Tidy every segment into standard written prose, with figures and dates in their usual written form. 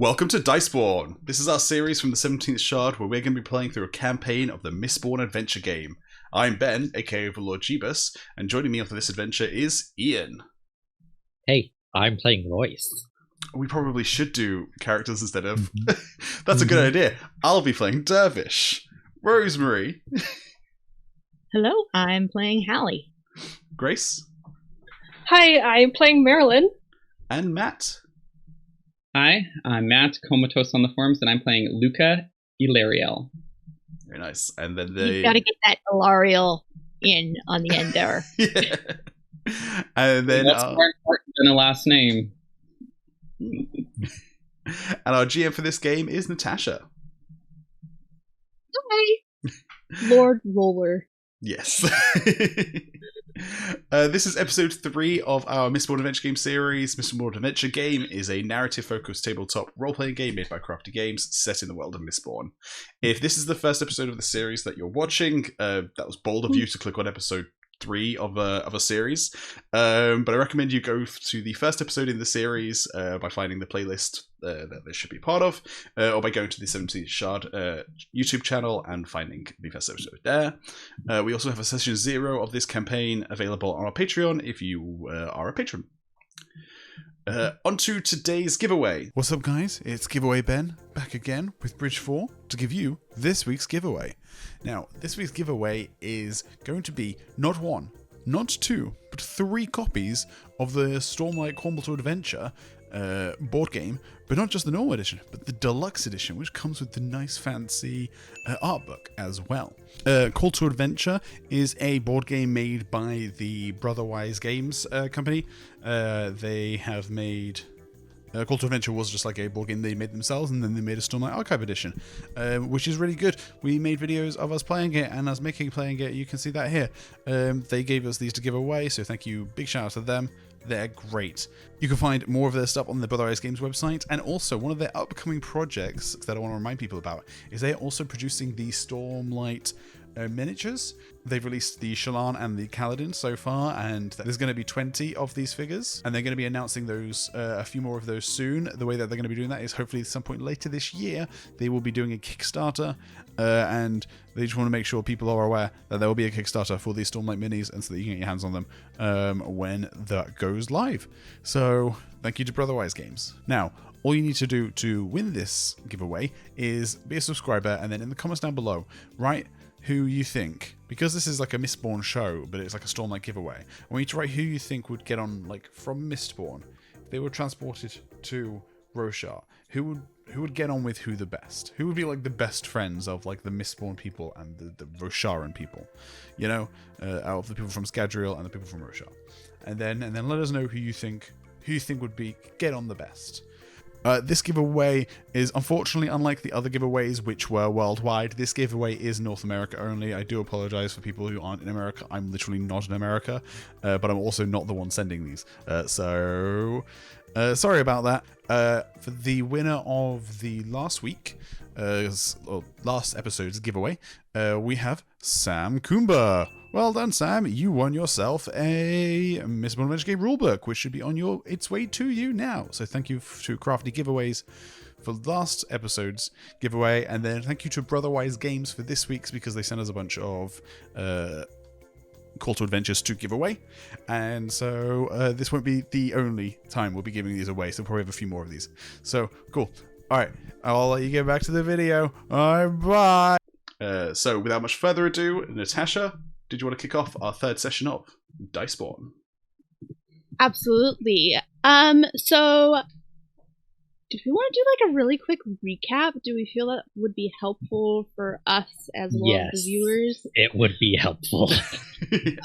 Welcome to Diceborn. This is our series from the 17th Shard where we're going to be playing through a campaign of the Mistborn Adventure Game. I'm Ben, aka Overlord Jebus, and joining me for this adventure is Ian. Hey, I'm playing Royce. We probably should do characters instead of... That's a good idea. I'll be playing Dervish. Rosemary. Hello, I'm playing Hallie. Grace. Hi, I'm playing Marelyn. And Matt. Hi, I'm Matt, Comatose on the forums, and I'm playing Luka Ilariel. Very nice. And then You've got to get that Ilariel in on the end there. Yeah. And then... What's more important than a last name? And our GM for this game is Natasha. Hi. Lord Roller. Yes. This is episode 3 of our Mistborn Adventure Game series. Mistborn Adventure Game is a narrative-focused tabletop role-playing game made by Crafty Games set in the world of Mistborn. If this is the first episode of the series that you're watching, that was bold of you to click on episode 3 of a series, but I recommend you go to the first episode in the series by finding the playlist that this should be part of, or by going to the 17th Shard YouTube channel and finding the first episode there. We also have a session 0 of this campaign available on our Patreon if you are a patron. On to today's giveaway. What's up, guys? It's Giveaway Ben, back again with Bridge 4 to give you this week's giveaway. Now, this week's giveaway is going to be not 1, not 2, but 3 copies of the Stormlight Adventure board game, but not just the normal edition, but the deluxe edition, which comes with the nice fancy art book as well. Call to Adventure is a board game made by the Brotherwise Games company. They have made... Call to Adventure was just like a board game they made themselves, and then they made a Stormlight Archive edition, which is really good. We made videos of us playing it and us playing it. You can see that here. They gave us these to give away, so thank you. Big shout out to them. They're great. You can find more of their stuff on the Brotherwise Games website, and also one of their upcoming projects that I want to remind people about is they're also producing the Stormlight miniatures. They've released the Shallan and the Kaladin so far, and there's going to be 20 of these figures, and they're going to be announcing those, a few more of those soon. The way that they're going to be doing that is hopefully at some point later this year, they will be doing a Kickstarter, and they just want to make sure people are aware that there will be a Kickstarter for these Stormlight minis, and so that you can get your hands on them when that goes live. So thank you to Brotherwise Games. Now, all you need to do to win this giveaway is be a subscriber, and then in the comments down below, write who you think, because this is like a Mistborn show, but it's like a Stormlight giveaway. I want you to write who you think would get on, like, from Mistborn. If they were transported to Roshar, who would get on with who the best? Who would be like the best friends of like the Mistborn people and the Rosharan people? You know, out of the people from Scadrial and the people from Roshar. And then let us know who you think would be get on the best. This giveaway is unfortunately unlike the other giveaways, which were worldwide. This giveaway is North America only. I do apologize for people who aren't in America. I'm literally not in America, but I'm also not the one sending these. So sorry about that. For the winner of the last episode's giveaway, we have Sam Kumba. Well done, Sam. You won yourself a Mistborn Adventure Game rulebook, which should be on its way to you now. So thank you to Crafty Giveaways for last episode's giveaway, and then thank you to Brotherwise Games for this week's, because they sent us a bunch of Call to Adventures to give away. And so this won't be the only time we'll be giving these away, so we'll probably have a few more of these. So, cool. All right, I'll let you get back to the video. All right, bye. So without much further ado, Natasha, did you want to kick off our third session of Diceborn? Absolutely. So do we want to do like a really quick recap? Do we feel that would be helpful for us as well as the viewers? It would be helpful.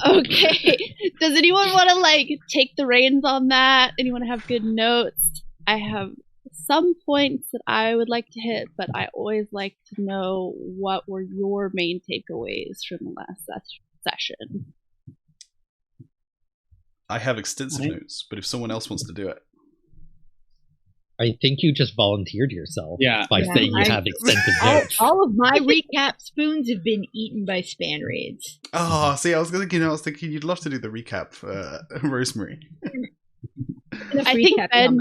Okay. Does anyone want to like take the reins on that? Anyone have good notes? I have some points that I would like to hit, but I always like to know what were your main takeaways from the last session. I have extensive notes, but if someone else wants to do it. I think you just volunteered yourself by saying you have extensive notes. All of my recap spoons have been eaten by span raids. Oh, see, I was thinking you'd love to do the recap, Rosemary. I think Ben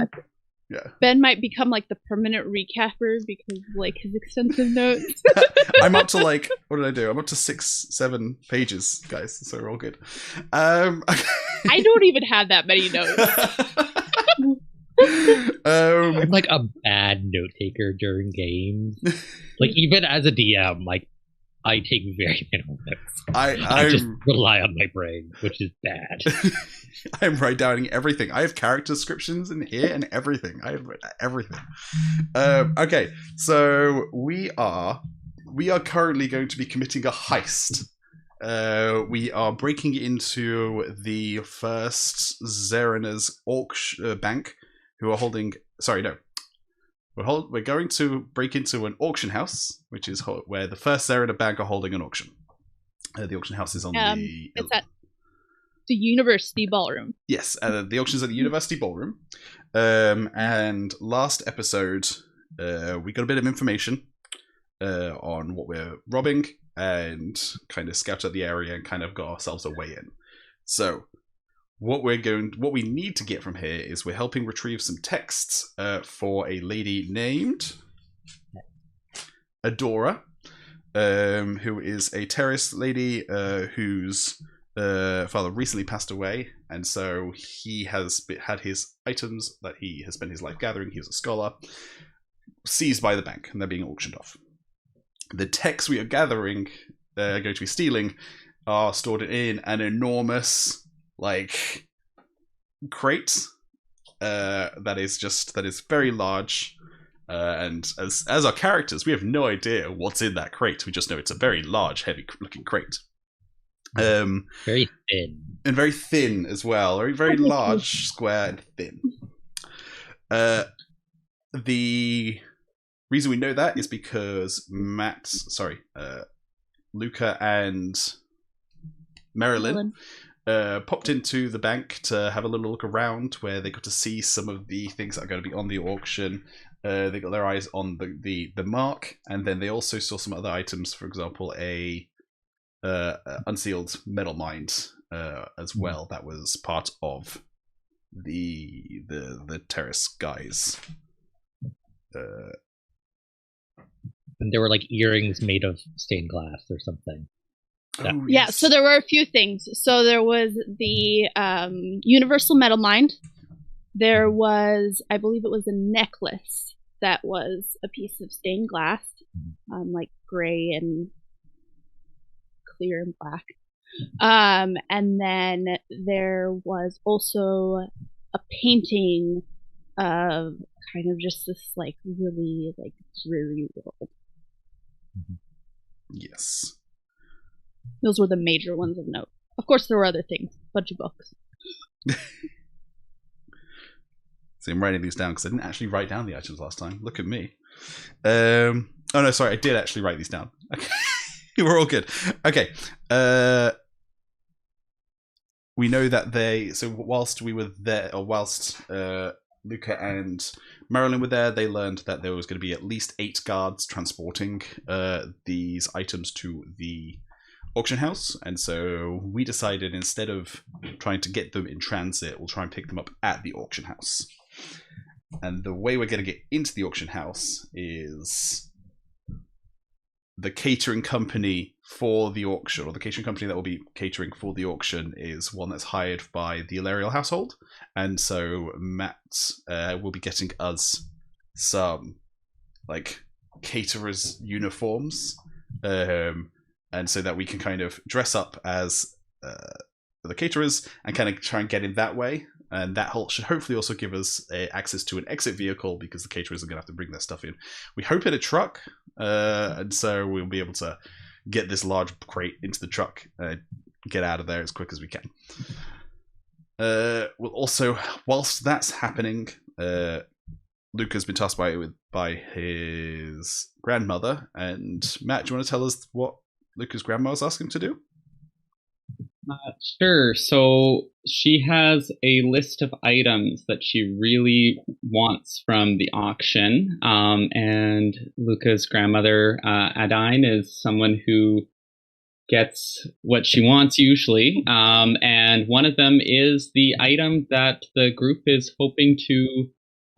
Yeah. Ben might become like the permanent recapper because like his extensive notes. I'm up to like, what did I do? I'm up to 6-7 pages, guys. So we're all good. I don't even have that many notes. I'm like a bad note taker during games. Like even as a DM, like I take very minimal notes. I just rely on my brain, which is bad. I'm writing everything. I have character descriptions in here and everything. I have everything. Okay, so we are currently going to be committing a heist. We are breaking into the first Zerina's bank, who are holding. Sorry, no. We're going to break into an auction house, which is where the first Zerina bank are holding an auction. The auction house is on it's at the University Ballroom. Yes, the auction's at the University Ballroom. And last episode, we got a bit of information on what we're robbing and kind of scouted out the area and kind of got ourselves a way in. So what we need to get from here is we're helping retrieve some texts for a lady named Adora, who is a terrorist lady whose father recently passed away, and so he has had his items that he has spent his life gathering. He was a scholar, seized by the bank, and they're being auctioned off. The texts we are gathering, going to be stealing, are stored in an enormous crate that is very large. And as our characters, we have no idea what's in that crate. We just know it's a very large, heavy-looking crate. Very thin. And very thin as well. Very large, square, and thin. The reason we know that is because Luka and Marelyn popped into the bank to have a little look around, where they got to see some of the things that are going to be on the auction. They got their eyes on the mark, and then they also saw some other items. For example, a unsealed metal mind as well. That was part of the terrace guys. And there were like earrings made of stained glass or something. Oh, yeah, yes. so there were a few things. So there was the universal metal mind. There was, I believe it was a necklace that was a piece of stained glass, like gray and clear and black. And then there was also a painting of kind of just this like really like dreary world. Yes. Those were the major ones of note. Of course, there were other things. A bunch of books. See, I'm writing these down because I didn't actually write down the items last time. Look at me. Oh no, sorry, I did actually write these down. Okay. We're all good. Okay. We know that so whilst we were there, or whilst Luka and Marelyn were there, they learned that there was going to be at least 8 guards transporting these items to the auction house, and so we decided, instead of trying to get them in transit, we'll try and pick them up at the auction house. And the way we're going to get into the auction house is the catering company for the auction, or the catering company that will be catering for the auction, is one that's hired by the Ilarial household, and so Matt will be getting us some like caterers uniforms, and so that we can kind of dress up as the caterers and kind of try and get in that way. And that should hopefully also give us access to an exit vehicle, because the caterers are going to have to bring their stuff in. We hope in a truck, and so we'll be able to get this large crate into the truck and get out of there as quick as we can. We'll also, whilst that's happening, Luka's been tasked by his grandmother. And Matt, do you want to tell us what Luka's grandma was asking him to do? Sure. So she has a list of items that she really wants from the auction. And Luka's grandmother, Adine, is someone who gets what she wants usually. And one of them is the item that the group is hoping to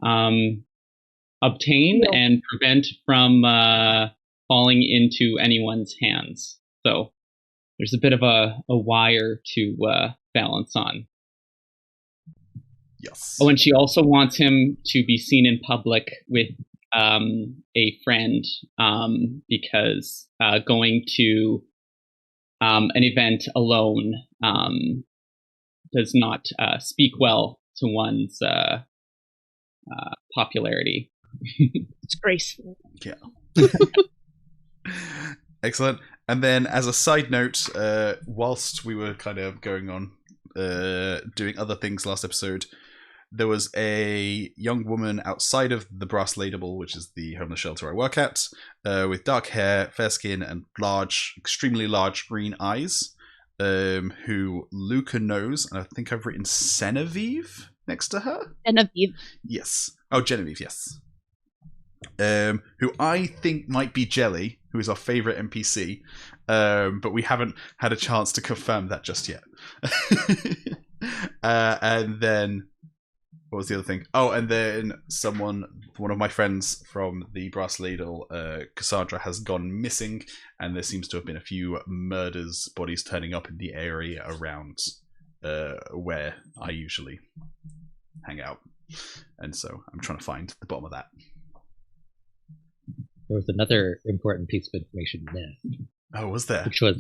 obtain and prevent from falling into anyone's hands. So there's a bit of a wire to balance on. Yes. Oh, and she also wants him to be seen in public with a friend, because going to an event alone does not speak well to one's popularity. It's graceful. Yeah. Excellent. And then, as a side note, whilst we were kind of going on doing other things last episode, there was a young woman outside of the Brass Ladable, which is the homeless shelter I work at, with dark hair, fair skin, and extremely large green eyes, who Luka knows, and I think I've written Genevieve next to her. Genevieve. Yes. Oh, Genevieve, yes. Who I think might be Jelly, who is our favourite NPC, but we haven't had a chance to confirm that just yet. And then, what was the other thing? Oh, and then one of my friends from the Brass Ladle, Cassandra, has gone missing, and there seems to have been a few bodies turning up in the area around where I usually hang out. And so I'm trying to find the bottom of that. There was another important piece of information missed. Oh, was there? Which was,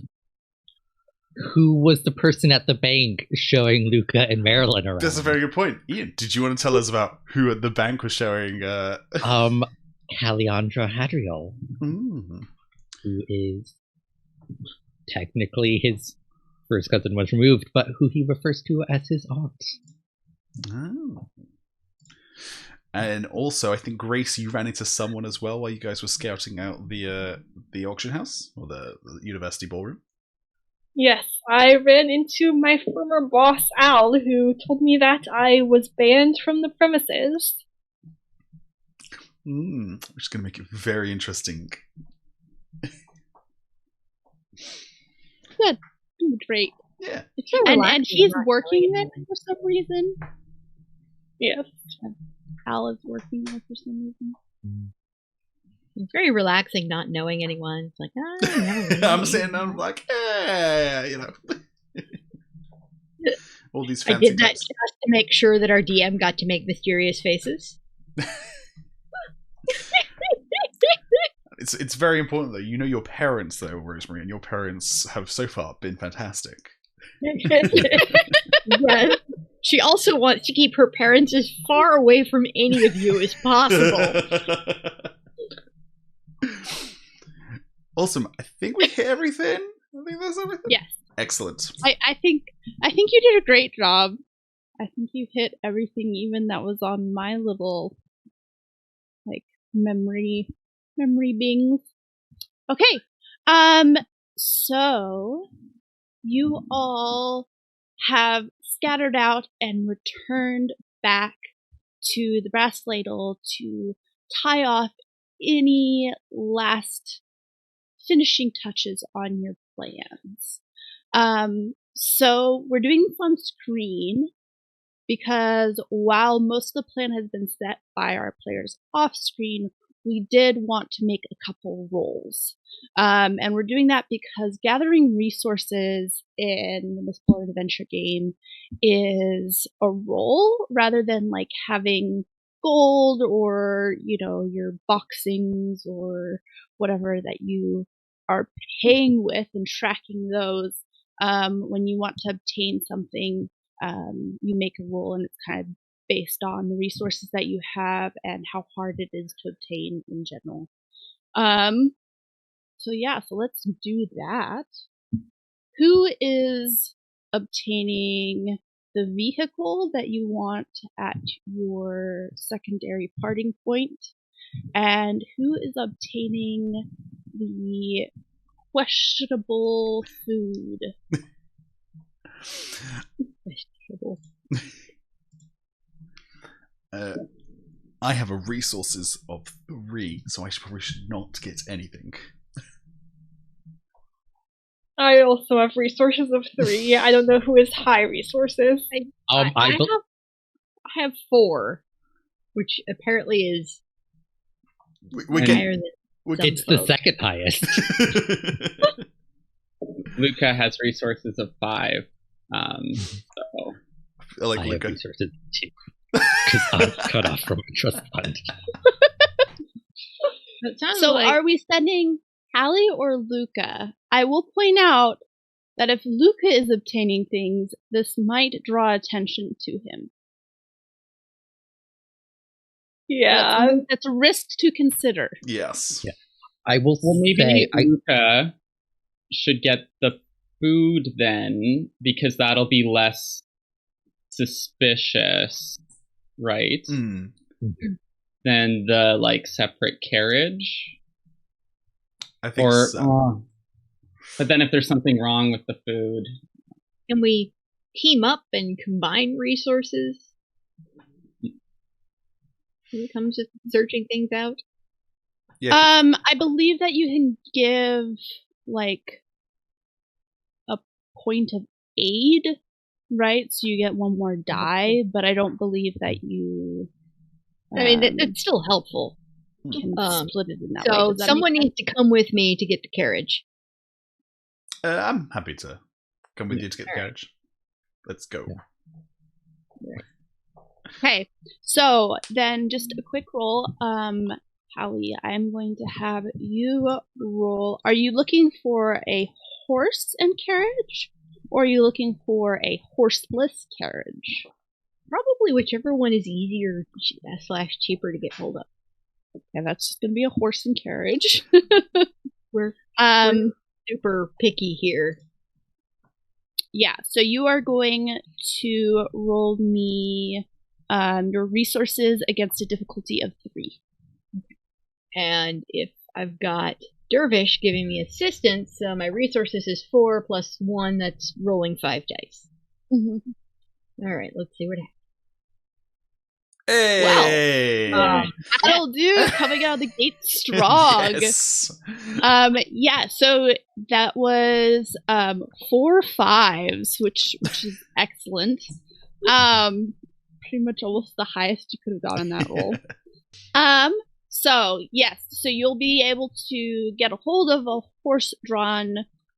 who was the person at the bank showing Luka and Marelyn around? That's a very good point. Ian, did you want to tell us about who at the bank was showing... Caliandra Hadriel, who is technically his first cousin was removed, but who he refers to as his aunt. Oh. And also, I think, Grace, you ran into someone as well while you guys were scouting out the auction house, or the university ballroom. Yes, I ran into my former boss, Al, who told me that I was banned from the premises. Which is going to make it very interesting. Good. Great. Yeah. And he's working there for some reason. Yes. Al is working there for some reason. It's very relaxing not knowing anyone. It's like, never I'm sitting there, I'm like, you know. All these fancy I did that types. just to make sure that our DM got to make mysterious faces. It's very important, though. You know your parents, though, Rosemary, and your parents have so far been fantastic. Yes. She also wants to keep her parents as far away from any of you as possible. Awesome. I think we hit everything. I think that's everything. Yes. Excellent. I think you did a great job. I think you hit everything, even that was on my little memory bings. Okay. So you all have scattered out and returned back to the Brass Ladle to tie off any last finishing touches on your plans. So we're doing this on screen because while most of the plan has been set by our players off screen, we did want to make a couple rolls. And we're doing that because gathering resources in the Mistborn Adventure Game is a roll rather than having gold or, your boxings or whatever that you are paying with and tracking those. When you want to obtain something, you make a roll and it's kind of based on the resources that you have and how hard it is to obtain in general. So let's do that. Who is obtaining the vehicle that you want at your secondary parting point? And who is obtaining the questionable food? Questionable. I have a resources of 3, so I probably should not get anything. I also have resources of 3. I don't know who is high resources. I have 4. which apparently is We're higher getting, than some It's the folks. second highest. Luka has resources of 5. So I like I have Luka. resources too. Because I'm cut off from a trust fund. That sounds So like are we sending Hallie or Luka? I will point out that if Luka is obtaining things, this might draw attention to him. Yeah. That's a risk to consider. Yes. Yeah. I will maybe say, Luka should get the food then, because that'll be less suspicious, right? Mm. Than the separate carriage. I think so. But then if there's something wrong with the food, can we team up and combine resources when it comes to searching things out? Yeah. I believe that you can give a point of aid, right? So you get one more die, but I don't believe that you. I mean, it's still helpful. Can split it in that way. So Does that someone make needs to come with me to get the carriage. I'm happy to come with you to get the All right. carriage. Let's go. Okay, so then just a quick roll. Hallie, I'm going to have you roll. Are you looking for a horse and carriage, or are you looking for a horseless carriage? Probably whichever one is easier / cheaper to get hold of. Okay, that's just going to be a horse and carriage. We're um, super picky here. yeah. So you are going to roll me your resources against a difficulty of 3. And if I've got Dervish giving me assistance, my resources is 4 plus 1, that's rolling 5 dice. Mm-hmm. Alright, let's see what happens. Hey! That'll do. Coming out of the gate strong. Yes. Yeah, so that was 4 5s, which is excellent. Pretty much almost the highest you could have gotten in that roll. So yes, so you'll be able to get a hold of a horse-drawn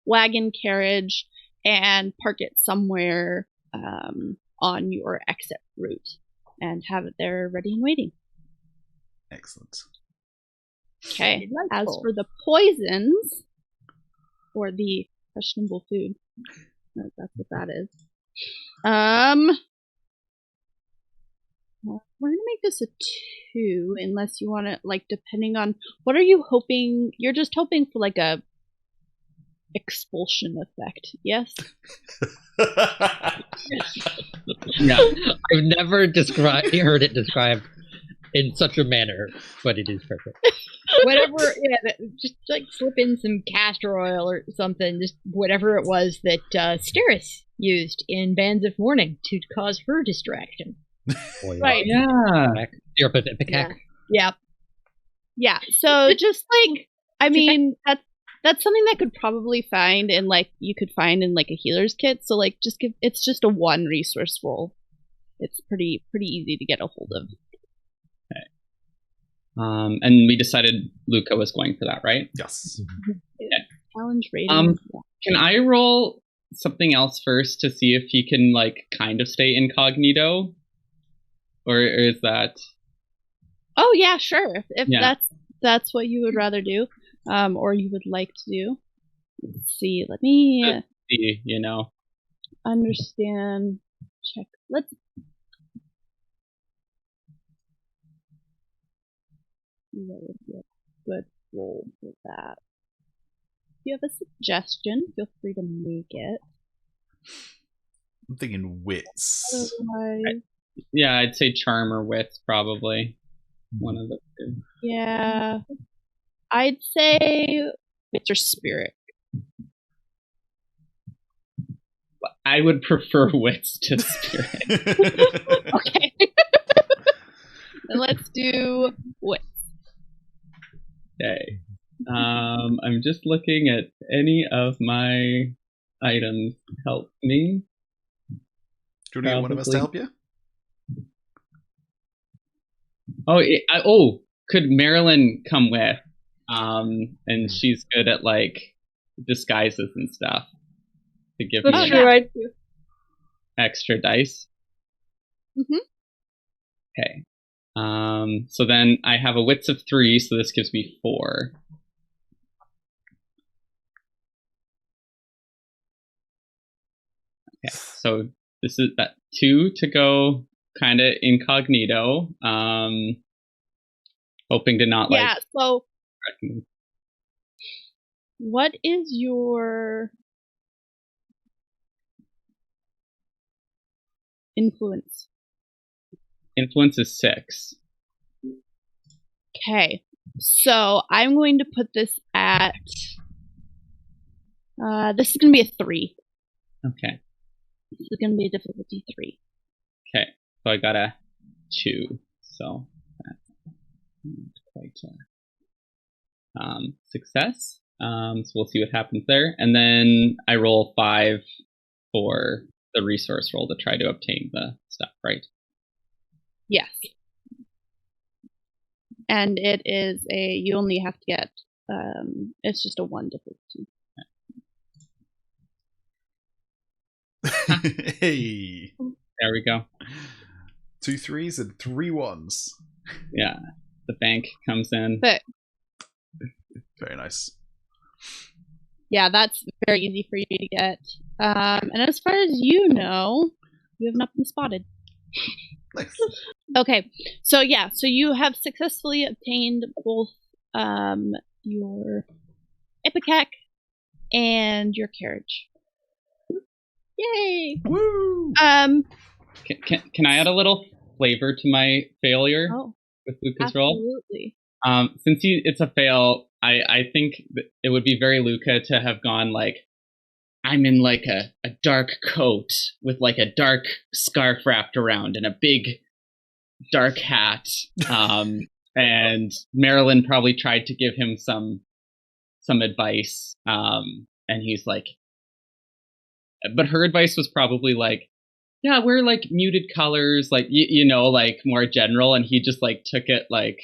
wagon carriage and park it somewhere on your exit route and have it there ready and waiting. Excellent. Okay. As for the poisons, or the questionable food, that's what that is. We're gonna make this a 2, unless you want to, depending on what are you hoping. You're just hoping for a expulsion effect, yes? yeah. I've never heard it described in such a manner, but it is perfect. Whatever, just slip in some castor oil or something, just whatever it was that Steris used in Bands of Mourning to cause her distraction. Right. Yeah. Syrup of Ipecac. Yeah. Yeah. So just I mean, that's something that could probably find in you could find in a healer's kit. So it's just a 1 resource roll. It's pretty easy to get a hold of. Okay. And we decided Luka was going for that, right? Yes. Okay. Challenge rating. Can I roll something else first to see if he can kind of stay incognito? Or is that? Oh yeah, sure. If that's what you would rather do, or you would like to do. Let's see. Let me See, understand. Check. Let's. What would be a good roll for that? If you have a suggestion, feel free to make it. I'm thinking wits. Otherwise, Yeah, I'd say charm or wits, probably. One of the 2. yeah, I'd say wits or spirit. I would prefer wits to spirit. Okay. Then let's do wits. Okay. I'm just looking at any of my items help me. Do you want to get one of us to help you? Could Marelyn come with? And she's good at like disguises and stuff to give That's me true, I do. extra dice. Mhm. Okay. So then I have a wits of 3, so this gives me 4. Okay, so this is that 2 to go kind of incognito. Hoping to not Yeah, like. so what is your influence? Influence is 6. Okay, so I'm going to put this at. This is going to be a 3. Okay. This is going to be a difficulty 3. Okay, so I got a 2, so that's quite success. So we'll see what happens there, and then I roll 5 for the resource roll to try to obtain the stuff, right? Yes. And it is you only have to get, it's just a 1 difficulty. Hey. There we go. 2 3s and 3 1s. Yeah, the bank comes in. But very nice. Yeah, that's very easy for you to get. And as far as you know, you have not been spotted. Nice. Okay, so you have successfully obtained both your ipecac and your carriage. Yay! Woo! Can I add a little flavor to my failure with Luka's roll? Absolutely. Since it's a fail, I think it would be very Luka to have gone like, I'm in like a dark coat with like a dark scarf wrapped around and a big dark hat. And Marelyn probably tried to give him some advice. And he's like, but her advice was probably like, yeah, we're like muted colors, like, you know, like more general. And he just like took it like.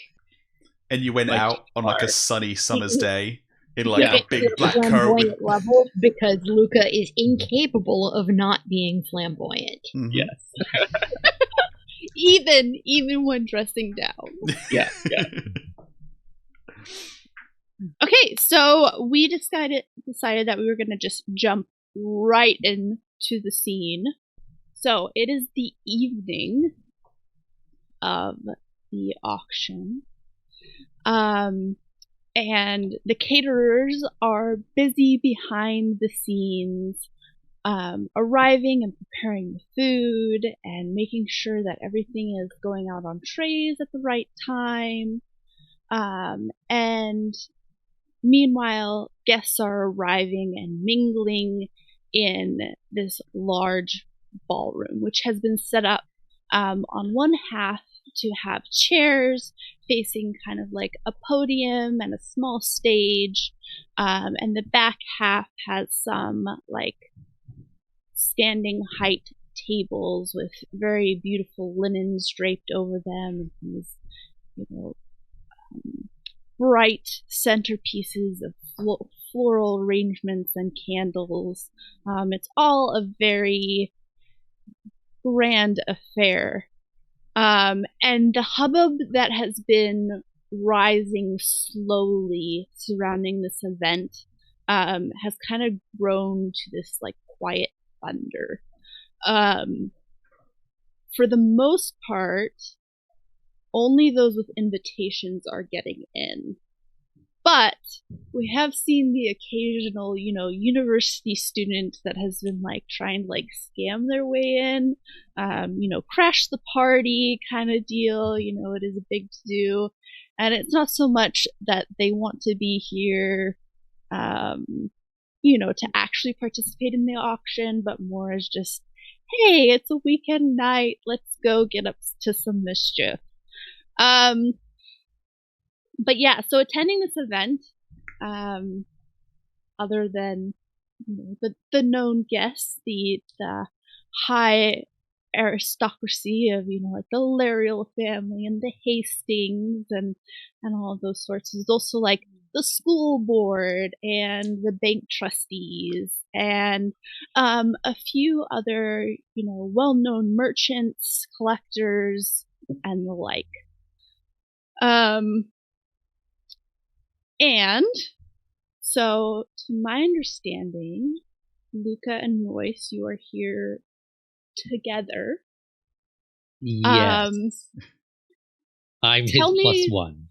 And you went like, out on like a sunny summer's day in like a big black coat. Flamboyant level because Luka is incapable of not being flamboyant. Mm-hmm. Yes. even when dressing down. Yeah. Okay, so we decided that we were going to just jump right into the scene. So it is the evening of the auction. And the caterers are busy behind the scenes, arriving and preparing the food and making sure that everything is going out on trays at the right time. And meanwhile, guests are arriving and mingling in this large ballroom, which has been set up on one half to have chairs facing kind of like a podium and a small stage, and the back half has some like standing height tables with very beautiful linens draped over them and these, bright centerpieces of floral arrangements and candles. It's all a very grand affair. And the hubbub that has been rising slowly surrounding this event has kind of grown to this like quiet thunder. For the most part, only those with invitations are getting in. But we have seen the occasional, university student that has been like trying to like scam their way in, crash the party kind of deal. It is a big to-do. And it's not so much that they want to be here, to actually participate in the auction, but more as just, hey, it's a weekend night. Let's go get up to some mischief. But yeah, so attending this event, other than the known guests, the high aristocracy of, like the Lariel family and the Hastings and all of those sorts. There's also like the school board and the bank trustees and a few other, well-known merchants, collectors, and the like. And so, to my understanding, Luka and Royce, you are here together. Yes. I'm his +1.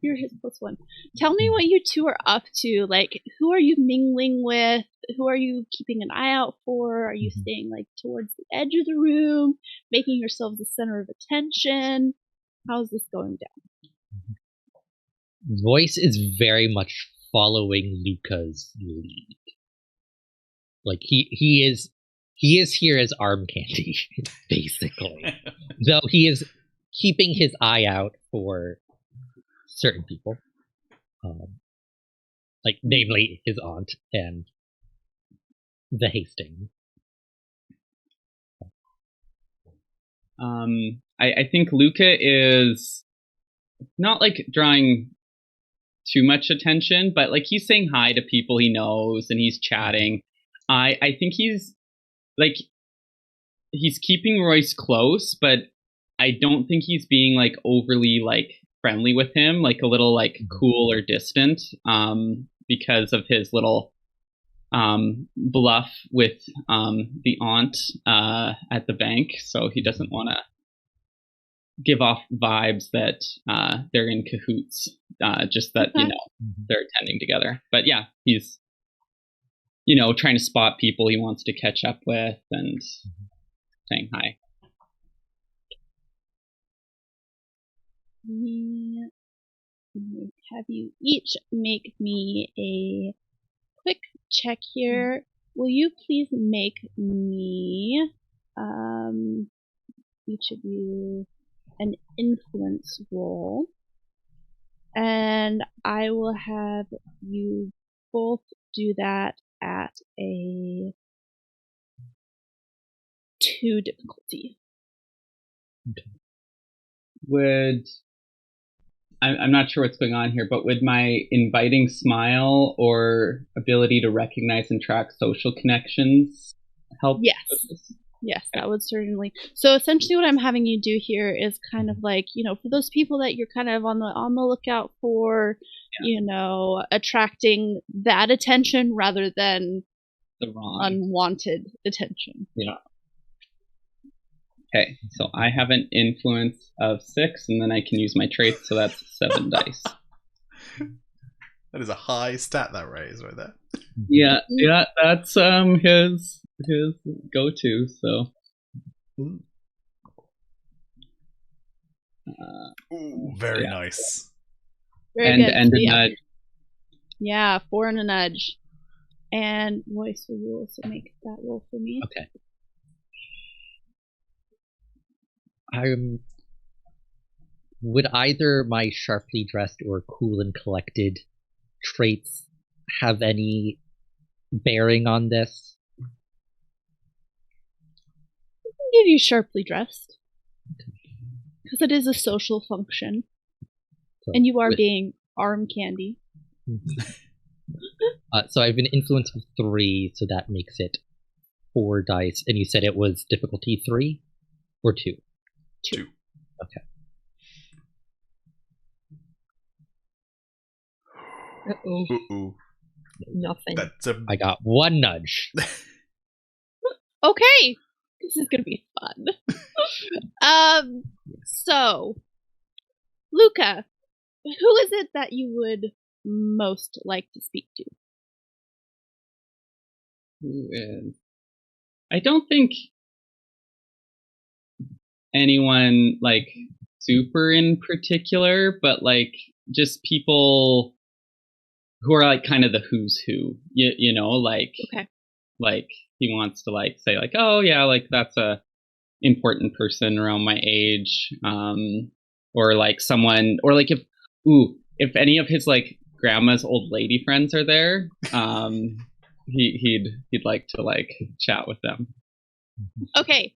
You're his +1. Tell me what you two are up to. Like, who are you mingling with? Who are you keeping an eye out for? Are you staying like towards the edge of the room, making yourselves the center of attention? How's this going down? Royce is very much following Luka's lead. Like he is here as arm candy, basically. Though he is keeping his eye out for certain people, like namely his aunt and the Hastings. I think Luka is not like drawing too much attention, but like he's saying hi to people he knows and he's chatting. I think he's keeping Royce close, but I don't think he's being like overly like friendly with him, like a little like cool or distant, because of his little bluff with the aunt at the bank. So he doesn't want to give off vibes that they're in cahoots, just that they're attending together. But yeah, he's trying to spot people he wants to catch up with and saying hi. Have you each make me a quick check here? Will you please make me, each of you, an influence roll? And I will have you both do that at a 2 difficulty. Okay. I'm not sure what's going on here, but would my inviting smile or ability to recognize and track social connections help? Yes. Yes, that would certainly. So essentially what I'm having you do here is kind of like, for those people that you're kind of on the lookout for, attracting that attention rather than the wrong unwanted attention. Yeah. Okay, so I have an influence of 6, and then I can use my traits, so that's 7 dice. That is a high stat, that raise right there. Yeah, that's his go-to. So. Ooh, very nice. Very good. And a nudge. Yeah, 4 and a nudge. And Royce, will you also make that roll for me? Okay. Would either my sharply dressed or cool and collected traits have any bearing on this? I can give you sharply dressed. Because it is a social function. So, and you are being arm candy. So I have an influence of 3, so that makes it 4 dice. And you said it was difficulty 3 or 2? 2. Okay. Uh-oh. Uh-oh. Nothing. I got 1 nudge. Okay. This is gonna be fun. So, Luka, who is it that you would most like to speak to? Who is? I don't think anyone like super in particular, but like just people who are like kind of the who's who, like okay. Like he wants to like say like, oh yeah, like that's a important person around my age, or like someone, or like if any of his like grandma's old lady friends are there, he'd like to like chat with them. Okay.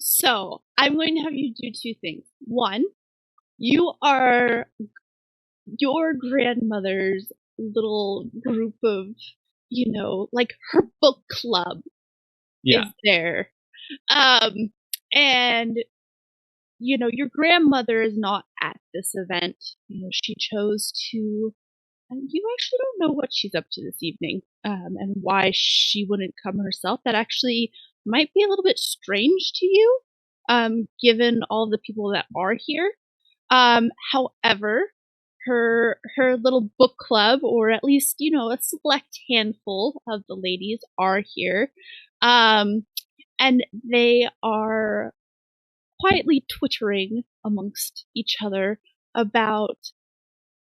So I'm going to have you do two things. One, you are your grandmother's little group of, like her book club is there. And, your grandmother is not at this event. She chose to, you actually don't know what she's up to this evening, and why she wouldn't come herself. That actually might be a little bit strange to you, given all the people that are here. However, her little book club, or at least, a select handful of the ladies are here. And they are quietly twittering amongst each other about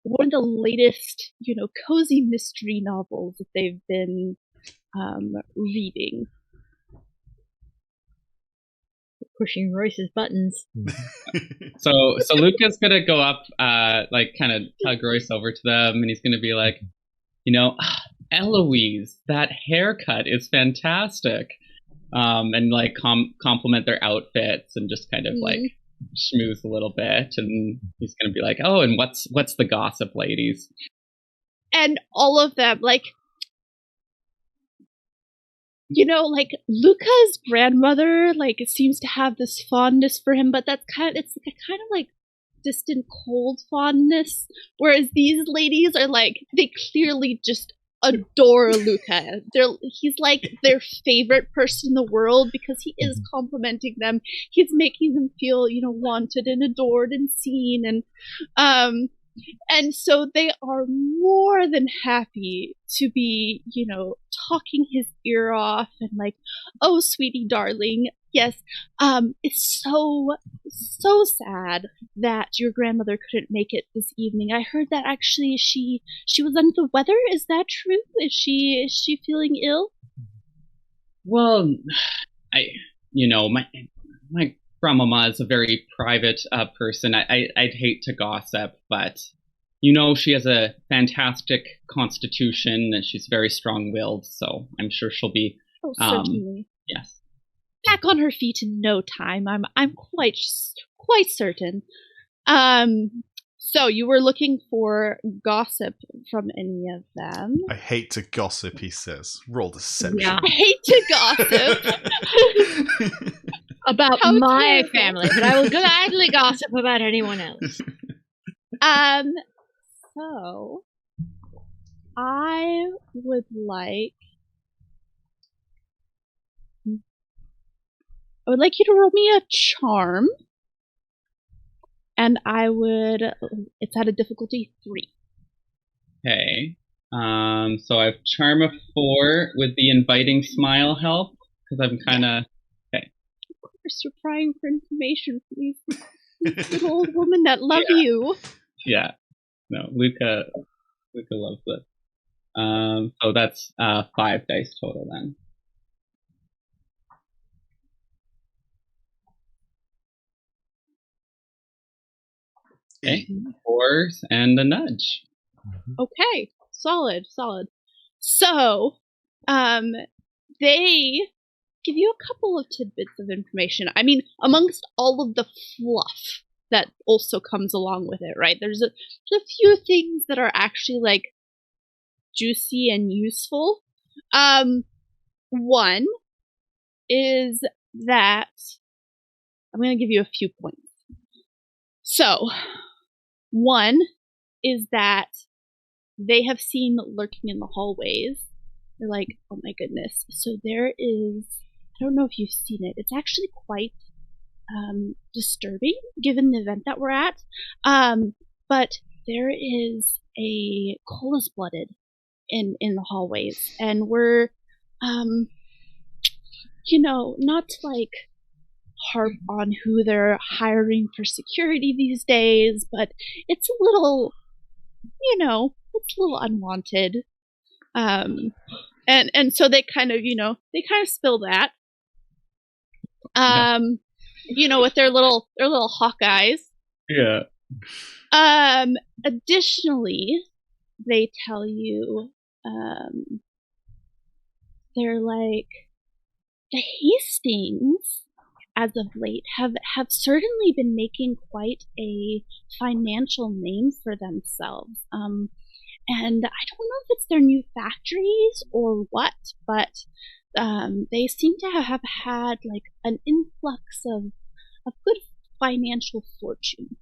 one of the latest, cozy mystery novels that they've been reading. Pushing Royce's buttons. So Luka's gonna go up, kind of tug Royce over to them, and he's gonna be like, Eloise, that haircut is fantastic, and like compliment their outfits and just kind of like schmooze a little bit, and he's gonna be like, oh, and what's the gossip, ladies? And all of them, like, Luka's grandmother, seems to have this fondness for him, but it's kind of like distant, cold fondness. Whereas these ladies are they clearly just adore Luka. He's like their favorite person in the world because he is complimenting them. He's making them feel, wanted and adored and seen, and so they are more than happy to be, talking his ear off and like, oh, sweetie darling, yes, it's so sad that your grandmother couldn't make it this evening. I heard that actually she was under the weather. Is that true? Is she feeling ill? Well, my grandmama is a very private person. I'd hate to gossip, but she has a fantastic constitution and she's very strong-willed, so I'm sure she'll be. Oh, certainly. Yes. Back on her feet in no time. I'm quite certain. So you were looking for gossip from any of them? I hate to gossip, he says. Roll deception. Yeah. I hate to gossip. About my family, but I will gladly gossip about anyone else. So I would like you to roll me a charm, and it's at a difficulty 3. Okay. So I've charm of 4. Would the inviting smile help? Because I'm kind of. You're prying for information from these good old women that love you. Yeah. No, Luka loves it. So that's 5 dice total then. Okay. 4s and a nudge. Okay. Solid. So, they give you a couple of tidbits of information. I mean, amongst all of the fluff that also comes along with it, right? There's a few things that are actually juicy and useful. One is that I'm going to give you a few points. So, one is that they have seen lurking in the hallways. They're like, oh my goodness. So there is, I don't know if you've seen it. It's actually quite disturbing given the event that we're at. But there is a Cola's blooded in the hallways, and we're not to harp on who they're hiring for security these days, but it's a little unwanted. And so they kind of spill that. With their little hawk eyes. Yeah. Additionally, they tell you, they're like, the Hastings as of late, have certainly been making quite a financial name for themselves. And I don't know if it's their new factories or what, but they seem to have had like an influx of good financial fortune.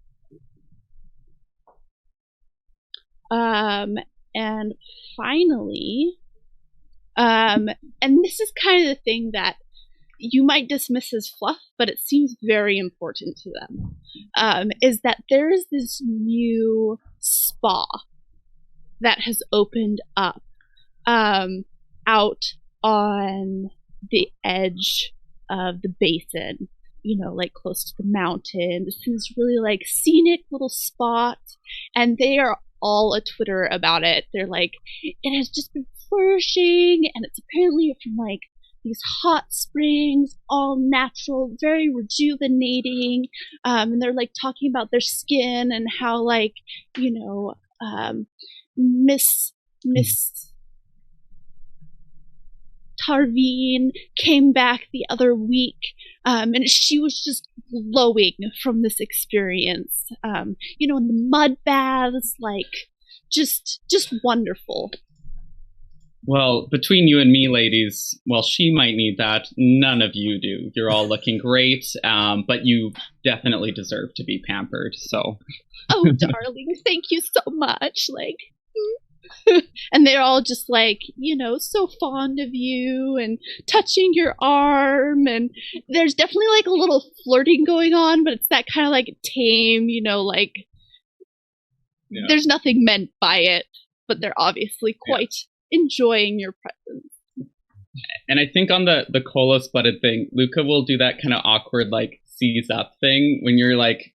And finally, and this is kind of the thing that you might dismiss as fluff, but it seems very important to them, is that there's this new spa that has opened up out on the edge of the basin, like close to the mountain. This is really like scenic little spot, and they are all a Twitter about it. They're like, it has just been flourishing, and it's apparently from like these hot springs, all natural, very rejuvenating. And they're like talking about their skin and how like, Miss Tarvine came back the other week, and she was just glowing from this experience. In the mud baths, like just wonderful. Well, between you and me, ladies, well, she might need that. None of you do. You're all looking great, but you definitely deserve to be pampered. So, oh, darling, thank you so much. Like. And they're all just like, so fond of you and touching your arm, and there's definitely like a little flirting going on, but it's that kind of like tame, there's nothing meant by it, but they're obviously quite enjoying your presence. And I think on the Kolos butted thing, Luka will do that kind of awkward like seize up thing when you're like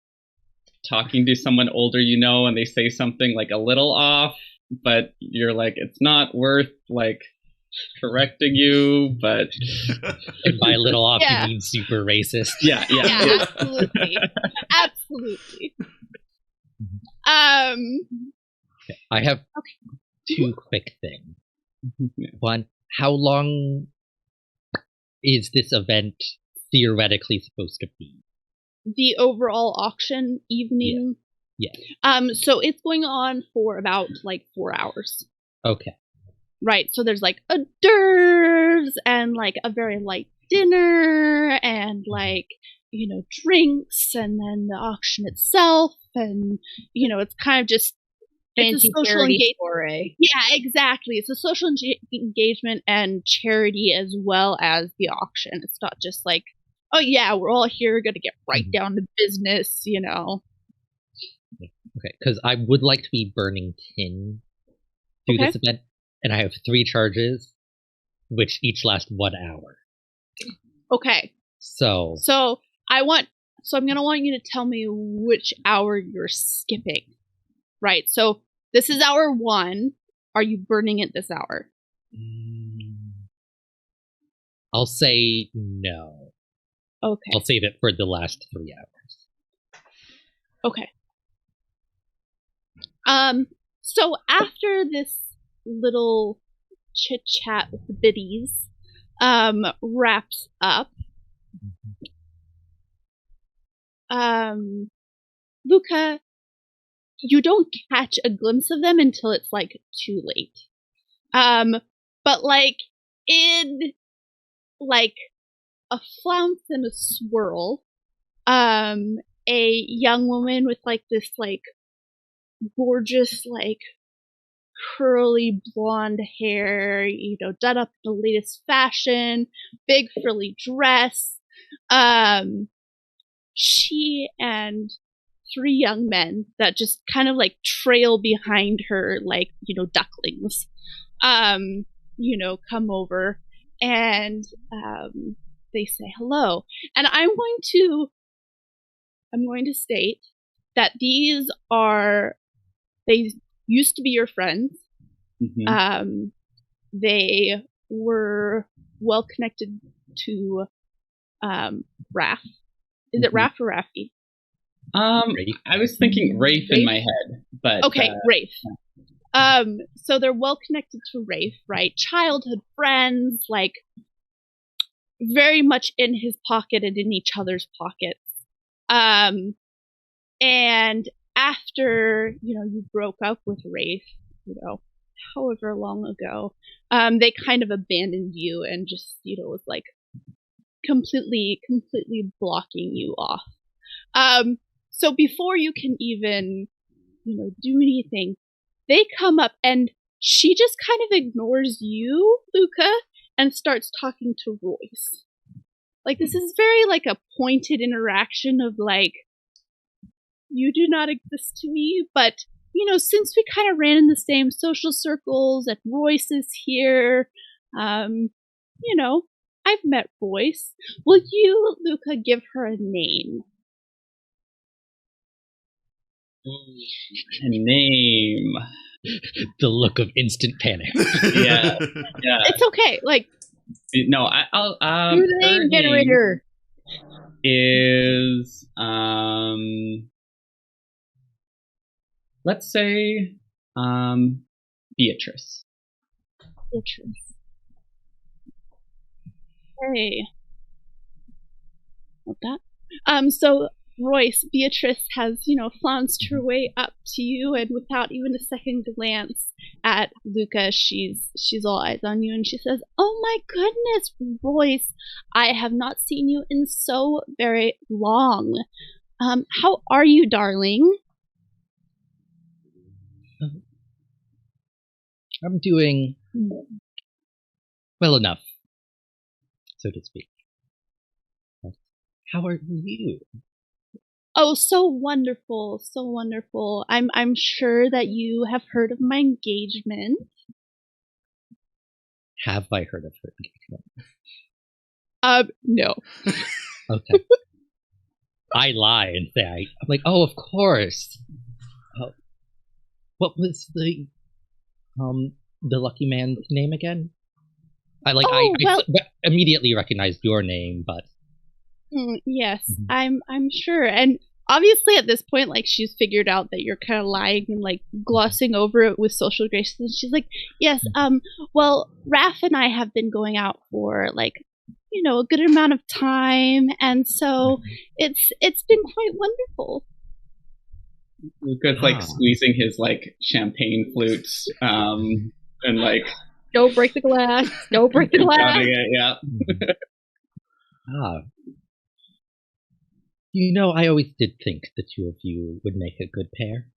talking to someone older, and they say something like a little off, but you're like, it's not worth like correcting you, but and by a little off you mean super racist. Yeah, absolutely. Absolutely. I have two quick things. One, how long is this event theoretically supposed to be? The overall auction evening? Yeah. So it's going on for about like 4 hours. Okay. Right. So there's like hors d'oeuvres and like a very light dinner and like, drinks, and then the auction itself, and it's kind of just fancy social engagement. Yeah, exactly. It's a social engagement and charity as well as the auction. It's not just like, oh yeah, we're all here, gonna get right down to business, Okay, because I would like to be burning tin through this event, and I have 3 charges, which each last 1 hour. Okay. So I'm gonna want you to tell me which hour you're skipping. Right. So this is hour 1. Are you burning it this hour? I'll say no. Okay. I'll save it for the last 3 hours. Okay. So after this little chit chat with the biddies wraps up, Luka, you don't catch a glimpse of them until it's like too late. But like in like a flounce and a swirl, a young woman with like this like gorgeous like curly blonde hair, done up in the latest fashion, big frilly dress. She and 3 young men that just kind of like trail behind her like, ducklings, come over and they say hello. And I'm going to state that they used to be your friends. Mm-hmm. They were well connected to Raf. Is it Raf or Rafi? I was thinking Rafe in my head, but okay, Rafe. So they're well connected to Rafe, right? Childhood friends, like very much in his pocket and in each other's pockets. And after, you broke up with Rafe, however long ago, they kind of abandoned you and just, was like completely blocking you off. So before you can even, do anything, they come up and she just kind of ignores you, Luka, and starts talking to Royce. Like, this is very, like, a pointed interaction of, like, you do not exist to me, but, since we kind of ran in the same social circles, and Royce is here, I've met Royce. Will you, Luka, give her a name? A name. The look of instant panic. Yeah. It's okay. Like, no, I'll. Do the name generator. Is let's say Beatrice. Hey. Like that. So Royce, Beatrice has, flounced her way up to you, and without even a second glance at Luka, she's all eyes on you, and she says, "Oh my goodness, Royce, I have not seen you in so very long. How are you, darling?" I'm doing well enough, so to speak. How are you? Oh, so wonderful, so wonderful. I'm sure that you have heard of my engagement. Have I heard of her engagement? No. Okay. I lie and say I'm like, oh, of course. What was the lucky man's name again? I immediately recognized your name, but yes, I'm sure. And obviously at this point, like, she's figured out that you're kind of lying and like glossing over it with social grace. And she's like, yes, well, Raph and I have been going out for like, a good amount of time, and so it's been quite wonderful. Luka's like squeezing his like champagne flute, and like, don't break the glass, don't break the glass. Yeah. I always did think the two of you would make a good pair.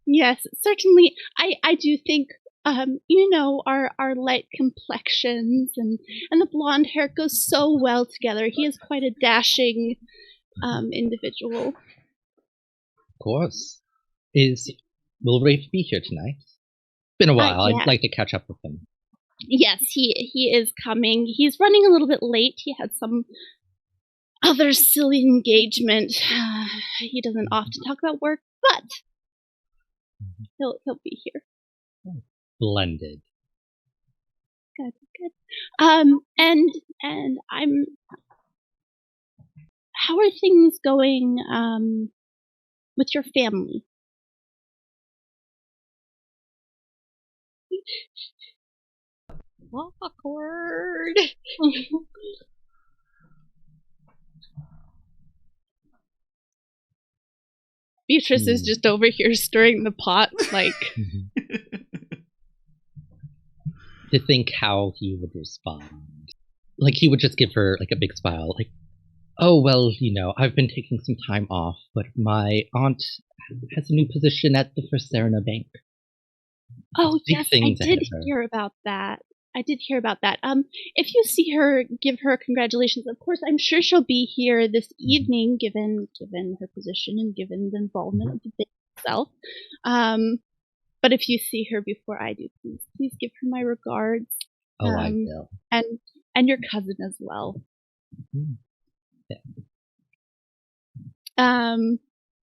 Yes, certainly. I do think, our light complexions and the blonde hair goes so well together. He is quite a dashing individual. Of course. Will Rafe be here tonight? Been a while. Yeah. I'd like to catch up with him. Yes, he is coming. He's running a little bit late. He had some other silly engagement. He doesn't often talk about work, but he'll be here. Blended. Good. And I'm. How are things going with your family? Awkward. Beatrice is just over here stirring the pot, like. To think how he would respond. Like, he would just give her, like, a big smile, like, oh, well, I've been taking some time off, but my aunt has a new position at the First Serena Bank. Oh, yes, I did hear about that. If you see her, give her congratulations. Of course, I'm sure she'll be here this evening, given her position and given the involvement of the business itself. But if you see her before I do, please give her my regards. Oh, I will. And your cousin as well. Yeah.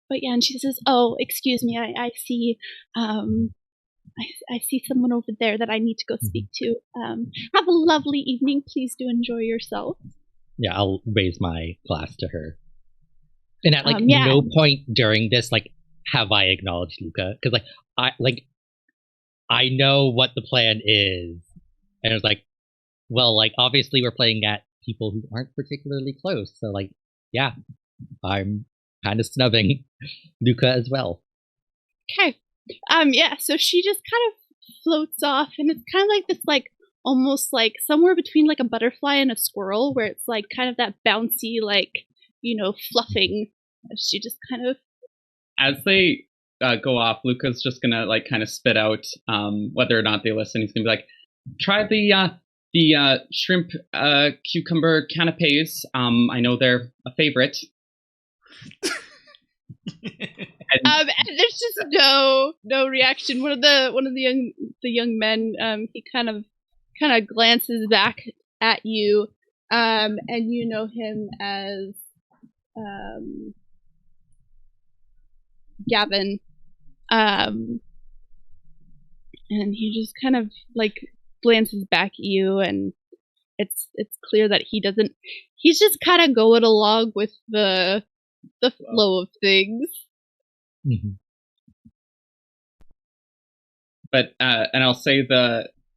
But yeah, and she says, "Oh, excuse me, I see. I see someone over there that I need to go speak to. Have a lovely evening. Please do enjoy yourself." Yeah, I'll raise my glass to her. And at no point during this, have I acknowledged Luka, because I know what the plan is, and it's like, Well, like, obviously we're playing at people who aren't particularly close, so, like, yeah, I'm kind of snubbing Luka as well. Okay. Yeah, so she just kind of floats off, and it's kind of like this, like, almost like somewhere between like a butterfly and a squirrel, where it's like kind of that bouncy, like, fluffing. She just kind of. As they go off, Luka's just gonna like kind of spit out whether or not they listen. He's gonna be like, try the shrimp cucumber canapes. I know they're a favorite. And there's just no reaction. One of the young men, he kind of glances back at you, and you know him as Gavin, and he just kind of like glances back at you, and it's clear that he's just kind of going along with the flow of things. Mm-hmm. But and I'll say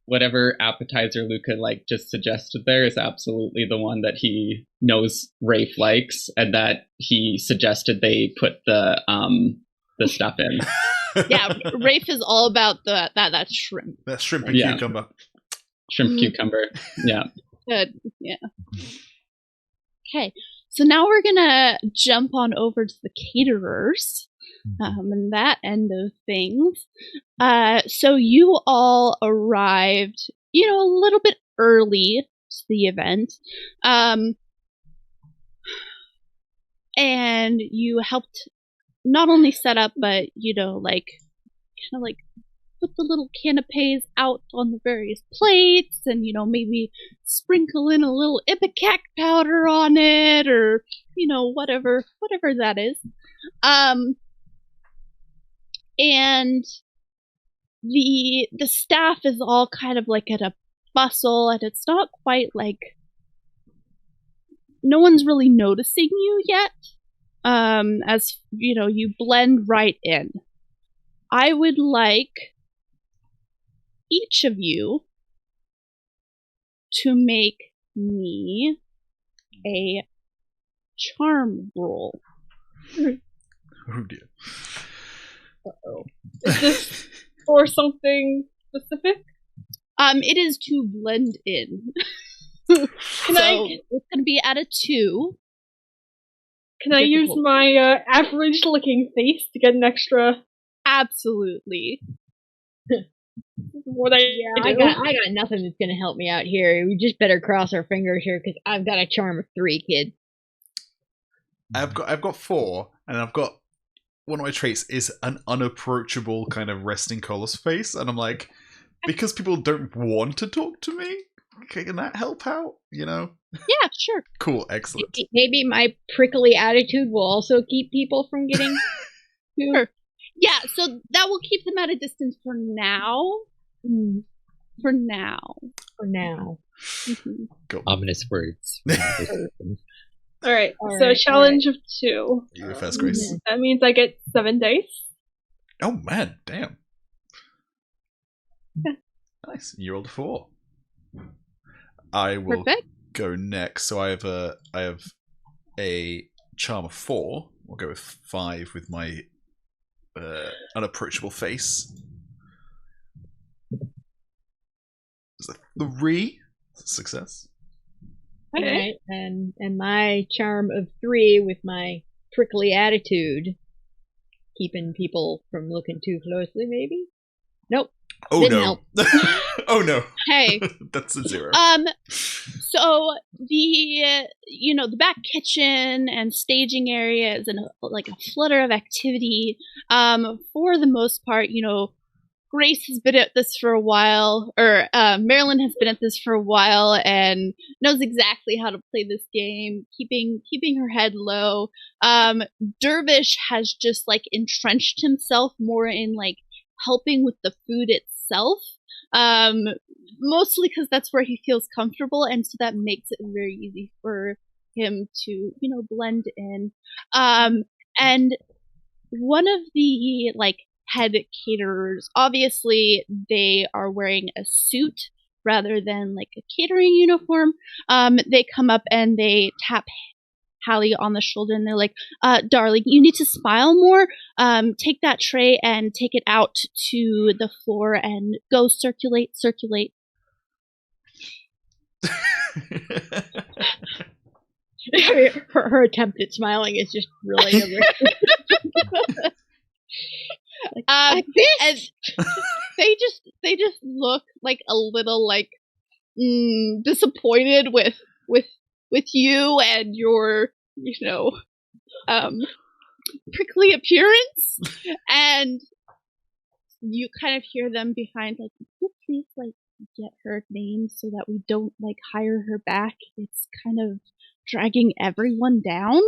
whatever appetizer Luka like just suggested there is absolutely the one that he knows Rafe likes, and that he suggested they put the stuff in. Yeah, Rafe is all about that shrimp. That shrimp and cucumber. Shrimp cucumber. Yeah. Good. Yeah. Okay, so now we're gonna jump on over to the caterers. And that end of things. So you all arrived, a little bit early to the event. And you helped not only set up, but, like, kind of like put the little canapes out on the various plates and, maybe sprinkle in a little ipecac powder on it or, whatever that is. And the staff is all kind of like at a bustle, and it's not quite like no one's really noticing you yet. As you blend right in. I would like each of you to make me a charm roll. Oh dear. Uh-oh. Is this for something specific? It is to blend in. It's gonna be at a 2. Can I use my average looking face to get an extra? Absolutely. What I got nothing that's gonna help me out here. We just better cross our fingers here because I've got a charm of 3, kid. I've got 4, and I've got one of my traits is an unapproachable kind of resting colors face, and I'm like, because people don't want to talk to me, can that help out? Yeah, sure. Cool, excellent. Maybe my prickly attitude will also keep people from getting. Sure. Yeah, so that will keep them at a distance for now. For now. Mm-hmm. Go. Ominous words. Alright, so a challenge of 2. You go first, Grace. That means I get 7 dice. Oh man, damn. Nice. You rolled a 4. I will go next. So I have a charm of 4. We'll go with 5 with my unapproachable face. Is that 3? Success. Okay. And my charm of 3 with my prickly attitude, keeping people from looking too closely, maybe? Nope. Oh Didn't no. help. Oh no. Hey. That's a 0. So the back kitchen and staging area is in a flutter of activity. For the most part, Grace has been at this for a while, or Marelyn has been at this for a while and knows exactly how to play this game, keeping her head low. Dervish has just entrenched himself more in helping with the food itself, mostly because that's where he feels comfortable, and so that makes it very easy for him to blend in. And one of the head caterers, obviously they are wearing a suit rather than like a catering uniform. They come up and they tap Hallie on the shoulder and they're like, darling, you need to smile more. Take that tray and take it out to the floor and go circulate. I mean, her attempt at smiling is just really like this. And they just look like a little like disappointed with you and your prickly appearance, and you kind of hear them behind like, could you please like get her name so that we don't like hire her back? It's kind of dragging everyone down.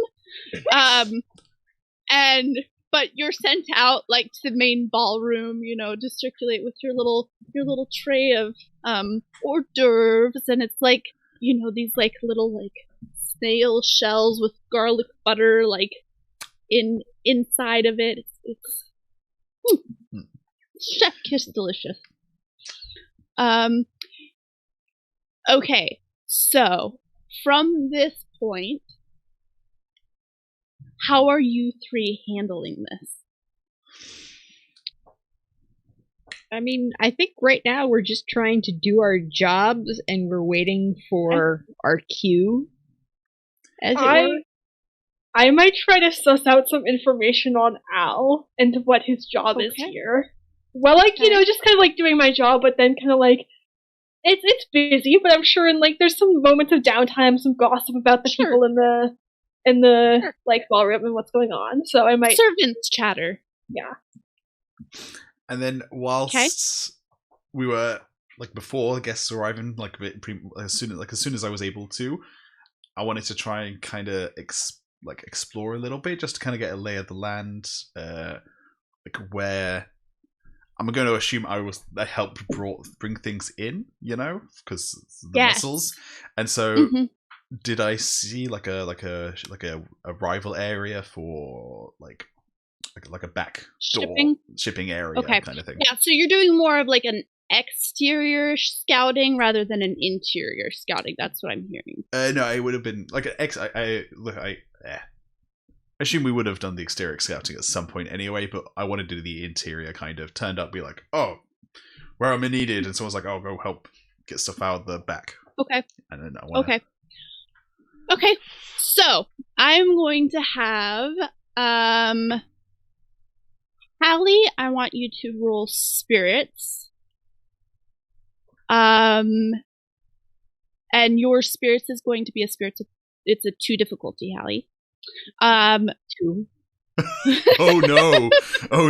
But you're sent out like to the main ballroom, to circulate with your little tray of hors d'oeuvres, and it's like, these like little like snail shells with garlic butter like inside of it. It's chef kiss delicious. Okay, so from this point, how are you three handling this? I mean, I think right now we're just trying to do our jobs and we're waiting for our cue, as it were. I might try to suss out some information on Al and what his job is here. Well, like, just kind of like doing my job, but then kind of like, it's busy, but I'm sure there's some moments of downtime, some gossip about the people in the like ballroom and what's going on. So I might servants chatter. Yeah. And then whilst we were like before guests arriving, like as soon as I was able to, I wanted to try and kind of explore a little bit, just to kind of get a lay of the land, like where I'm going to assume I helped bring things in, because the muscles, and so. Did I see like a rival area for like a back door shipping area kind of thing? Yeah, so you're doing more of like an exterior scouting rather than an interior scouting. That's what I'm hearing. No, it would have been like an I assume we would have done the exterior scouting at some point anyway, but I wanted to do the interior kind of. Turned up, be like, oh, where am I needed? And someone's like, oh, go help get stuff out of the back. Okay. And then I want Okay, so I'm going to have Hallie, I want you to roll spirits. And your spirits is going to be it's a 2 difficulty, Hallie. 2. Oh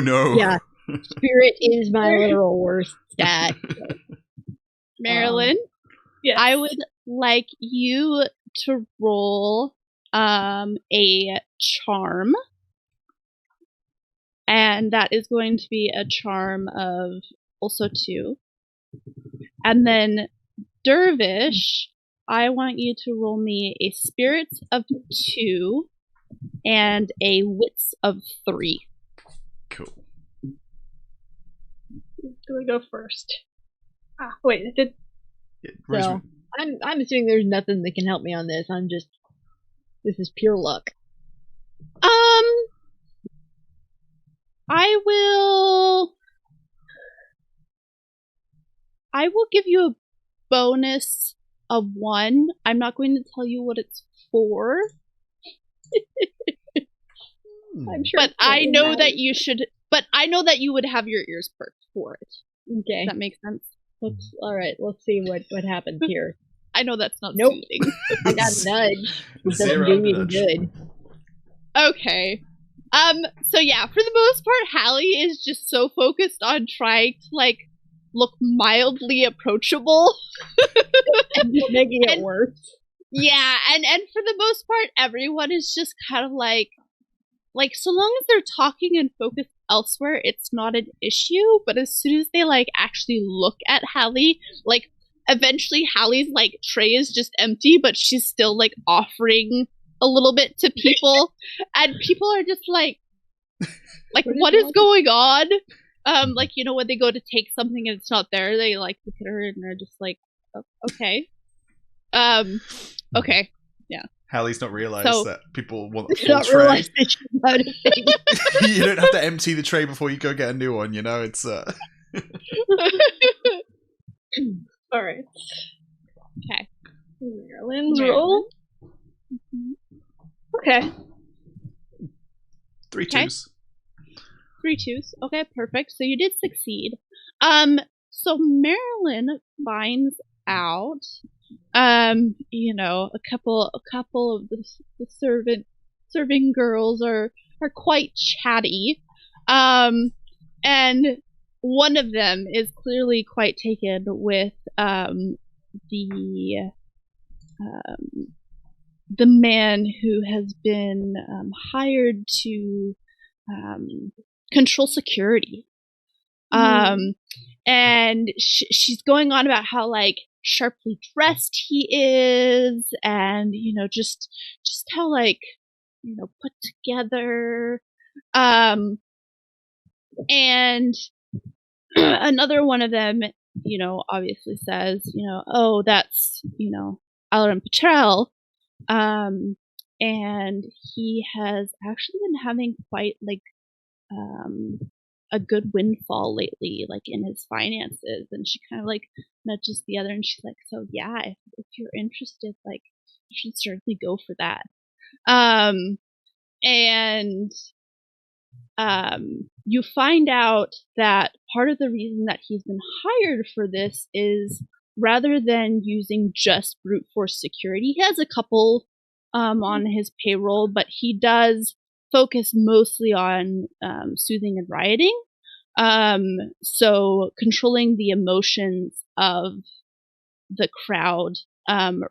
no. Yeah. Spirit is my literal worst stat. Marelyn, yes. I would like you to roll a charm, and that is going to be a charm of also 2. And then Dervish, I want you to roll me a spirits of 2 and a wits of 3. Cool. Do I go first? Wait, it did. Yeah, I'm assuming there's nothing that can help me on this. This is pure luck. I will give you a bonus of 1. I'm not going to tell you what it's for. I'm sure, but I know that you should. But I know that you would have your ears perked for it. Okay, does that make sense? All right. Let's see what happens here. I know that's not soothing. I got a nudge. It doesn't do me any good. Okay. So yeah, for the most part, Hallie is just so focused on trying to look mildly approachable. And just making it worse. Yeah, and for the most part, everyone is just kind of like so long as they're talking and focused elsewhere, it's not an issue. But as soon as they actually look at Hallie, eventually Hallie's tray is just empty, but she's still offering a little bit to people, and people are just what is going on? When they go to take something and it's not there, they look at her and they're just Okay. Okay. Yeah. Hallie's not realised that people want a full Not tray. realize that you're about a thing. You don't have to empty the tray before you go get a new one, you know? It's Alright. Okay. Marelyn's roll. Okay. 3 Okay. 2s. 3 2s. Okay, perfect. So you did succeed. So Marelyn finds out, you know, a couple of the serving girls are quite chatty, and one of them is clearly quite taken with the man who has been hired to control security. And she's going on about how like sharply dressed he is, and you know, just how like, you know, put together. And another one of them, you know, obviously says, you know, oh, that's, you know, Alarin Petrel. And he has actually been having quite like a good windfall lately, like in his finances. And she kind of like nudges the other, and she's like, so yeah, if you're interested, like you should certainly go for that. And you find out that part of the reason that he's been hired for this is rather than using just brute force security, he has a couple on his payroll, but he does focus mostly on soothing and rioting. So controlling the emotions of the crowd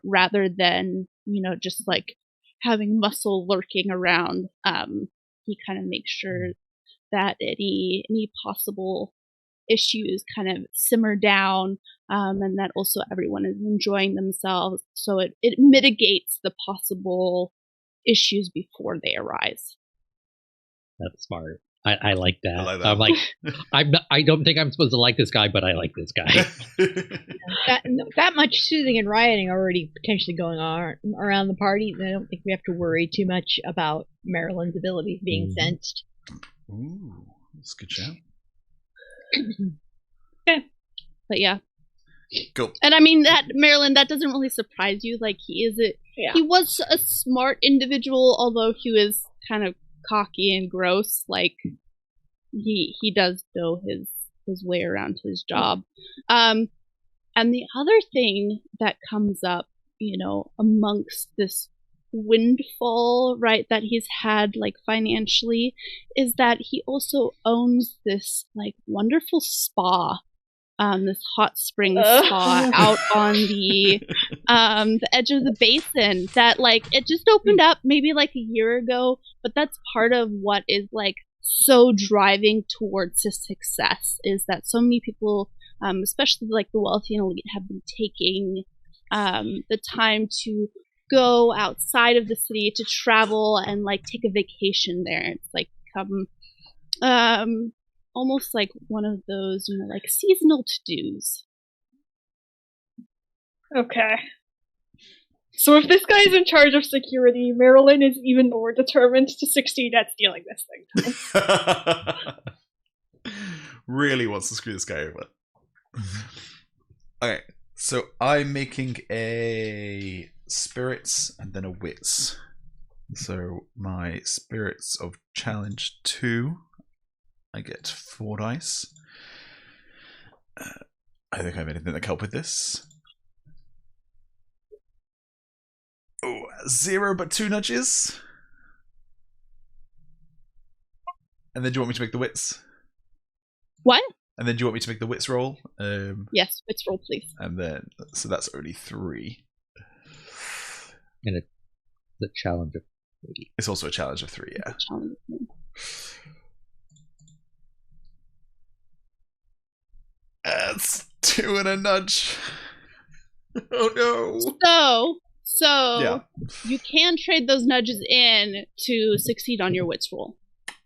rather than, you know, just like having muscle lurking around. He kind of makes sure that any possible issues kind of simmer down, and that also everyone is enjoying themselves, so it mitigates the possible issues before they arise. That's smart. I like that. I like that. I'm like, I don't think I'm supposed to like this guy, but I like this guy. That much soothing and rioting already potentially going on around the party. I don't think we have to worry too much about Marelyn's abilities being sensed. Ooh, that's a good shout. Okay. But yeah. Cool. And I mean that Marelyn, that doesn't really surprise you. Like he was a smart individual, although he was kind of cocky and gross. Like he does know his way around his job. And the other thing that comes up, you know, amongst this windfall, right, that he's had like financially, is that he also owns this like wonderful spa, this hot spring spa out on the edge of the basin that like it just opened up maybe like a year ago, but that's part of what is like so driving towards his success, is that so many people, especially like the wealthy and elite, have been taking the time to go outside of the city to travel and like take a vacation there. It's like become almost like one of those, you know, like seasonal to-dos. Okay. So if this guy is in charge of security, Marelyn is even more determined to succeed at stealing this thing. Really wants to screw this guy over. Okay, so I'm making a spirits and then a wits. So my spirits of challenge 2, I get 4 dice. I think I have anything that can help with this. Oh, 0 but 2 nudges. And then do you want me to make the wits? What? And then do you want me to make the wits roll? Yes, wits roll, please. And then, so that's only 3. And it's the challenge of 3. It's also a challenge of 3, yeah. That's 2 and a nudge. Oh no. So yeah. You can trade those nudges in to succeed on your wits roll.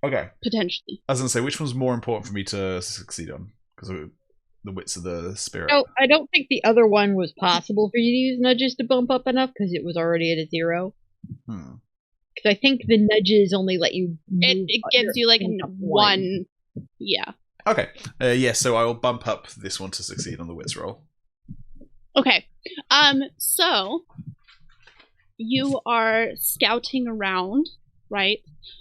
Okay. Potentially. I was going to say, which one's more important for me to succeed on? Because the wits of the spirit. Oh, I don't think the other one was possible for you to use nudges to bump up enough because it was already at a 0. Because I think the nudges only let you. It gives you like one. Yeah. Okay. So I will bump up this one to succeed on the wits roll. Okay. So you are scouting around, right?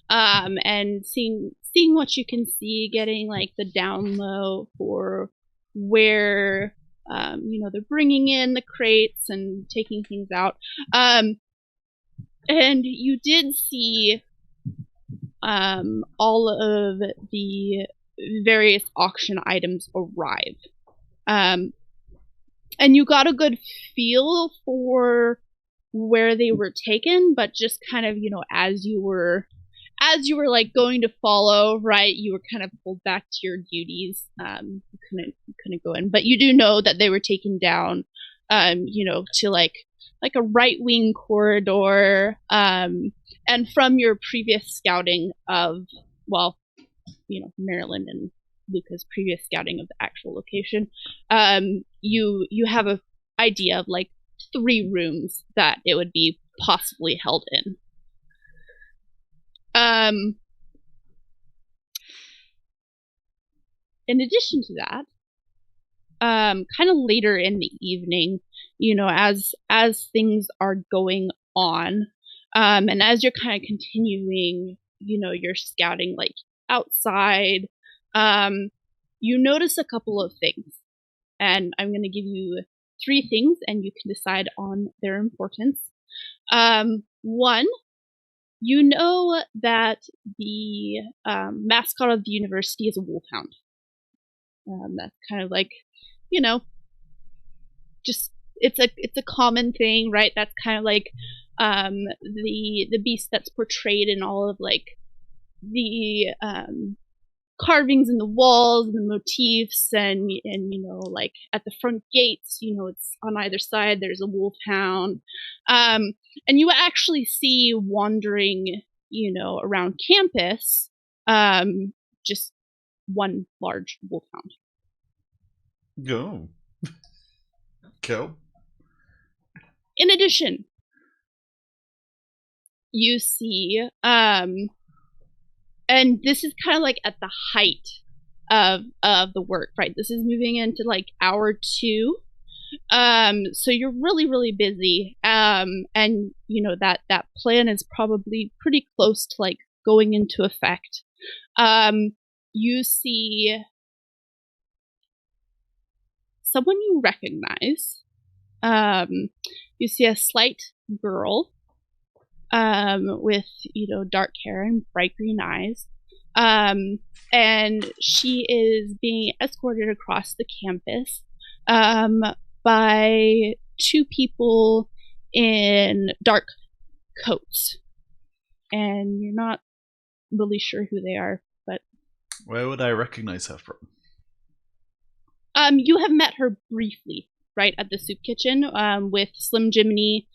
And seeing what you can see, getting like the down low for where they're bringing in the crates and taking things out. And you did see all of the various auction items arrive. And you got a good feel for where they were taken, but just kind of, as you were like going to follow, right, you were kind of pulled back to your duties. You couldn't go in, but you do know that they were taken down, to like a right wing corridor. And from your previous scouting of, Marelyn and Luka's previous scouting of the actual location, you have an idea of like 3 rooms that it would be possibly held in. In addition to that, kind of later in the evening, as things are going on, and as you're kind of continuing, your scouting like outside, you notice a couple of things, and I'm going to give you 3 things, and you can decide on their importance. 1, you know that the mascot of the university is a wolfhound. That's kind of like, just it's a common thing, right? That's kind of like the beast that's portrayed in all of like the carvings in the walls and the motifs, and like at the front gates, it's on either side there's a wolfhound, and you actually see wandering around campus just one large wolfhound. Go. Cool. In addition, you see and this is kind of like at the height of the work, right? This is moving into like hour 2. So you're really, really busy. And that plan is probably pretty close to like going into effect. You see someone you recognize. You see a slight girl with dark hair and bright green eyes, and she is being escorted across the campus by 2 people in dark coats, and you're not really sure who they are. But where would I recognize her from? You have met her briefly, right, at the soup kitchen with Slim Jiminy.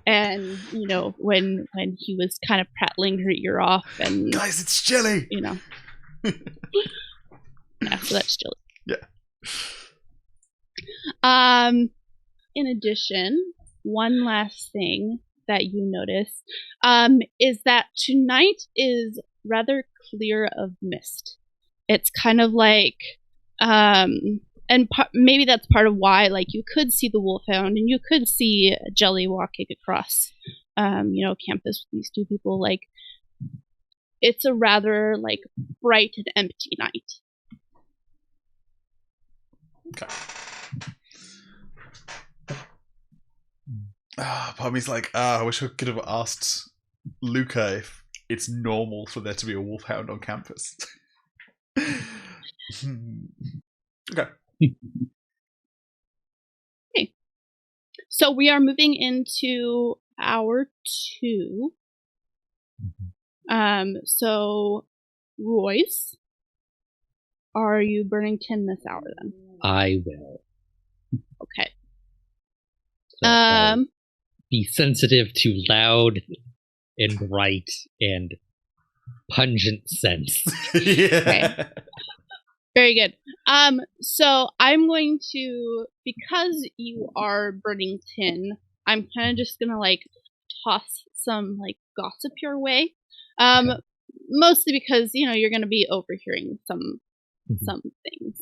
And when he was kind of prattling her ear off, and guys, it's Jelly. Yeah, so that's Jelly. Yeah. In addition, one last thing that you notice is that tonight is rather clear of mist. It's kind of like and maybe that's part of why, like, you could see the wolfhound and you could see Jelly walking across, campus with these 2 people. Like, it's a rather, like, bright and empty night. Okay. Part of me's like, I wish I could have asked Luka if it's normal for there to be a wolfhound on campus. Okay. Okay. So we are moving into hour 2. So Royce, are you burning tin this hour then? I will. Okay. So, be sensitive to loud and bright and pungent scents. Yeah. Okay. Very good. So I'm going to, because you are burning tin, I'm kind of just gonna like toss some like gossip your way. Okay. Mostly because you're gonna be overhearing some things.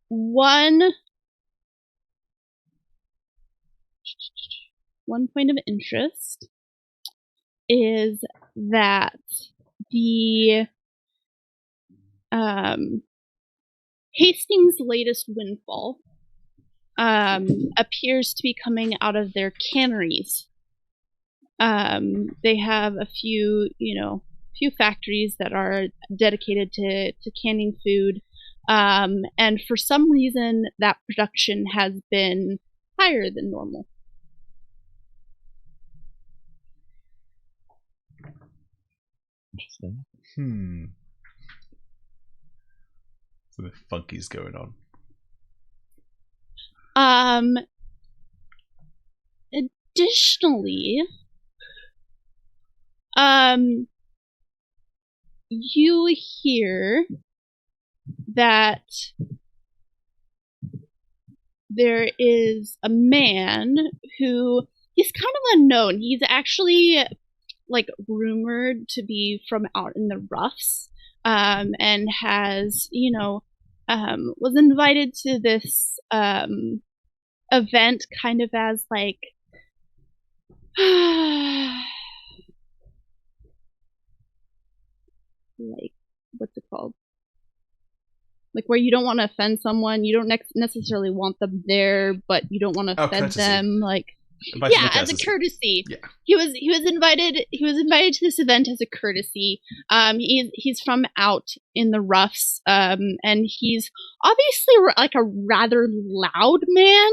One point of interest is that the Hastings' latest windfall appears to be coming out of their canneries. They have a few factories that are dedicated to canning food, and for some reason that production has been higher than normal. Interesting. Something funky's going on. Additionally, you hear that there is a man who, he's kind of unknown. He's actually like rumored to be from out in the roughs, and has was invited to this event kind of as like like, what's it called? Like where you don't want to offend someone, you don't necessarily want them there, but you don't want to offend them. Like, yeah, as a courtesy. Yeah. He was invited to this event as a courtesy. He's from out in the roughs, and he's obviously like a rather loud man.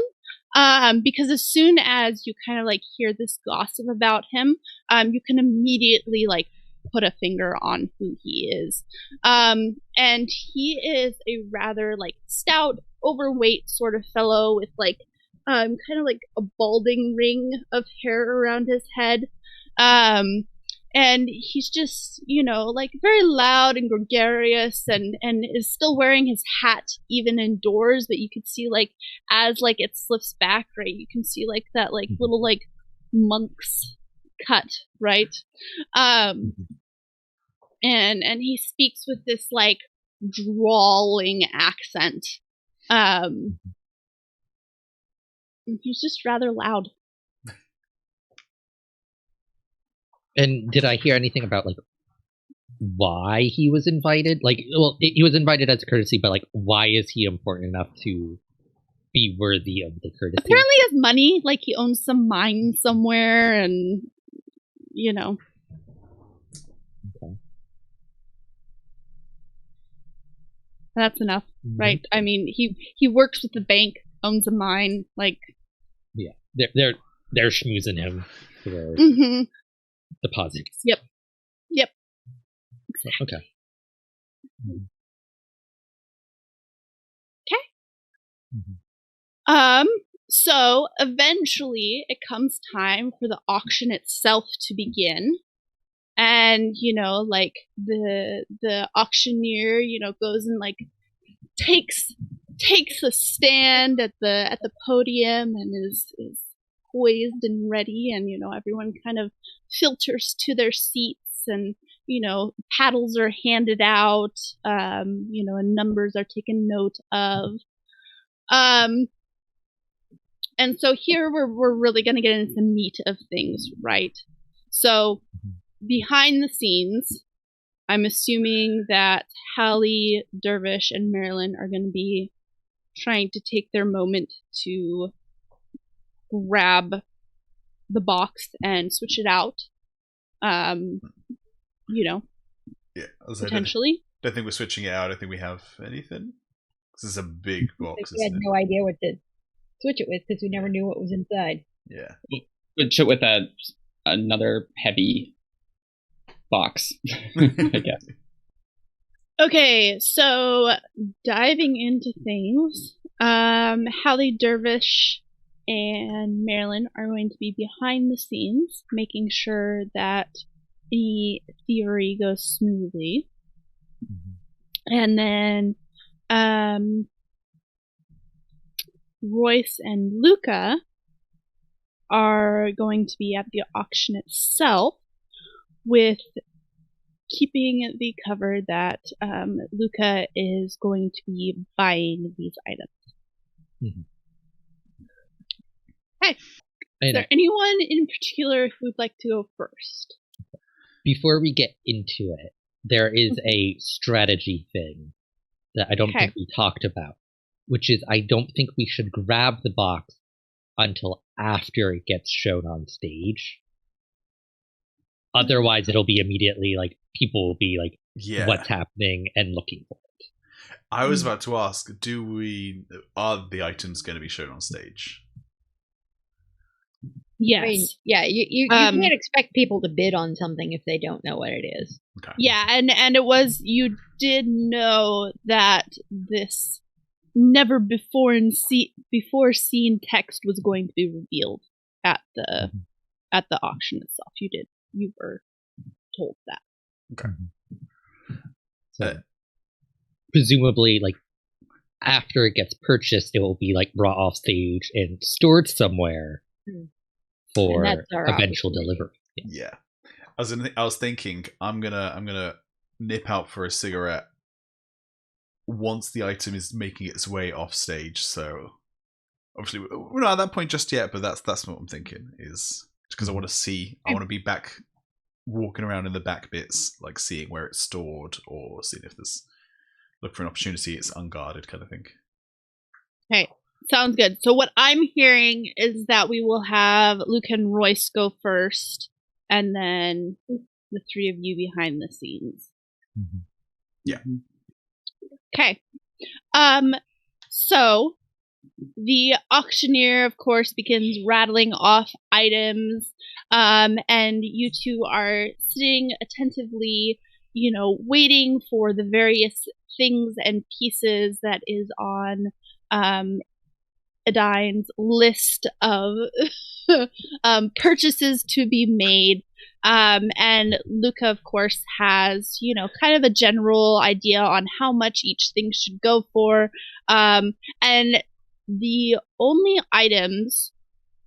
Because as soon as you kind of like hear this gossip about him, you can immediately like put a finger on who he is. And he is a rather like stout, overweight sort of fellow with like kind of like a balding ring of hair around his head. And he's just, like very loud and gregarious, and is still wearing his hat even indoors, but you could see like as like it slips back, right, you can see like that like little like monk's cut, right? And he speaks with this like drawling accent. He's just rather loud. And did I hear anything about like why he was invited? Like, well, he was invited as a courtesy, but like, why is he important enough to be worthy of the courtesy? Apparently, he has money. Like, he owns some mine somewhere, and Okay. That's enough, right? I mean, he works with the bank, owns a mine. Like, yeah, they're schmoozing him for deposits. Yep. Exactly. Okay. So eventually it comes time for the auction itself to begin. And, like the auctioneer, goes and like takes a stand at the podium and is poised and ready, and everyone kind of filters to their seats, and paddles are handed out, and numbers are taken note of. And so here we're really going to get into the meat of things, right? So behind the scenes, I'm assuming that Hallie, Dervish, and Marelyn are going to be trying to take their moment to grab the box and switch it out. Yeah, potentially. I don't think we're switching it out. I don't think we have anything. This is a big box. We had no idea what to switch it with because we never knew what was inside. Yeah. Switch it with another heavy box, I guess. Okay, so diving into things, Hallie, Dervish, and Marelyn are going to be behind the scenes, making sure that the thievery goes smoothly. And then Royce and Luka are going to be at the auction itself, with keeping the cover that Luka is going to be buying these items. Mm-hmm. Okay. Is there anyone in particular who would like to go first? Before we get into it, there is a strategy thing that I don't think we talked about, which is I don't think we should grab the box until after it gets shown on stage. Otherwise, it'll be immediately like people will be like, what's happening and looking for it. I was about to ask, are the items going to be shown on stage? Yes. I mean, yeah, you can't expect people to bid on something if they don't know what it is. Okay. Yeah, and it was, you did know that this never before seen text was going to be revealed at the auction itself. You were told that. Okay. So presumably, like after it gets purchased, it will be like brought off stage and stored somewhere for eventual delivery. Yeah. I was thinking I'm gonna nip out for a cigarette once the item is making its way off stage. So obviously we're not at that point just yet, but that's what I'm thinking, is because I want to be back walking around in the back bits, like seeing where it's stored or seeing if there's look for an opportunity it's unguarded kind of thing. Okay. Sounds good. So what I'm hearing is that we will have Luka and Royce go first, and then the three of you behind the scenes. Mm-hmm. Yeah. Okay. So the auctioneer, of course, begins rattling off items, and you two are sitting attentively, waiting for the various things and pieces that is on Adine's list of purchases to be made. And Luka, of course, has, kind of a general idea on how much each thing should go for. And the only items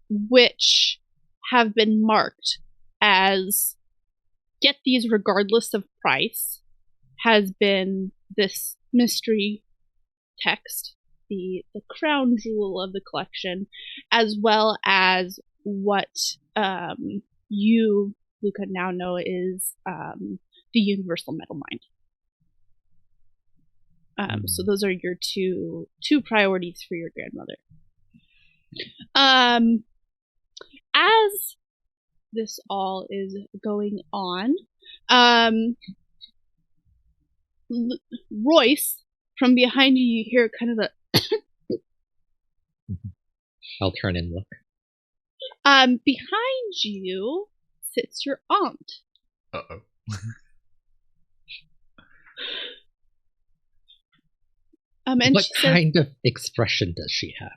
which have been marked as get these regardless of price has been this mystery text, the crown jewel of the collection, as well as what you, Luka, now know is the universal metal mind. So those are your two priorities for your grandmother. As this all is going on, Royce, from behind you, you hear kind of a I'll turn and look. behind you sits your aunt. Uh-oh. And what kind of expression does she have?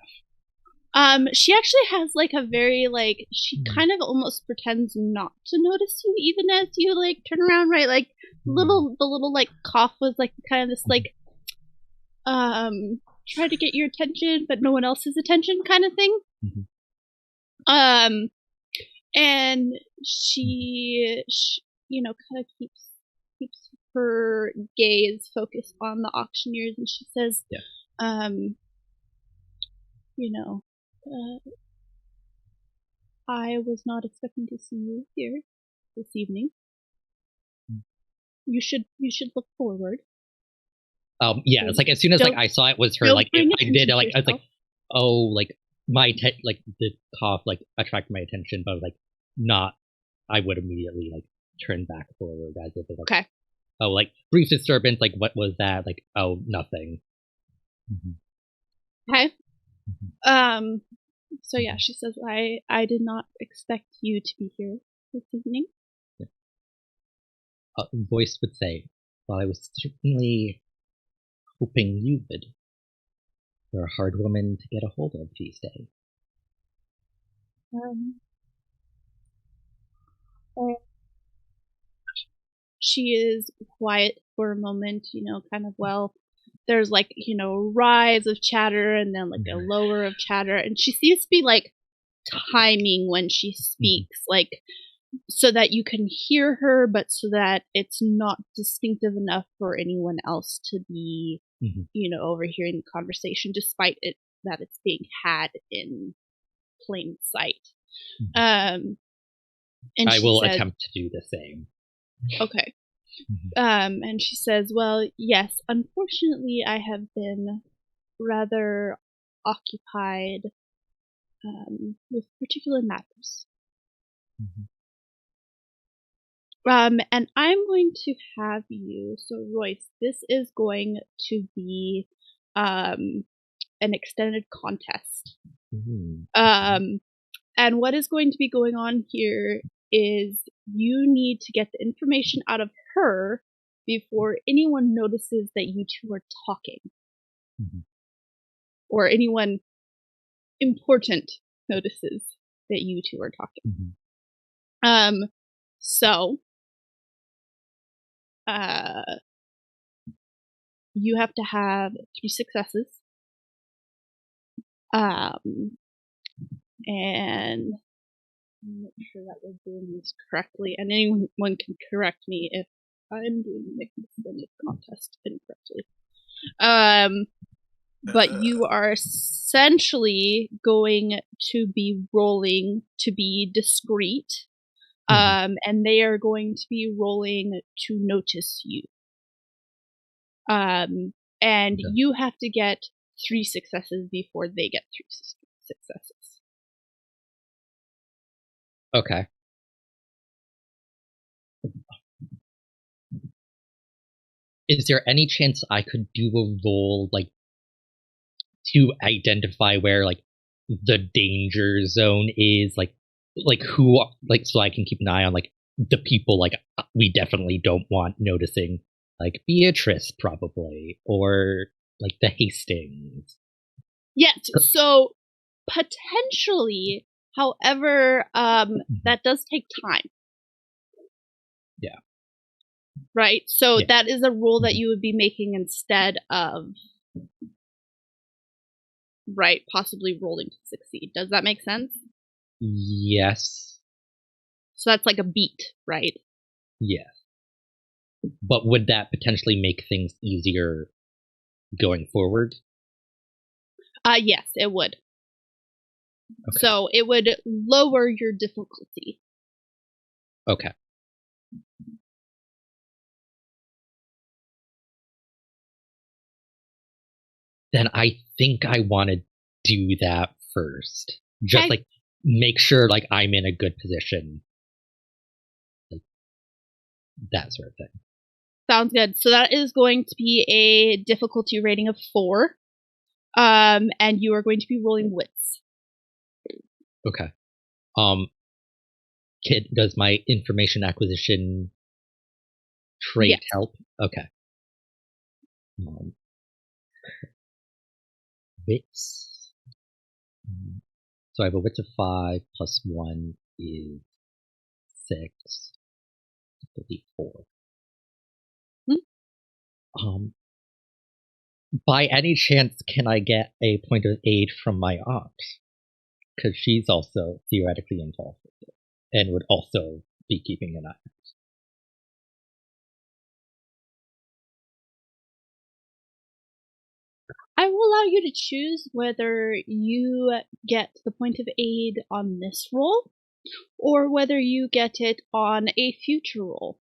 She actually has like a very she kind of almost pretends not to notice you, even as you turn around, right? Like the little cough was kind of this try to get your attention, but no one else's attention kind of thing. And she kind of keeps her gaze focused on the auctioneers, and she says, I was not expecting to see you here this evening. You should look forward. It's like as soon as I saw it was her, I did, I was like, oh, my the cough attracted my attention, but not. I would immediately turn back forward as if it okay. Oh, brief disturbance. What was that? Oh, nothing. Okay. So yeah, she says, I did not expect you to be here this evening. Voice would say, well, I was certainly hoping you would. You're a hard woman to get a hold of these days. She is quiet for a moment, kind of, well, there's like, rise of chatter and then like a lower of chatter. And she seems to be like timing when she speaks, like so that you can hear her, but so that it's not distinctive enough for anyone else to be, overhearing the conversation, despite that it's being had in plain sight. And I will attempt to do the same. Okay. And she says, well, yes, unfortunately I have been rather occupied with particular matters. And I'm going to have you, so Royce, this is going to be an extended contest. And what is going to be going on here is you need to get the information out of her before anyone notices that you two are talking. Or anyone important notices that you two are talking. So you have to have 3 successes. And I'm not sure that we're doing this correctly, and anyone can correct me if I'm doing the extended contest incorrectly. But you are essentially going to be rolling to be discreet, and they are going to be rolling to notice you. And you have to get 3 successes before they get 3 successes. Okay. Is there any chance I could do a roll, like, to identify where, like, the danger zone is, like who, like, so I can keep an eye on, like, the people, like, we definitely don't want noticing, like, Beatrice, probably, or, like, the Hastings. Yes, so, potentially, however, that does take time. Yeah. Right? So that is a roll that you would be making instead of, right, possibly rolling to succeed. Does that make sense? Yes. So that's like a beat, right? Yes. But would that potentially make things easier going forward? Yes, it would. Okay. So it would lower your difficulty. Okay. Then I think I want to do that first. Just, okay. like, make sure, like, I'm in a good position. Like, that sort of thing. Sounds good. So that is going to be a difficulty rating of 4. And you are going to be rolling wits. Okay. Does my information acquisition trait help? Okay. Wits. So I have a wits of 5 plus 1 is 6. 54. By any chance, can I get a point of aid from my aunt? Because she's also theoretically involved with it, and would also be keeping an eye on it. I will allow you to choose whether you get the point of aid on this roll, or whether you get it on a future roll.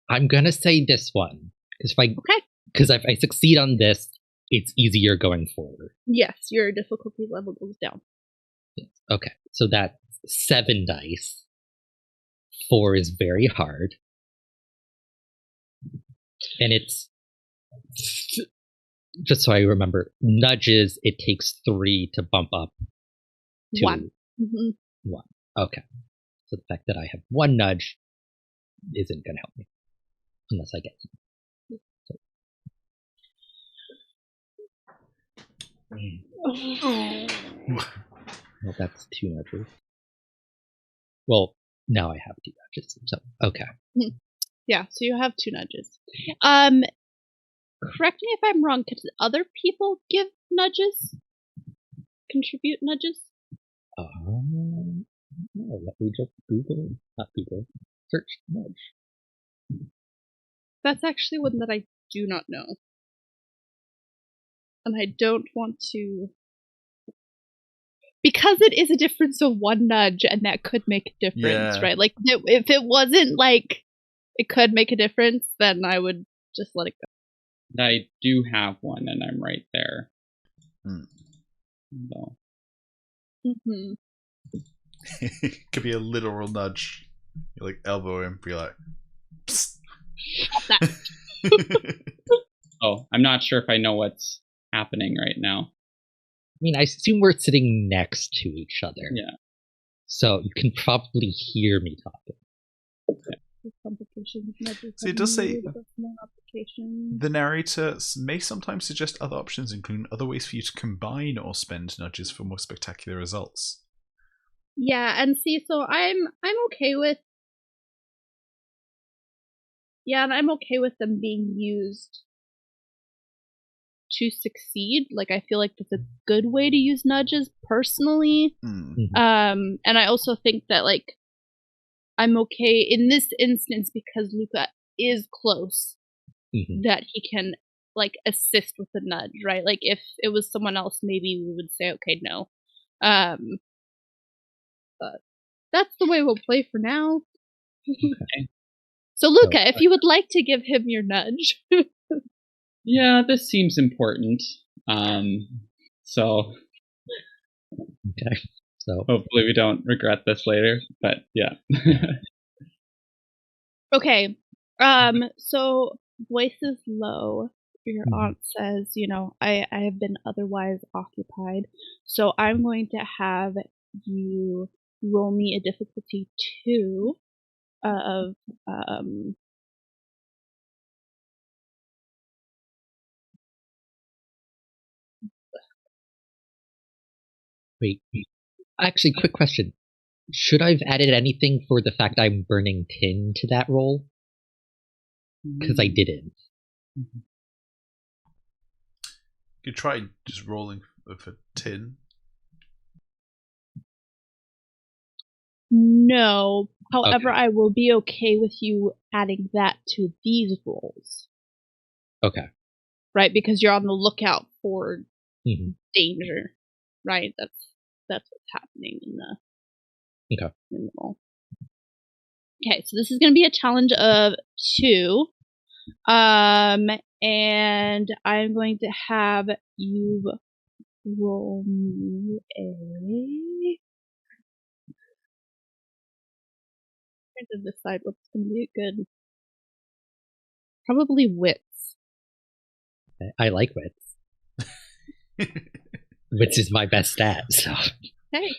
I'm gonna say this one, because if I succeed on this, it's easier going forward. Yes, your difficulty level goes down. Okay, so that's 7 dice. 4 is very hard. And it's, just so I remember, nudges, it takes 3 to bump up to 1. 1. Okay. So the fact that I have 1 nudge isn't going to help me. Unless I get some. Well, that's 2 nudges. Well, now I have 2 nudges. So okay. Yeah, so you have 2 nudges. Correct me if I'm wrong. Could other people give nudges? Contribute nudges? No, let me just search nudge. That's actually one that I do not know. And I don't want to... Because it is a difference of 1 nudge, and that could make a difference, right? Like, if it wasn't like it could make a difference, then I would just let it go. I do have one, and I'm right there. So. Mm-hmm. It could be a literal nudge. You like elbow him, be like, psst. Oh, I'm not sure if I know what's happening right now. I mean, I assume we're sitting next to each other. Yeah. So you can probably hear me talking. Okay. So it does say the narrator may sometimes suggest other options, including other ways for you to combine or spend nudges for more spectacular results. Yeah, and see, so I'm okay with... Yeah, and I'm okay with them being used to succeed. Like, I feel like that's a good way to use nudges, personally. Mm-hmm. And I also think that, like, I'm okay in this instance because Luka is close, that he can, like, assist with the nudge, right? Like, if it was someone else, maybe we would say, okay, no. But that's the way we'll play for now. Okay. So, Luka, if you would like to give him your nudge. Yeah, this seems important. So. Okay. So hopefully we don't regret this later, but yeah. Okay. So voice is low. Your aunt says, you know, I have been otherwise occupied, so I'm going to have you roll me a difficulty 2 of wait. Actually, quick question. Should I have added anything for the fact I'm burning tin to that roll? Because I didn't. You try just rolling for tin. No. However, okay. I will be okay with you adding that to these rolls. Okay. Right, because you're on the lookout for danger. Right? That's what's happening in the roll. Okay, so this is going to be a challenge of 2. And I'm going to have you roll me a... I'm trying to decide what's going to be good. Probably wits. I like wits. Wits is my best stat, so... Hey.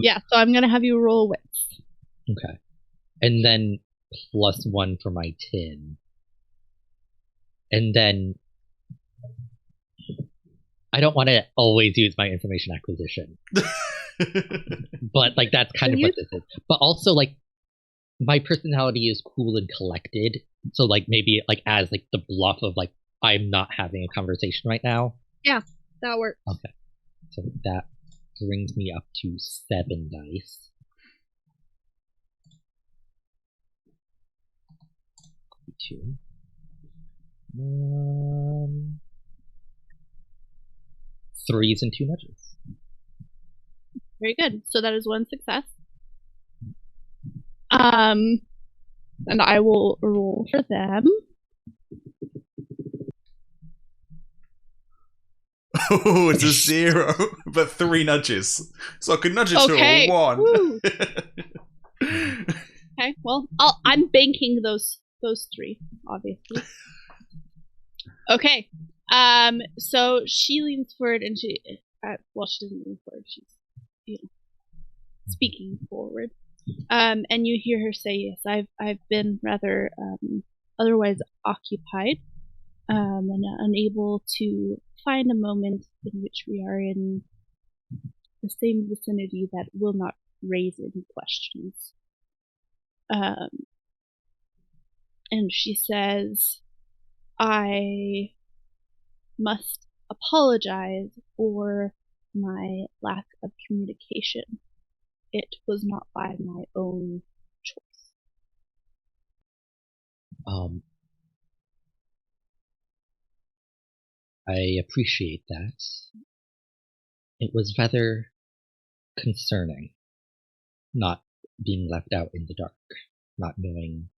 Yeah, so I'm going to have you roll wits. Okay. And then +1 for my tin. And then I don't want to always use my information acquisition. But like that's kind of what this is. But also like my personality is cool and collected. So like maybe like as like the bluff of like I'm not having a conversation right now. Yeah, that works. Okay. So that brings me up to 7 dice. Two. 3s and 2 nudges. Very good. So that is 1 success. And I will roll for them. Oh, it's a 0, but 3 nudges. So I could nudge it to a 1. Okay, well, I'm banking those 3, obviously. Okay. So she leans forward and she doesn't lean forward. She's, speaking forward. And you hear her say, "Yes, I've been rather otherwise occupied, and unable to find a moment in which we are in the same vicinity that will not raise any questions. And she says, I must apologize for my lack of communication. It was not by my own choice. I appreciate that. It was rather concerning, not being left out in the dark, not knowing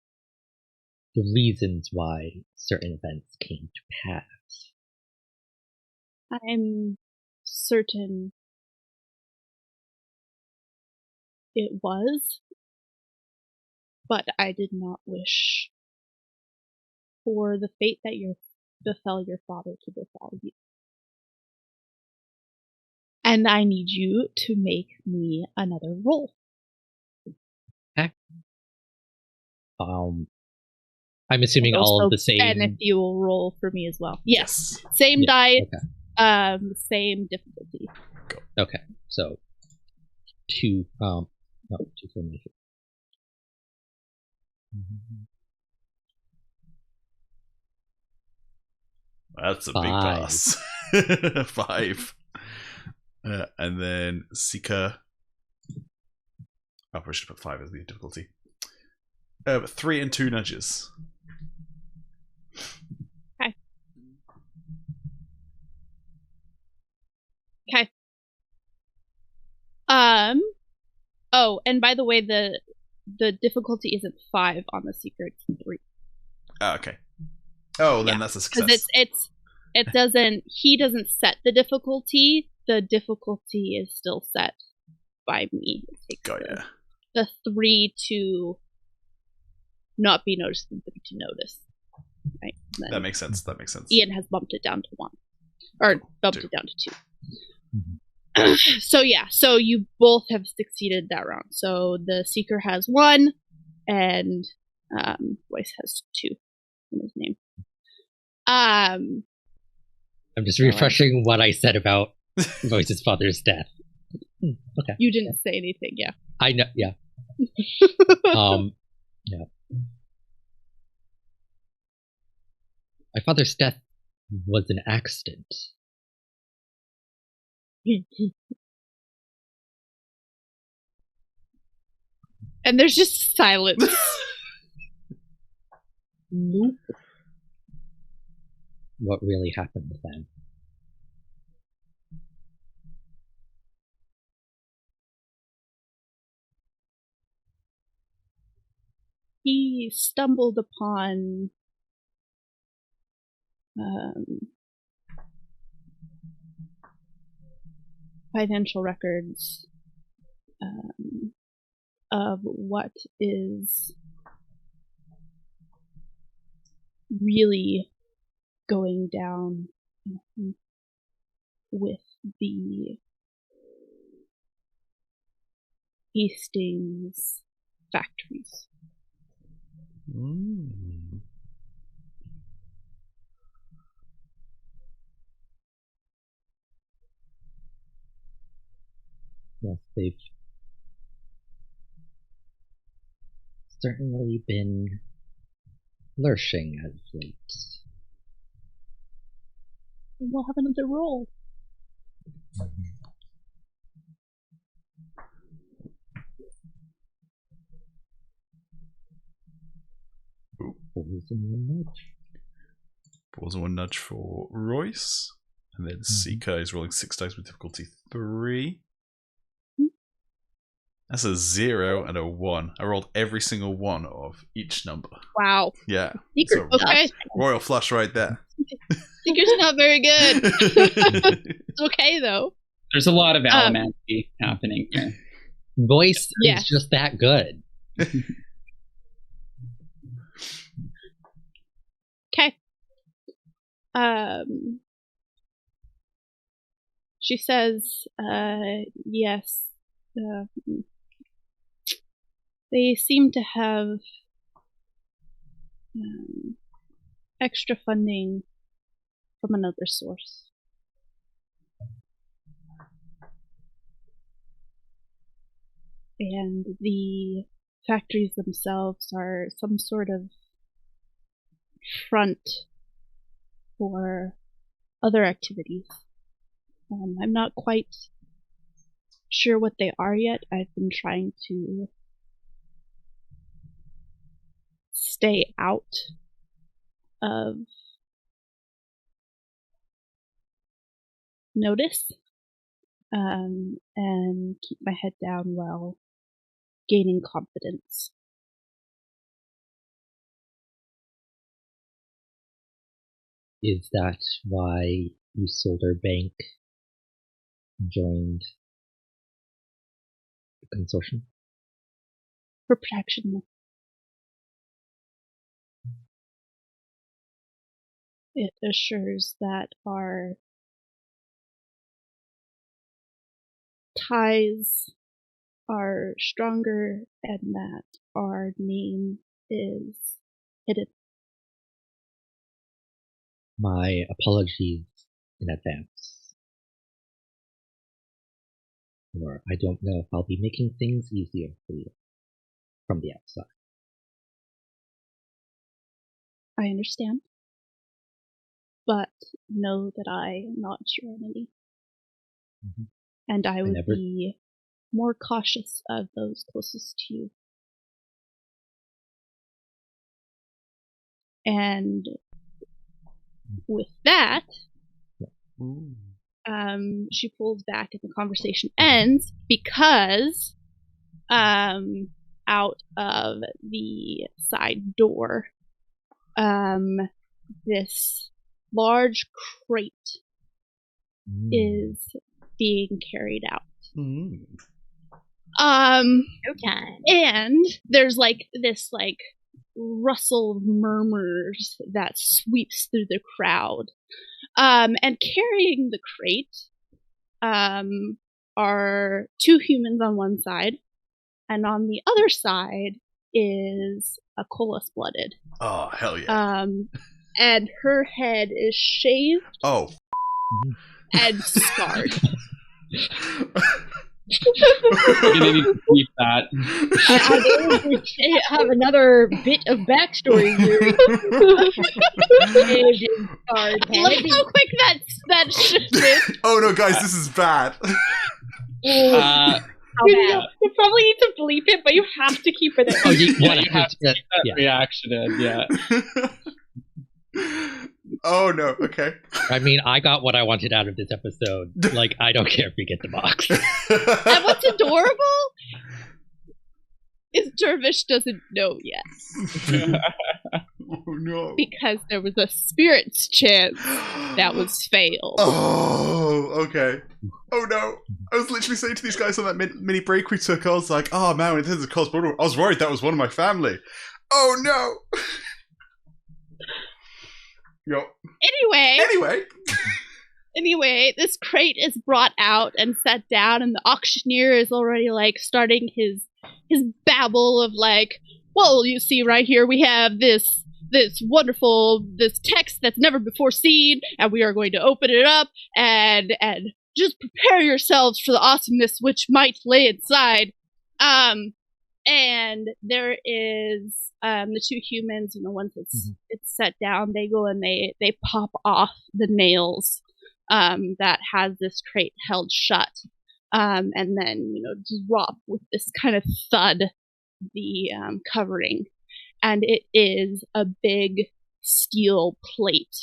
the reasons why certain events came to pass. I'm certain it was, but I did not wish for the fate that befell your father to befall you. And I need you to make me another roll. Okay. I'm assuming all of the same. And if you will roll for me as well. Yes. Same dice, same difficulty. Okay. So 2 2 for me. That's a big pass. 5. And then Seeker. I probably should put 5 as the difficulty. 3 and 2 nudges. Okay. Oh, and by the way, the difficulty isn't 5 on the Seeker, it's 3. Oh, okay. Oh, then that's a success. Because he doesn't set the difficulty. The difficulty is still set by me. It takes the 3 to not be noticed and 3 to notice. Right? That makes sense. Ian has bumped it down to 1. Or bumped 2. It down to 2. So you both have succeeded that round. So the Seeker has 1, and Royce has 2 in his name. I'm just refreshing what I said about Royce's father's death. Okay. You didn't say anything, yeah. I know, yeah. Yeah. My father's death was an accident. And there's just silence. Nope. What really happened then? He stumbled upon financial records of what is really going down with the Hastings factories. Yes, they've certainly been flourishing as late. We'll have another roll. Balls and 1 nudge. Balls and 1 nudge for Royce. And then Seeker is rolling 6 dice with difficulty 3. That's a 0 and a 1. I rolled every single one of each number. Wow. Yeah. Seeker, okay. Royal flush right there. Seeker's not very good. It's okay, though. There's a lot of Alamancy happening here. Voice is just that good. Okay. She says, yes. They seem to have extra funding from another source. And the factories themselves are some sort of front for other activities. I'm not quite sure what they are yet. I've been trying to stay out of notice and keep my head down while gaining confidence. Is that why you sold our bank and joined the consortium? For protection. It assures that our ties are stronger and that our name is hidden. My apologies in advance. Or I don't know if I'll be making things easier for you from the outside. I understand. But know that I am not your enemy. Mm-hmm. And I would be more cautious of those closest to you. And with that, she pulls back and the conversation ends because out of the side door, this large crate is being carried out. No time. And there's like this like rustle of murmurs that sweeps through the crowd. And carrying the crate are two humans on one side, and on the other side is a Colas-blooded. Oh, hell yeah. And her head is shaved. Oh. And scarred. You need to keep that. I have another bit of backstory here. Look how quick that shifted. Oh no, guys, this is bad. You probably need to bleep it, but you have to keep it in. Oh, you have to keep that reaction in, yeah. Oh no, okay. I mean, I got what I wanted out of this episode. Like, I don't care if we get the box. And what's adorable is Dervish doesn't know yet. Oh no. Because there was a spirit's chance that was failed. Oh, okay. Oh no. I was literally saying to these guys on that mini break we took, I was like, oh man, this is a cosplay. I was worried that was one of my family. Oh no. Yo. Anyway, this crate is brought out and set down, and the auctioneer is already like starting his babble of like, well, you see right here we have this wonderful text that's never before seen, and we are going to open it up and just prepare yourselves for the awesomeness which might lay inside. And there is the two humans, once it's set down, they go and they pop off the nails that has this crate held shut, and then drop with this kind of thud the covering, and it is a big steel plate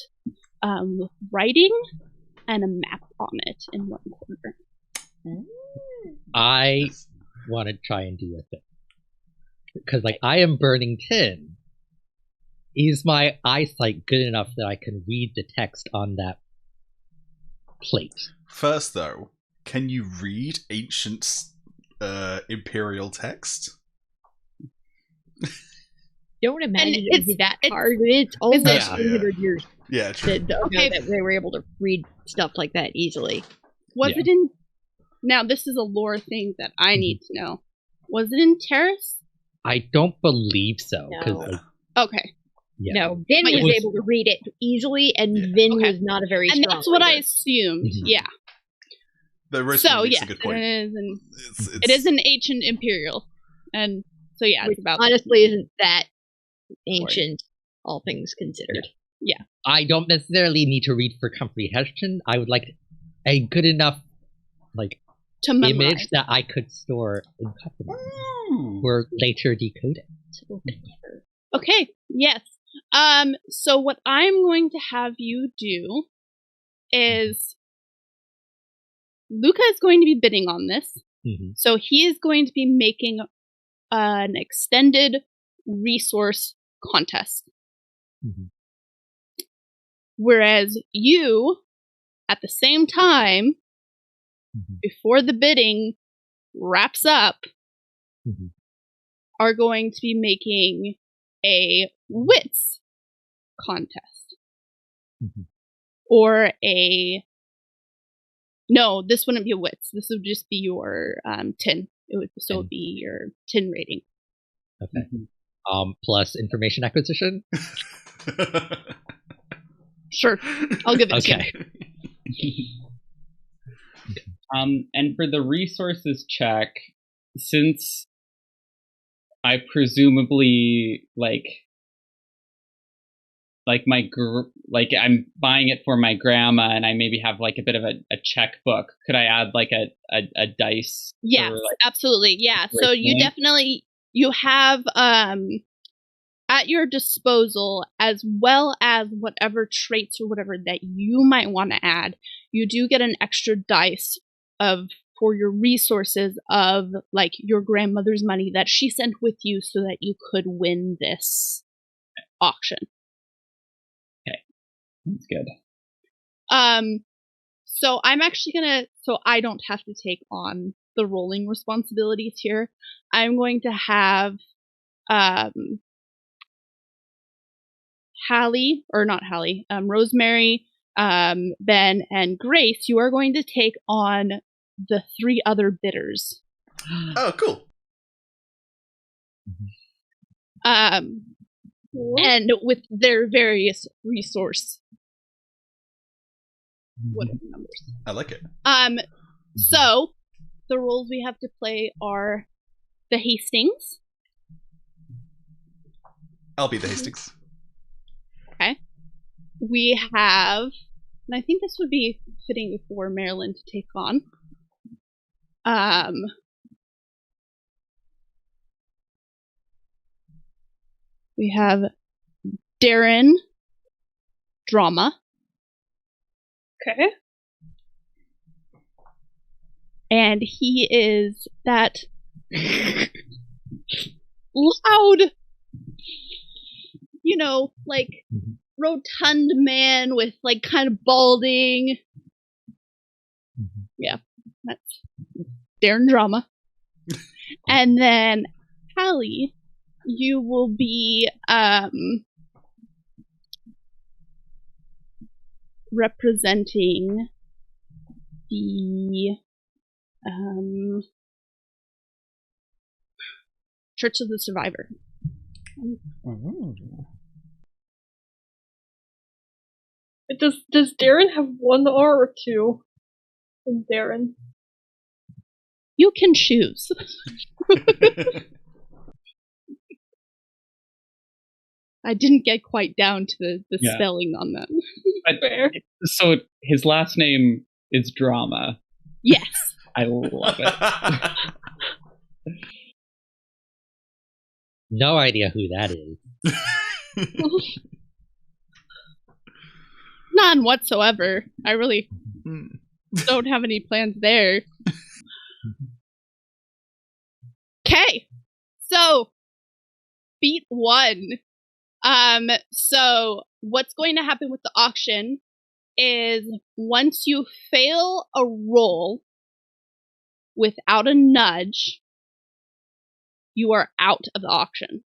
with writing and a map on it in one corner. I want to try and do a thing. Because, I am burning tin. Is my eyesight good enough that I can read the text on that plate? First, though, can you read ancient imperial text? Don't imagine it would be that hard. It's almost 300 years. Yeah, true. That they were able to read stuff like that easily. Was it in... Now, this is a lore thing that I need to know. Was it in Terrace? I don't believe so. No. Okay. Yeah. No, Vin was able to read it easily, and Vin was not a very strong And that's what reader. I assumed, yeah. The Rosemary makes a good point. It is an ancient imperial, and so yeah, Which it's about honestly isn't that ancient, all things considered. Yeah. I don't necessarily need to read for comprehension. I would like a good enough to memorize. image that I could store in copy or later decode it. Okay. Yes. So what I'm going to have you do is Luka is going to be bidding on this. Mm-hmm. So he is going to be making an extended resource contest. Mm-hmm. Whereas you, at the same time, before the bidding wraps up, are going to be making a wits contest. Or no, this wouldn't be a wits. This would just be your tin. It would be your tin rating. Okay. Plus information acquisition. Sure, I'll give it to you. And for the resources check, since I presumably I'm buying it for my grandma, and I maybe have a bit of a checkbook. Could I add a dice? Yes, absolutely. Yeah. So you have at your disposal, as well as whatever traits or whatever that you might want to add. You do get an extra dice for your resources of your grandmother's money that she sent with you so that you could win this auction. That's good. So I'm actually so I don't have to take on the rolling responsibilities here. I'm going to have Rosemary, Ben, and Grace, you are going to take on the 3 other bidders. Oh, cool. And with their various resource whatever numbers. I like it. So the roles we have to play are the Hastings. I'll be the Hastings. Okay. We have, and I think this would be fitting for Marelyn to take on. We have Darren, drama. Okay. And he is that loud, rotund man with kind of balding. Yeah, that's Darren drama. And then Hallie, you will be representing the Church of the Survivor. Does Darren have 1 R or 2? Darren. You can choose. I didn't get quite down to the spelling on that. So his last name is Drama. Yes. I love it. No idea who that is. None whatsoever. I really don't have any plans there. Okay. So, beat 1. So what's going to happen with the auction is once you fail a roll without a nudge, you are out of the auction.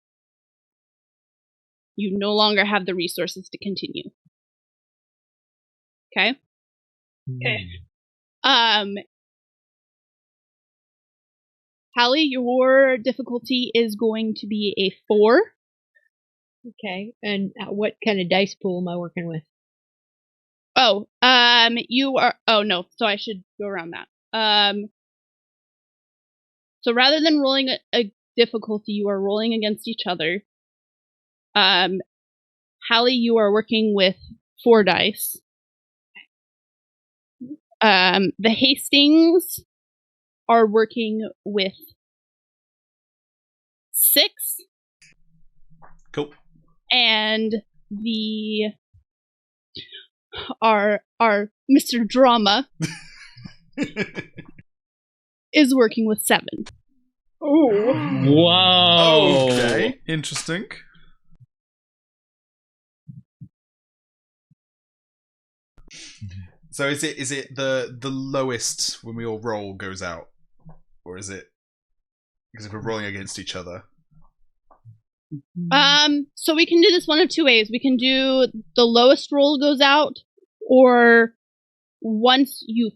You no longer have the resources to continue. Okay? Okay. Hallie, your difficulty is going to be a 4. Okay, and what kind of dice pool am I working with? You are. Oh no, so I should go around that. So rather than rolling a difficulty, you are rolling against each other. Hallie, you are working with 4 dice. The Hastings are working with 6. Cool. And our Mr. Drama is working with 7. Ooh. Whoa. Okay, interesting. So is it the lowest when we all roll goes out, or is it because if we're rolling against each other? So we can do this one of 2 ways. We can do the lowest roll goes out, or once you.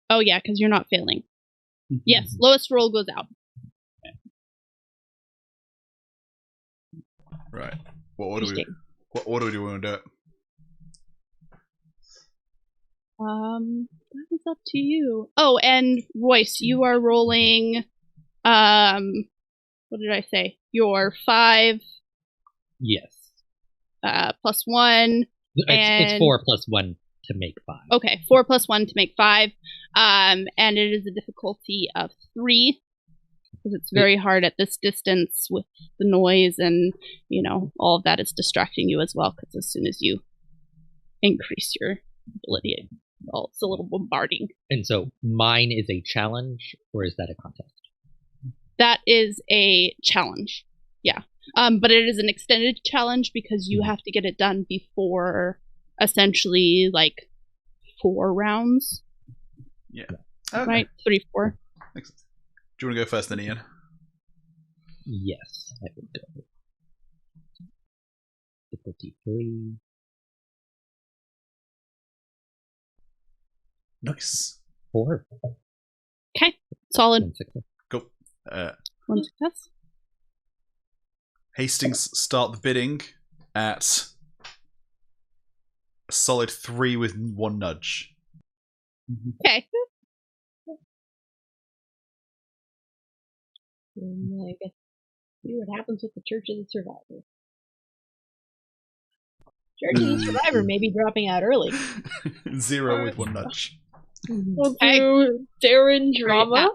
Oh yeah, because you're not failing. Yes, lowest roll goes out. Right. What order do we want to do it? That is up to you. Oh, and Royce, you are rolling. What did I say? Your 5. Yes. +1. It's 4 + 1 to make 5. Okay, 4 + 1 to make 5. And it is a difficulty of 3 because it's very hard at this distance with the noise, and all of that is distracting you as well. Because as soon as you increase your ability, it's a little bombarding. And so mine is a challenge, or is that a contest? That is a challenge. Yeah. But it is an extended challenge because you have to get it done before essentially 4 rounds. Yeah. Okay. Right? 3, 4. Excellent. Do you want to go first then, Ian? Yes, I would go. Difficulty 3. Nice. 4. Okay. Solid. 1 success. Cool. 1 success. Hastings start the bidding at a solid 3 with 1 nudge. Okay. And I guess see what happens with the Church of the Survivor. Church of the Survivor may be dropping out early. 0 with 1 nudge. We'll do Darren Drama.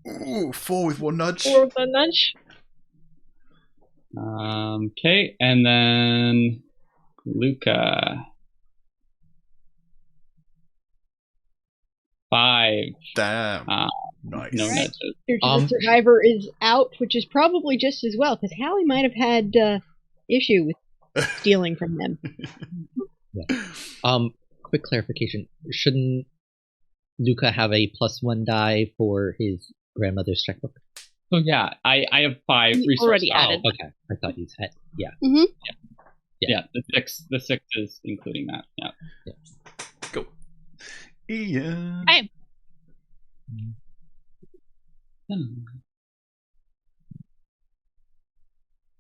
Ooh, 4 with 1 nudge. 4 with a nudge. Okay, and then Luka. 5. Damn. Nice. No Right. nudges. Church of the Survivor is out, which is probably just as well, because Hallie might have had issue with stealing from them. Yeah. Quick clarification. Shouldn't Luka have a +1 die for his grandmother's checkbook? Oh yeah, I have 5 You resource already die. added. Oh, okay. I thought you said, yeah. Mm-hmm. Yeah, the 6 is including that. Yeah. Go. Ian. Hey.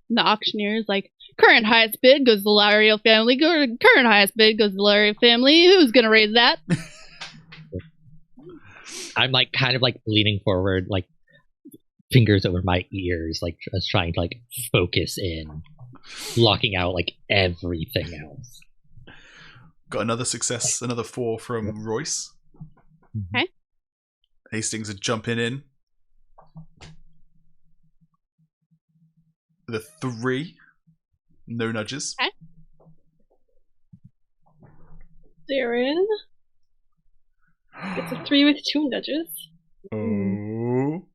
The auctioneer is like, current highest bid goes to the Lario family. Current highest bid goes to the Lario family. Who's gonna raise that? I'm kind of leaning forward, fingers over my ears, just trying to focus in, blocking out everything else. Got another success, another 4 from Royce. Okay. Hastings are jumping in. The 3. No nudges. Okay. Darren gets a 3 with 2 nudges. Oh.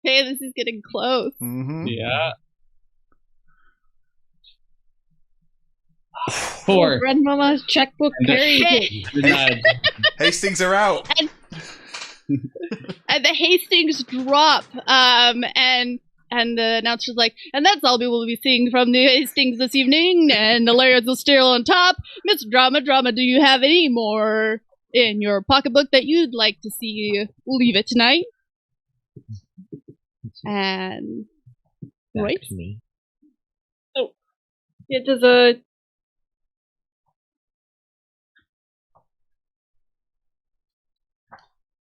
Hey, this is getting close. Mm-hmm. Yeah. 4. Grandmama's checkbook carries it. Hastings are out. And the Hastings drop. And the announcer's like, and that's all we will be seeing from the Hastings this evening. And the layers are still on top. Mr. Drama, do you have any more in your pocketbook that you'd like to see leave it tonight? And Back Royce? to me. Yeah, does a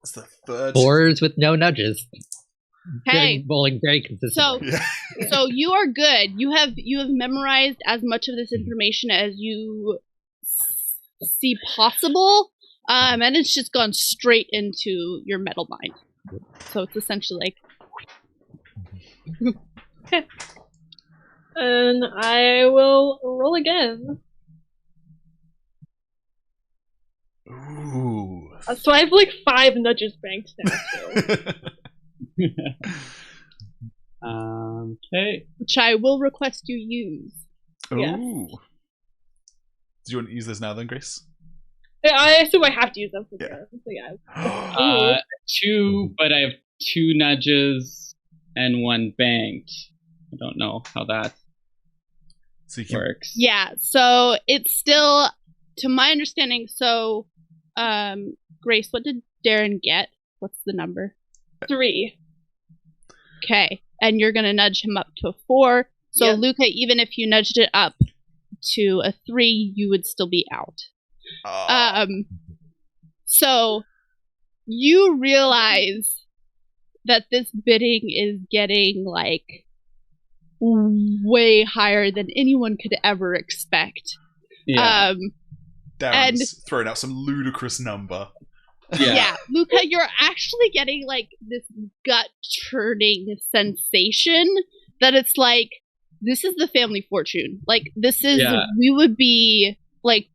It's the third. 4s with no nudges. Hey, Rolling very consistently. So you are good. You have memorized as much of this information as you see possible, and it's just gone straight into your metal mind. So it's essentially like. Okay. And I will roll again. Ooh. So I have like 5 nudges banked now too. Okay. Which I will request you use. Ooh. Yes. Do you want to use this now then, Grace? I assume I have to use them for Yeah. this. So yeah. 2, but I have 2 nudges and 1 banked. I don't know how that works. Yeah, so it's still, to my understanding, so, Grace, what did Darren get? What's the number? 3. Okay, and you're going to nudge him up to a 4. So, Yep. Luka, even if you nudged it up to a 3, you would still be out. So, you realize that this bidding is getting, like, way higher than anyone could ever expect. Yeah. Darren's throwing out some ludicrous number. Yeah, Luka, you're actually getting like this gut-churning sensation that it's like, this is the family fortune. Like, this is, we would be like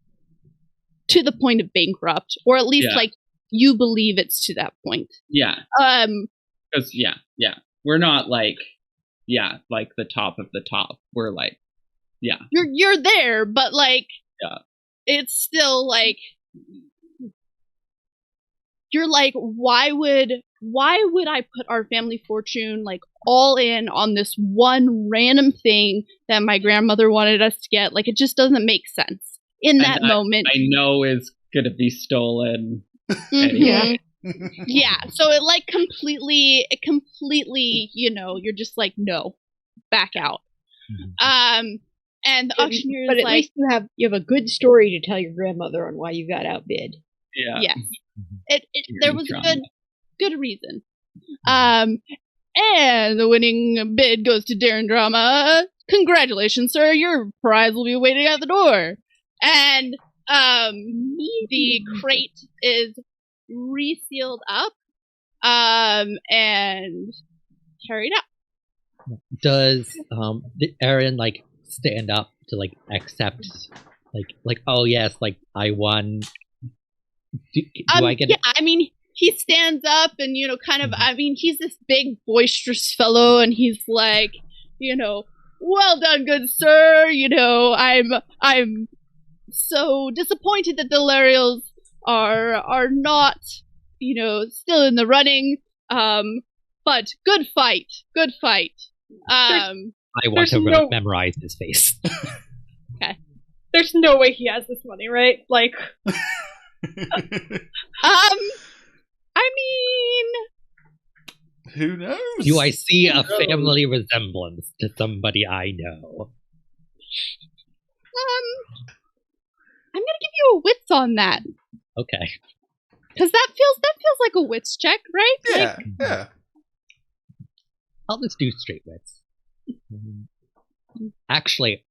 to the point of bankrupt, or at least like you believe it's to that point. Yeah. Because we're not like like the top of the top. We're like, you're there, but like, it's still like, you're like, why would I put our family fortune like all in on this one random thing that my grandmother wanted us to get? Like, it just doesn't make sense in that moment. I know is gonna be stolen. Anyway. Yeah, so it like completely, you know, you're just like, no, back out. And the auctioneer is but at like, least you have a good story to tell your grandmother on why you got outbid. Yeah. Yes. There was a good reason. And the winning bid goes to Darren Drama. Congratulations, sir. Your prize will be waiting at the door. And the crate is resealed up and carried out. Does Aaron like stand up to like accept like oh yes, like I won? Do I get it? I mean, he stands up and, you know, kind of, I mean, he's this big, boisterous fellow, and he's like, you know, well done, good sir. You know, I'm so disappointed that the Larials are not, you know, still in the running. But good fight. I want to memorize his face. Okay. There's no way he has this money, right? Like. I mean, who knows? Do I see a family resemblance to somebody I know? I'm gonna give you a wits on that. Okay. Because that feels like a wits check, right? Yeah, like, yeah. I'll just do straight wits. Actually,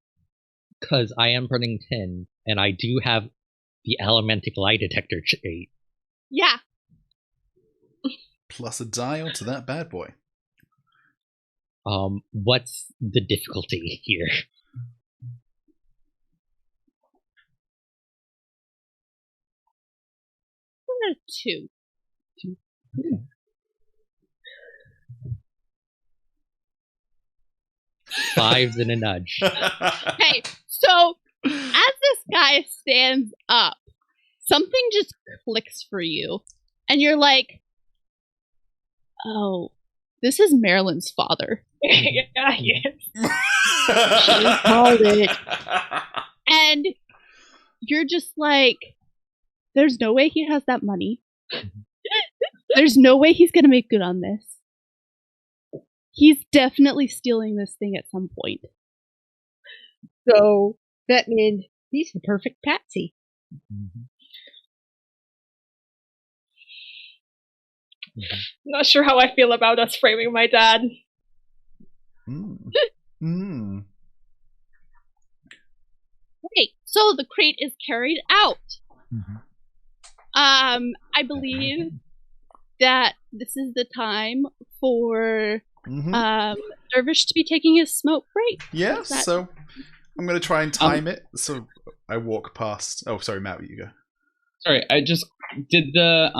because I am running 10, and I do have the elementic lie detector trait. Yeah. Plus a die onto that bad boy. What's the difficulty here? I'm at 2. 5s and a nudge. Hey, so as this guy stands up, something just clicks for you, and you're like, oh, this is Marelyn's father. Yes. She called it. And you're just like, there's no way he has that money. There's no way he's gonna make good on this. He's definitely stealing this thing at some point. So that means he's the perfect patsy. Not sure how I feel about us framing my dad. Okay, so the crate is carried out. I believe that this is the time for Dervish to be taking his smoke break. Yeah, so I'm going to try and time it. So I walk past. Oh, sorry, Matt, you go. Sorry, I just did the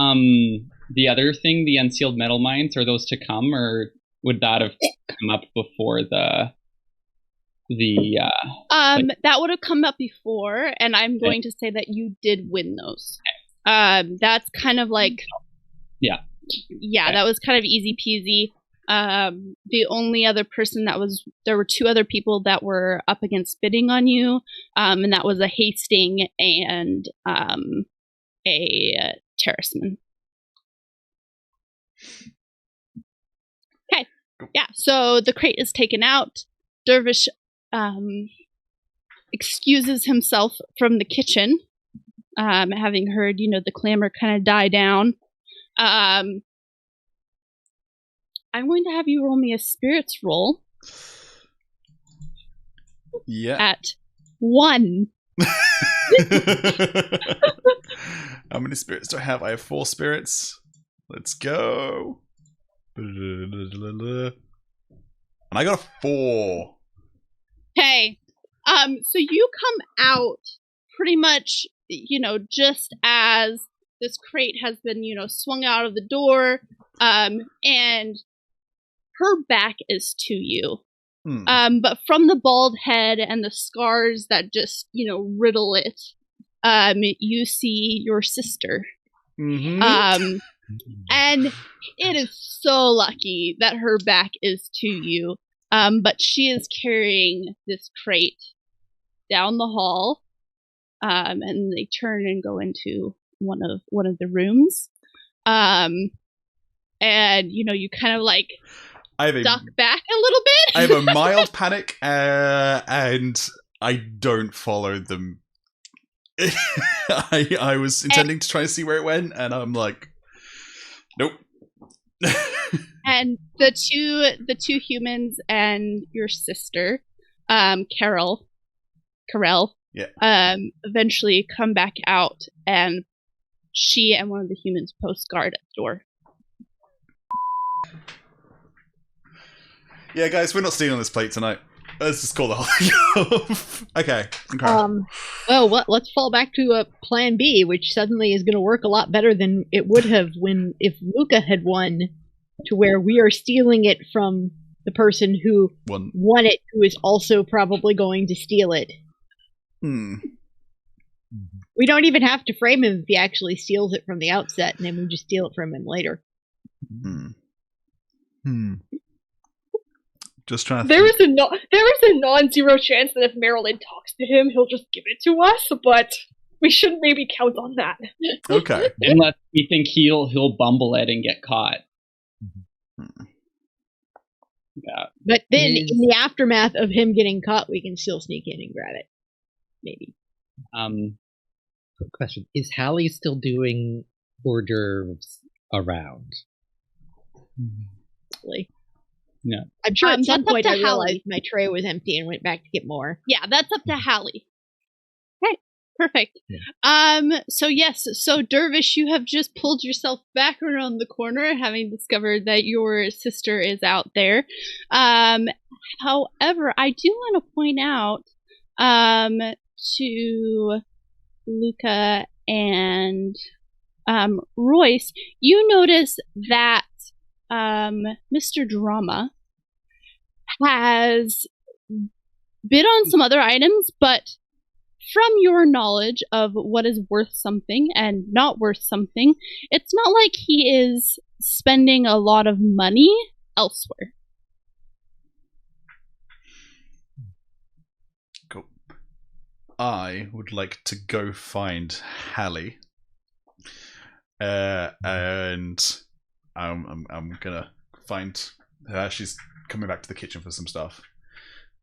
other thing, the unsealed metal mines. Are those to come, or would that have come up before the? That would have come up before, and I'm going to say that you did win those. That's kind of like, yeah, that was kind of easy peasy. The only other person there were two other people that were up against bidding on you, and that was a Hasting and a Terraceman. Okay, yeah. So the crate is taken out. Dervish excuses himself from the kitchen, having heard, the clamor kind of die down. I'm going to have you roll me a spirits roll. Yeah. At 1. How many spirits do I have? I have 4 spirits. Let's go. And I got a 4. Okay. So you come out pretty much, just as this crate has been, swung out of the door, and her back is to you. But from the bald head and the scars that just, riddle it, you see your sister. And it is so lucky that her back is to you. But she is carrying this crate down the hall, and they turn and go into one of the rooms. And you kind of like duck back a little bit. I have a mild panic, and I don't follow them. I was intending to try and see where it went, and I'm like, nope. And the two humans and your sister, Carell, eventually come back out, and she and one of the humans post guard at the door. Yeah, guys, we're not stealing this plate tonight. Let's just call the whole thing off. Okay. Well, let's fall back to Plan B, which suddenly is going to work a lot better than it would have if Luka had won, to where we are stealing it from the person who won it, who is also probably going to steal it. We don't even have to frame him if he actually steals it from the outset, and then we just steal it from him later. Just trying to there is a non-zero chance that if Marelyn talks to him, he'll just give it to us, but we shouldn't maybe count on that. Okay. Unless we think he'll bumble it and get caught. Yeah. But then, in the aftermath of him getting caught, we can still sneak in and grab it. Maybe. Quick question. Is Hallie still doing hors d'oeuvres around? No. I'm sure at some point I realized Hallie. my tray was empty and went back to get more. Yeah, that's up to Hallie. Okay, perfect. Yeah. So Dervish, you have just pulled yourself back around the corner, having discovered that your sister is out there. However, I do want to point out to Luka and Royce, you notice that Mr. Drama has bid on some other items, but from your knowledge of what is worth something and not worth something, it's not like he is spending a lot of money elsewhere. Cool. I would like to go find Hallie, and I'm gonna find her. She's coming back to the kitchen for some stuff,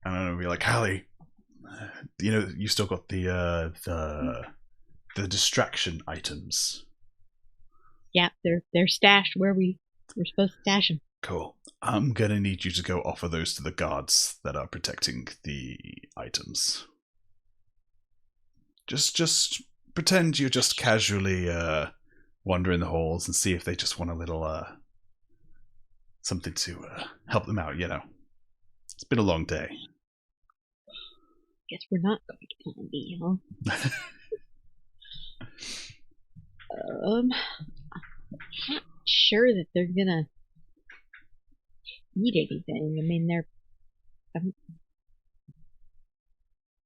and I'm gonna be like, Hallie, you still got the distraction items. Yeah, they're stashed where we We're supposed to stash them. Cool. I'm gonna need you to go offer those to the guards that are protecting the items. Just pretend you're just casually wandering the halls and see if they just want a little something to help them out. It's been a long day. Guess we're not going to Plan B, huh? I'm not sure that they're gonna eat anything. I mean, they're.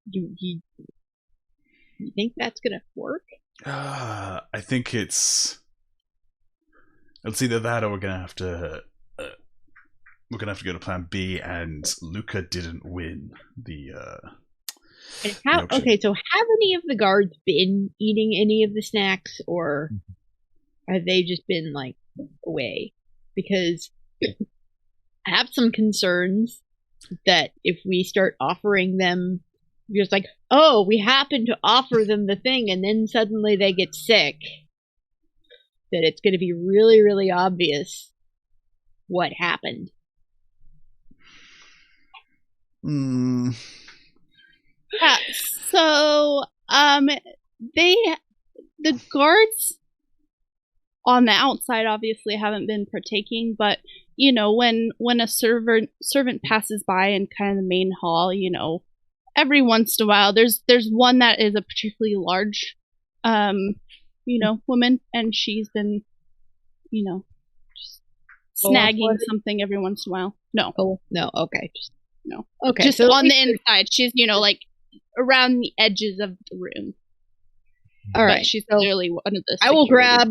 You think that's gonna work? I think it's either that or we're gonna have to go to Plan B. And Luka didn't win the. Okay, so have any of the guards been eating any of the snacks, or have they just been like away? Because I have some concerns that if we start offering them, just like, oh, we happen to offer them the thing, and then suddenly they get sick, that it's going to be really, really obvious what happened. Yeah, so the guards on the outside obviously haven't been partaking, but when a servant passes by in kind of the main hall, every once in a while there's one that is a particularly large woman, and she's been just snagging something every once in a while. No, okay. Just so on the inside. She's like around the edges of the room. All right, but she's clearly one of the. I will grab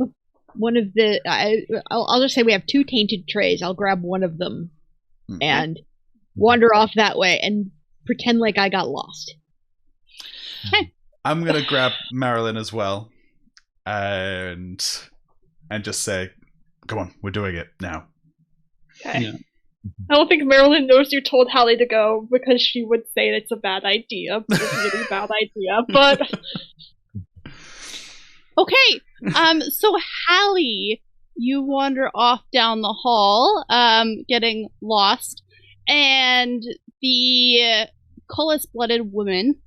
one of the. I'll just say we have 2 tainted trays. I'll grab one of them and wander off that way and pretend like I got lost. Okay. I'm gonna grab Marelyn as well, and just say, "Come on, we're doing it now." Okay. Yeah. I don't think Marelyn knows you told Hallie to go, because she would say it's a bad idea. It's a really bad idea, but... Okay, so Hallie, you wander off down the hall, getting lost, and the Cullis-blooded woman,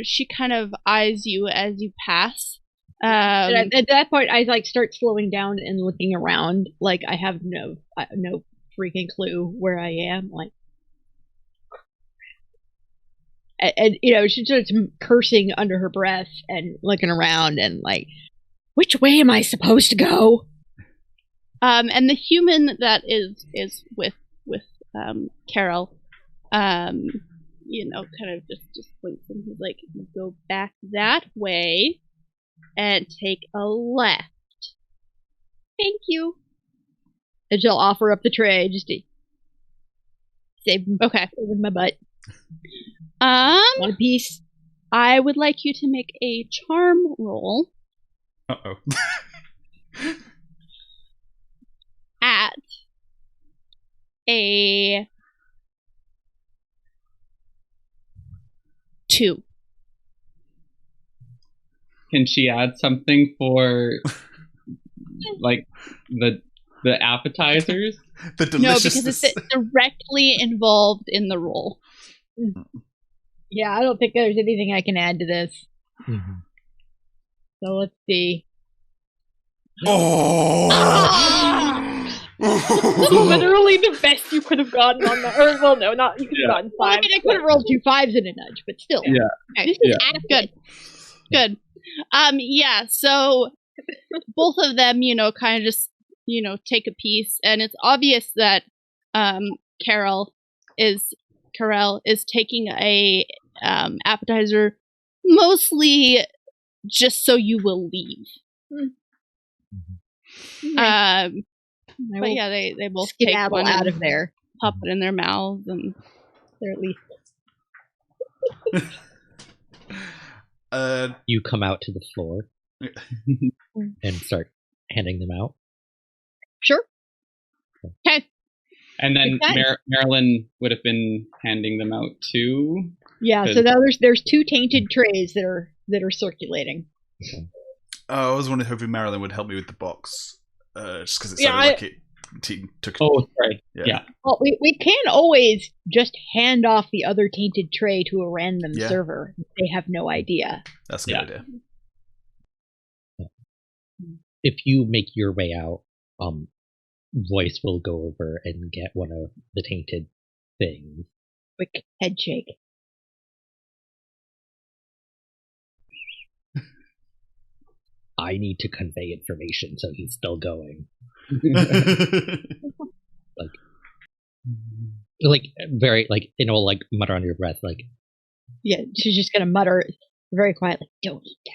she kind of eyes you as you pass. At that point, I start slowing down and looking around, like I have no freaking clue where I am. Like, and she starts cursing under her breath and looking around and like, which way am I supposed to go? And the human that is with Carol, kind of just points and he's like, go back that way and take a left. Thank you. And she'll offer up the tray just to save my butt. One piece. I would like you to make a charm roll. Uh-oh. At a 2. Can she add something for like the appetizers? The deliciousness. No, because it's directly involved in the roll. Yeah, I don't think there's anything I can add to this. Mm-hmm. So let's see. Oh! Literally the best you could have gotten on the... Or, well, no, not... You could have gotten 5. Well, I mean, I could have rolled 2 5s in a nudge, but still. Yeah. Okay, this is adequate. Good. Yeah, so both of them, kind of just, take a piece, and it's obvious that Carol is taking a appetizer, mostly just so you will leave. But yeah, they both take one out of there, pop it in their mouths, and they're at least. You come out to the floor and start handing them out. Sure. Okay. And then Marelyn would have been handing them out too. Yeah. So now there's 2 tainted trays that are circulating. I was hoping Marelyn would help me with the box, just because it sounded like it he took. Oh, sorry. Yeah. Well, we can always just hand off the other tainted tray to a random server. They have no idea. That's a good idea. If you make your way out, Royce will go over and get one of the tainted things. Quick head shake. I need to convey information, so he's still going. like very like mutter under your breath, like. Yeah, she's just gonna mutter very quietly. Don't eat that.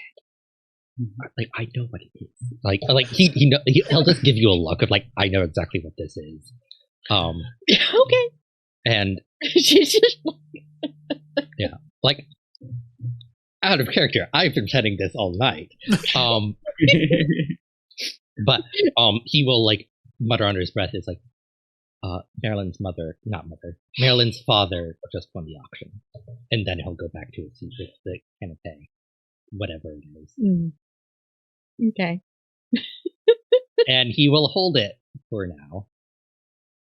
Like I know what it is. Like he'll just give you a look of like I know exactly what this is. Okay. And she's just yeah, like out of character. I've been setting this all night. But he will like mutter under his breath. Is like Marelyn's Marelyn's father just won the auction, and then he'll go back to his seat with the canapé, whatever it is. Okay. And he will hold it for now.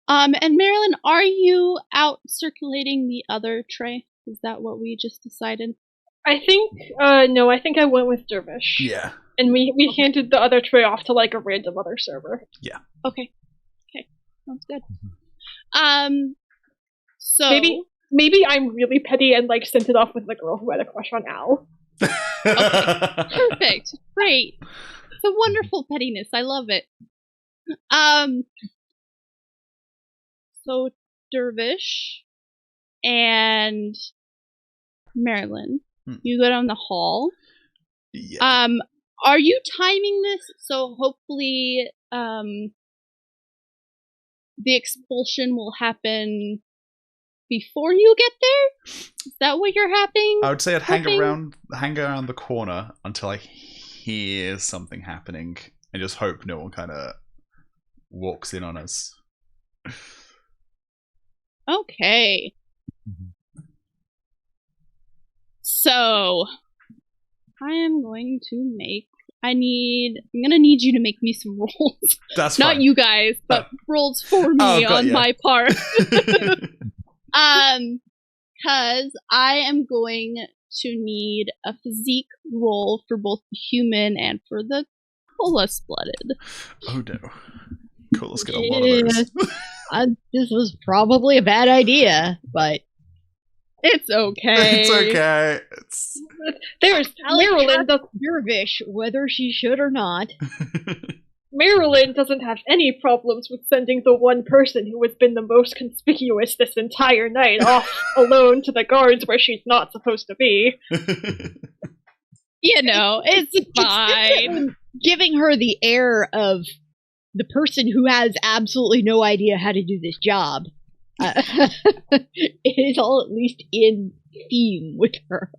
And Marelyn, are you out circulating the other tray? Is that what we just decided? I think, no, I think I went with Dervish. Yeah. And we handed the other tray off to, like, a random other server. Yeah. Okay. Sounds good. So... Maybe I'm really petty and, like, sent it off with the girl who had a crush on Al. Okay. Perfect. Great. It's a wonderful pettiness. I love it. So Dervish and Marelyn, you go down the hall. Yeah. Are you timing this so hopefully the expulsion will happen before you get there? Is that what you're hoping? I would say I'd hang around the corner until I hear something happening and just hope no one kind of walks in on us. Okay. So I am going to I'm gonna need you to make me some rolls. That's not fine. you guys, but rolls for me on my part. Because I am going to need a physique roll for both the human and for the colas-blooded. Oh no. Colas get a lot of those. This was probably a bad idea, but it's okay. It's okay. There's Marelyn Dervish, whether she should or not. Marelyn doesn't have any problems with sending the one person who has been the most conspicuous this entire night off alone to the guards where she's not supposed to be. You know, it's fine. Giving her the air of the person who has absolutely no idea how to do this job. It is all at least in theme with her.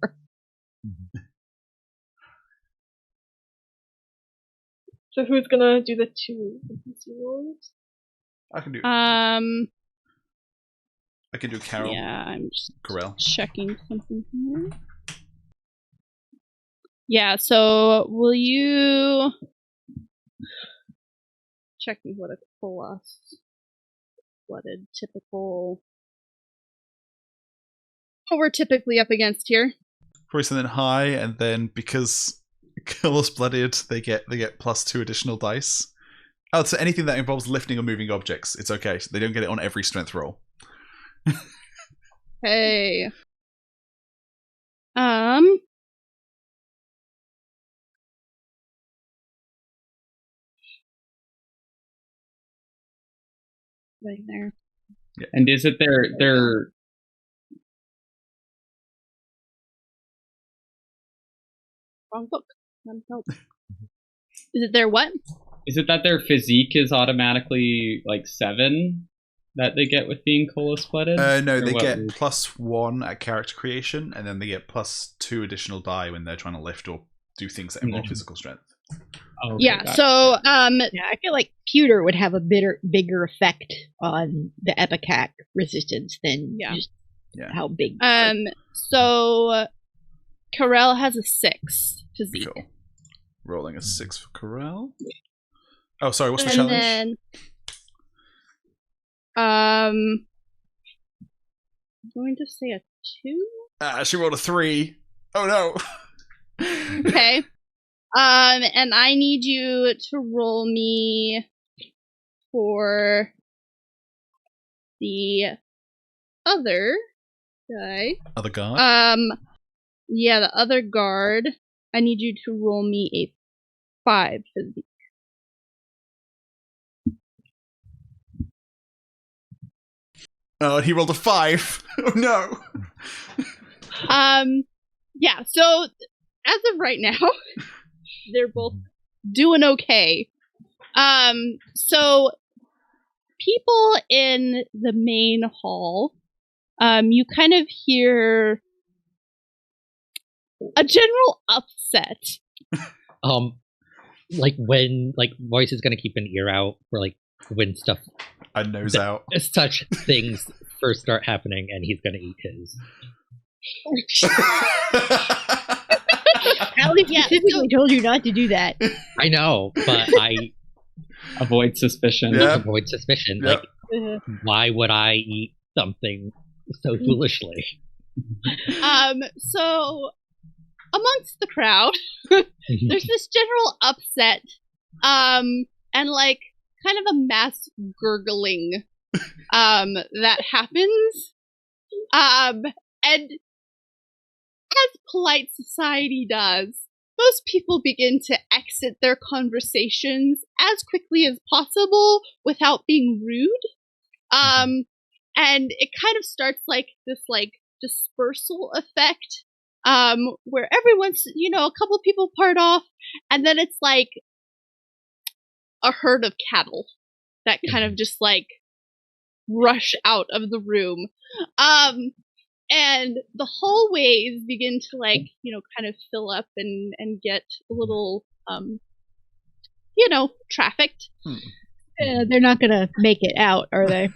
So who's gonna do the two rolls? I can do. I can do Carol. Yeah, I'm just Corel. checking something here. Yeah, so will you checking what a colas-blooded typical what we're typically up against here? Probably something high, and then because colas-blooded, they get +2 additional dice. Oh, so anything that involves lifting or moving objects, it's okay. So they don't get it on every strength roll. Hey. Right there. Yeah. And is it their wrong book? Is it their what? Is it that their physique is automatically like 7 that they get with being colas-blooded? No, they get +1 at character creation, and then they get +2 additional die when they're trying to lift or do things that involve physical strength. Oh, okay, yeah, so yeah, I feel like pewter would have a bigger effect on the epicac resistance than just how big. So Carell has a 6 physique. Cool. Rolling a 6 for Corel. Oh, sorry, what's the challenge? I'm going to say a 2. She rolled a 3. Oh no. Okay. And I need you to roll me for the other guy. Other guard? Yeah, the other guard. I need you to roll me a 5 physique. Oh, he rolled a 5. Oh no. Yeah, so as of right now, they're both doing okay. So people in the main hall, you kind of hear a general upset. Like when Royce is gonna keep an ear out for like when stuff A nose out. such things first start happening, and he's gonna eat his. Hallie specifically told you not to do that. I know, but I Avoid suspicion. Yeah. avoid suspicion. Yep. Like, why would I eat something so foolishly? So amongst the crowd, there's this general upset, and like kind of a mass gurgling, that happens, and as polite society does, most people begin to exit their conversations as quickly as possible without being rude. And it kind of starts like this like dispersal effect, where everyone's, a couple people part off, and then it's like a herd of cattle that kind of just like rush out of the room. And the hallways begin to like, kind of fill up and get a little, trafficked. They're not gonna make it out, are they?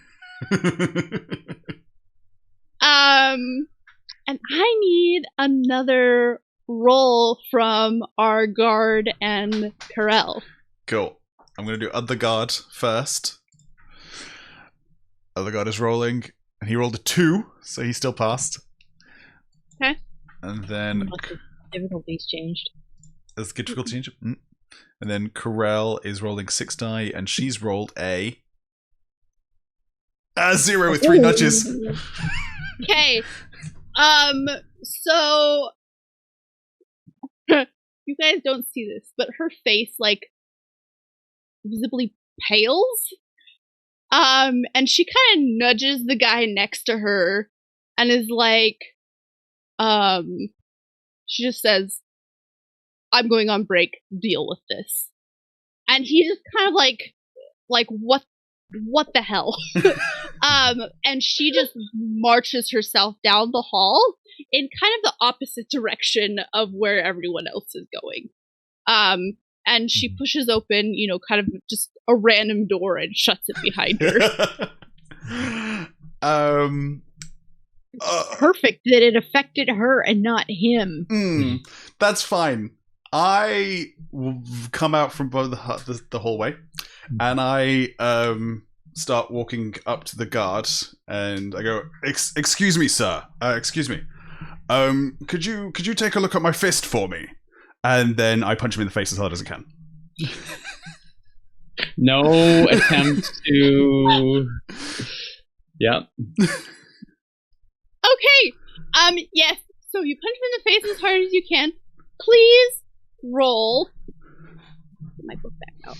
And I need another roll from our guard and Karel. Cool. I'm going to do other guard first. Other guard is rolling, and he rolled a 2, so he still passed. Okay. And then Difficulties changed. Has the difficulty changed? And then Karel is rolling 6 die, and she's rolled a 0 with 3 nudges. Okay. So you guys don't see this, but her face like visibly pales. And she kind of nudges the guy next to her and is like, she just says, "I'm going on break, deal with this." And he just kind of like, what the hell? And she just marches herself down the hall in kind of the opposite direction of where everyone else is going. And she pushes open, kind of just a random door and shuts it behind her. Perfect that it affected her and not him. That's fine. I come out from the hallway, and I start walking up to the guard, and I go, "Excuse me, sir. Excuse me. Could you take a look at my fist for me?" And then I punch him in the face as hard as I can. No attempt to. Yep. Okay. Yes. So you punch him in the face as hard as you can. Please roll. Get my book back out.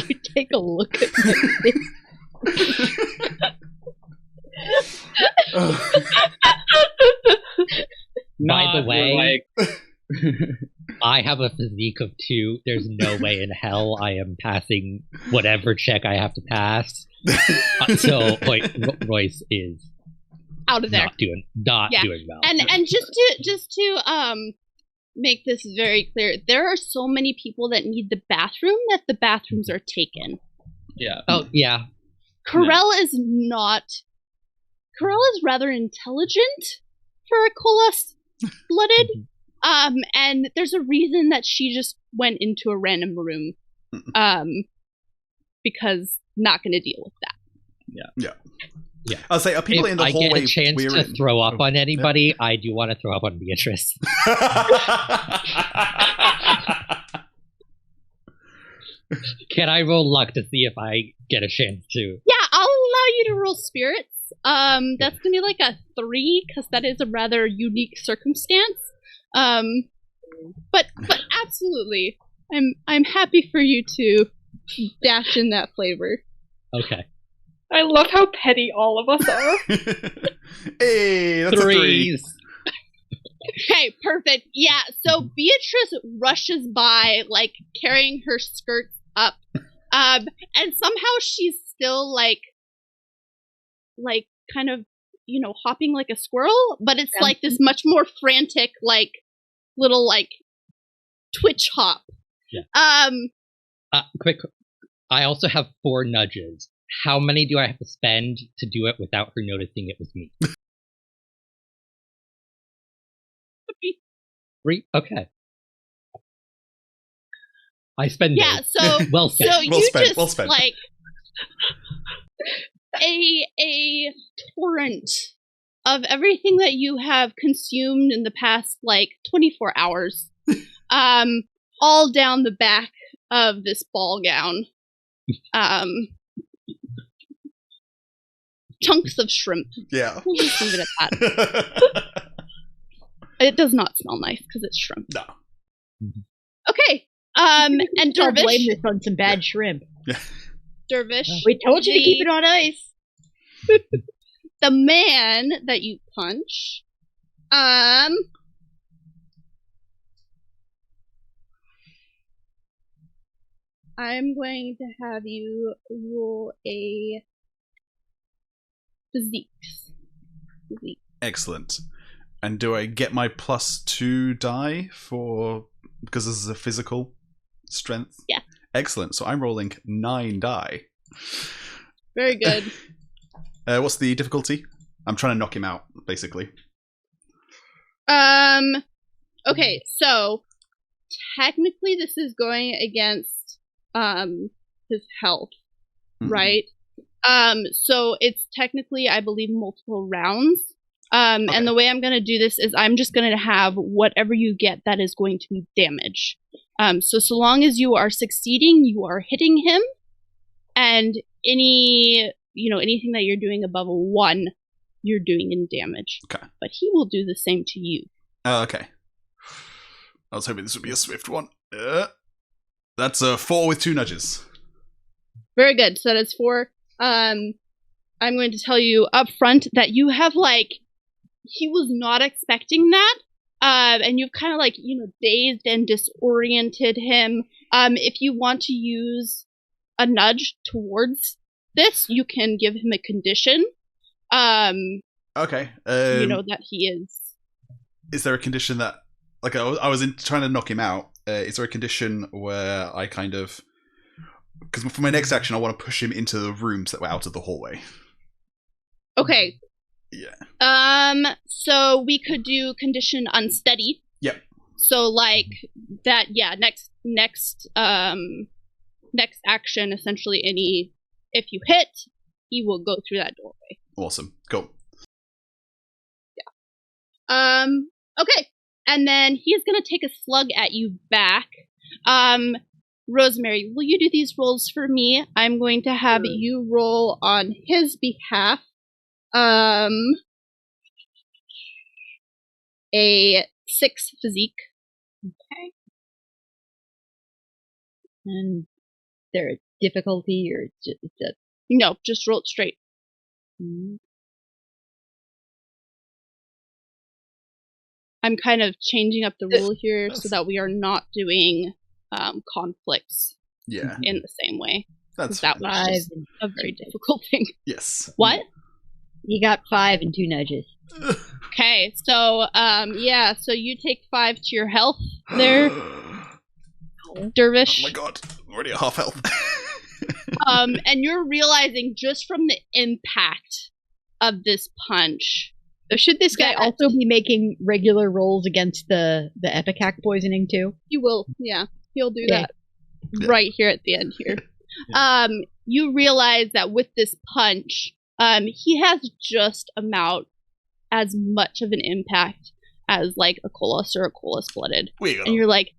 You take a look at my face. By the way, I have a physique of 2. There's no way in hell I am passing whatever check I have to pass. So Royce is out of there. Not doing well. And just to make this very clear, there are so many people that need the bathroom that the bathrooms are taken. Yeah. Oh yeah. Karel is rather intelligent for a Kolos-blooded. And there's a reason that she just went into a random room. Because not going to deal with that. Yeah. I'll say, are people if in the I hallway? get a chance to throw up on anybody, I do want to throw up on Beatrice. Can I roll luck to see if I get a chance to? Yeah, I'll allow you to roll spirits. That's gonna be like a 3 because that is a rather unique circumstance. But absolutely, I'm happy for you to dash in that flavor. Okay. I love how petty all of us are. Hey, that's Threes. a 3. Okay, perfect. Yeah, so Beatrice rushes by, like, carrying her skirt up. And somehow she's still, like, kind of, hopping like a squirrel, but it's like this much more frantic, like, little, like, twitch hop. Yeah. Quick. I also have 4 nudges. How many do I have to spend to do it without her noticing it was me? 3? Okay. I spend those. So well spent. So Well you spent, just well spent. like a torrent of everything that you have consumed in the past 24 hours, all down the back of this ball gown. Chunks of shrimp. Yeah. We'll just leave it at that. It does not smell nice because it's shrimp. No. Okay. And Don't blame Dervish. this on some bad shrimp. Yeah. Dervish. We told you to keep it on ice. The man that you punch. I'm going to have you roll a physique. Excellent. And do I get my +2 die because this is a physical strength? Yeah. Excellent. So I'm rolling 9 die. Very good. What's the difficulty? I'm trying to knock him out, basically. Okay, so technically this is going against his health, right? So it's technically, I believe, multiple rounds. Okay. And the way I'm going to do this is I'm just going to have whatever you get that is going to be damage. So long as you are succeeding, you are hitting him, and anything that you're doing above a 1, you're doing in damage. Okay. But he will do the same to you. Oh, okay. I was hoping this would be a swift one. That's a 4 with 2 nudges. Very good. So that is 4. I'm going to tell you up front that you have, he was not expecting that. And you've kind of, dazed and disoriented him. If you want to use a nudge towards this, you can give him a condition. Okay. That he is. Is there a condition that, I was trying to knock him out. Is there a condition where I kind of, because for my next action, I want to push him into the rooms that were out of the hallway. Okay. Yeah. So we could do condition unsteady. Yep. So that, yeah, next action, essentially if you hit, he will go through that doorway. Awesome. Cool. Yeah. Okay. And then he is going to take a slug at you back. Rosemary, will you do these rolls for me? I'm going to have you roll on his behalf. A 6 physique. Okay. And there a difficulty or just No, just roll it straight. I'm kind of changing up the rule here so that we are not doing conflicts in the same way. That was just a very difficult thing. Yes. What? You got 5 and 2 nudges. Okay, so so you take 5 to your health there, Dervish. Oh my god, I'm already at half health. And you're realizing just from the impact of this punch. So should this guy also be making regular rolls against the epicac poisoning too? He will, yeah. He'll do that right here at the end here. you realize that with this punch, he has just about as much of an impact as like a Colossus or a Colossus blooded. And you're like,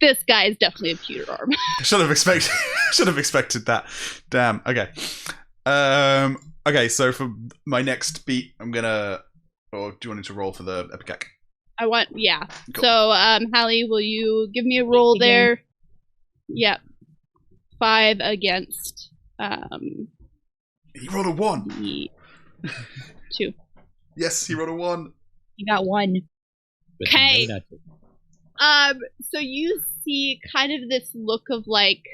this guy is definitely a pewter arm. Should have expected that. Damn. Okay. Okay, so for my next beat, I'm gonna. Or do you want me to roll for the Epicac? I want, yeah. Cool. So, Hallie, will you give me a roll there? Yep. 5 against. He rolled a 1. 2. Yes, he rolled a 1. You got 1. Okay. So you see kind of this look of like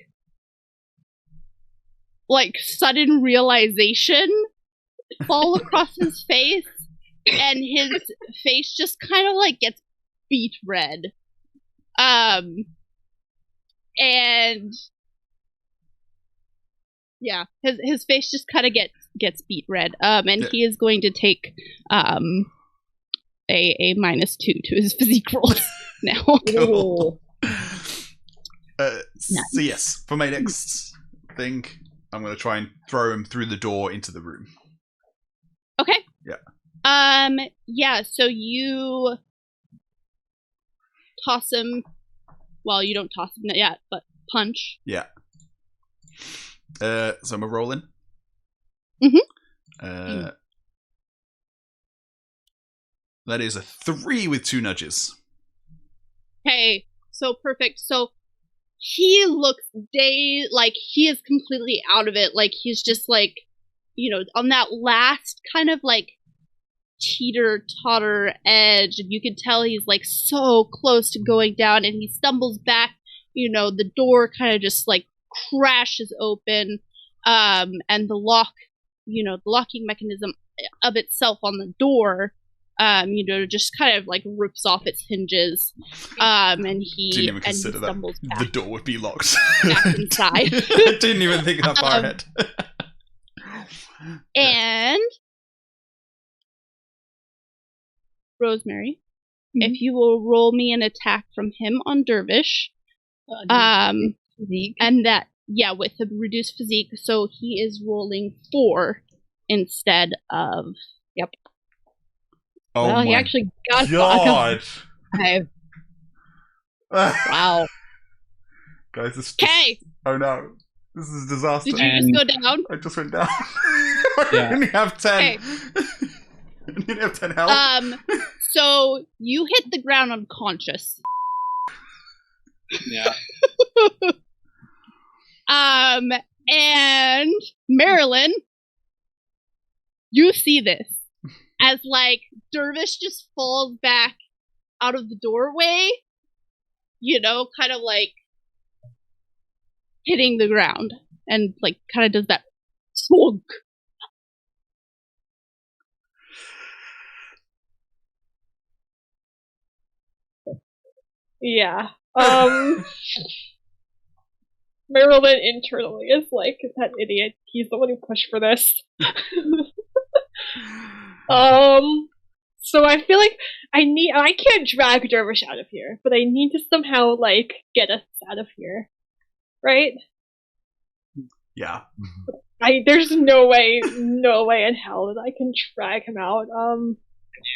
sudden realization fall across his face, and his face just kind of like gets beet red. And yeah, his face just kind of gets beet red. And he is going to take a -2 to his physique rolls now. Cool. So yes, for my next thing, I'm going to try and throw him through the door into the room. Okay. Yeah. Yeah, so you toss him. Well, you don't toss him yet, but punch. Yeah. So I'm rolling. Mm-hmm. That is a 3 with 2 nudges. Okay, so perfect. So he looks like he is completely out of it. Like he's just like, on that last kind of like teeter-totter edge, and you can tell he's like so close to going down, and he stumbles back. The door kind of just like crashes open, and the lock, the locking mechanism of itself on the door, just kind of like rips off its hinges, and he didn't even consider that the door would be locked back inside. I didn't even think that far ahead. And Rosemary, if you will roll me an attack from him on Dervish, physique. And that, with a reduced physique, so he is rolling 4 instead of, Oh well, he actually got 5. Wow. Guys, this Okay. Oh no. This is a disaster. Did you just go down? I just went down. I only have 10. Okay. I only have 10 health. So you hit the ground unconscious. Yeah. And Marelyn, you see this as like Dervish just falls back out of the doorway, kind of like hitting the ground, and like kind of does that slunk. Yeah. Marelyn internally is like, that idiot, he's the one who pushed for this. So I feel like I can't drag Dervish out of here, but I need to somehow, like, get us out of here. Right? Yeah. There's no way in hell that I can drag him out. Can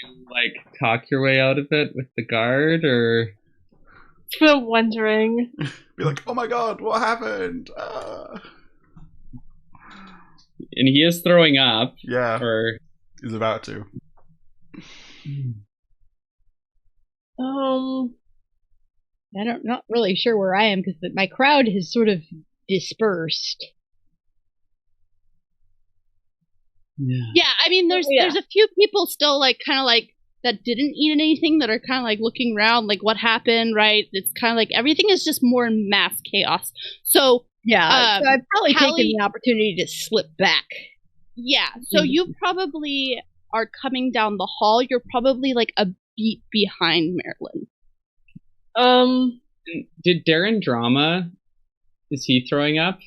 you, like, talk your way out of it with the guard, or...? That's what I'm wondering. Be like, oh my god, what happened? And he is throwing up. Yeah. Or... He's about to. I'm not really sure where I am, because my crowd has sort of dispersed. Yeah, I mean, there's a few people still like kind of like that didn't eat anything that are kind of like looking around, like what happened, right? It's kind of like everything is just more in mass chaos. So yeah, so I've probably taken the opportunity to slip back. Yeah, so you probably are coming down the hall. You're probably like a beat behind Marelyn. Did Darren Drama? Is he throwing up?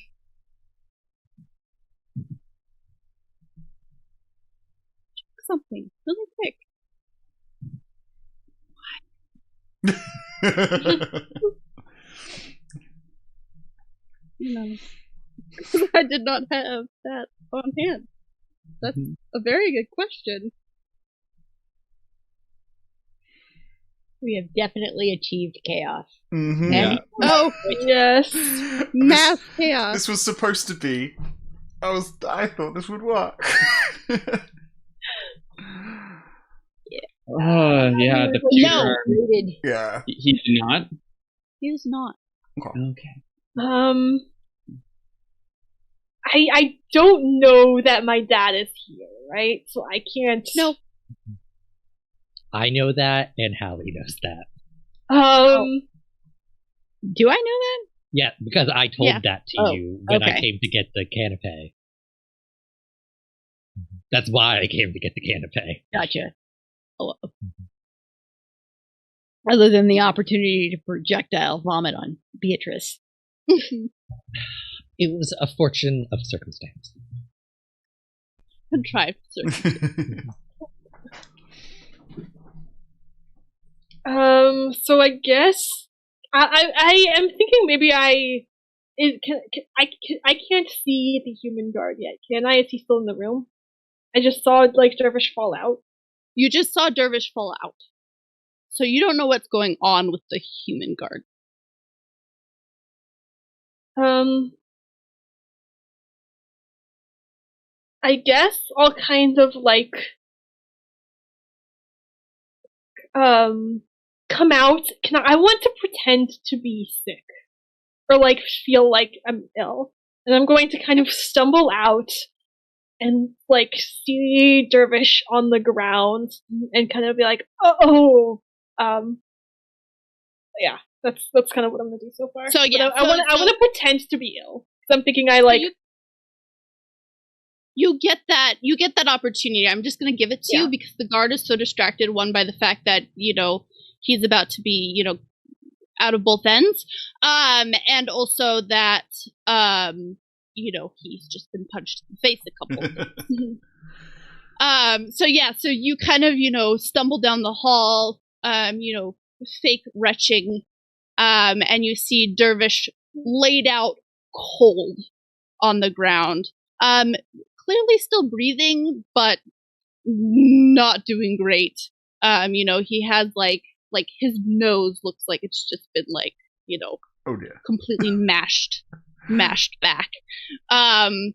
Something really quick. I did not have that on hand. That's a very good question. We have definitely achieved chaos. Mm-hmm. Yeah. Oh, Yes. mass chaos. This was supposed to be. I thought this would work. Yeah, the No, tutor. rated. Yeah. He did not? He was not. Okay. I don't know that my dad is here, right? So I can't. No. I know that, and Hallie knows that. Do I know that? Yeah, because I told Yeah. that to you when I okay. came to get the canapé. That's why I came to get the canapé. Gotcha. Oh. Other than the opportunity to projectile vomit on Beatrice. It was a fortune of circumstance. Contrived. So I guess I am thinking maybe I can't see the human guard yet. Can I? Is he still in the room? I just saw like Dervish fall out. You just saw Dervish fall out. So you don't know what's going on with the human guard. I guess I'll kind of like come out. I want to pretend to be sick or like feel like I'm ill, and I'm going to kind of stumble out and like see Dervish on the ground and kind of be like, yeah, that's kind of what I'm gonna do so far. So yeah, I want to pretend to be ill. I'm thinking I like. You get that opportunity. I'm just going to give it to you because the guard is so distracted, one, by the fact that, he's about to be, out of both ends. And also that, he's just been punched in the face a couple of times. So you kind of, stumble down the hall, fake retching, and you see Dervish laid out cold on the ground. Clearly still breathing, but not doing great. He has like his nose looks like it's just been like, oh dear, completely mashed back. And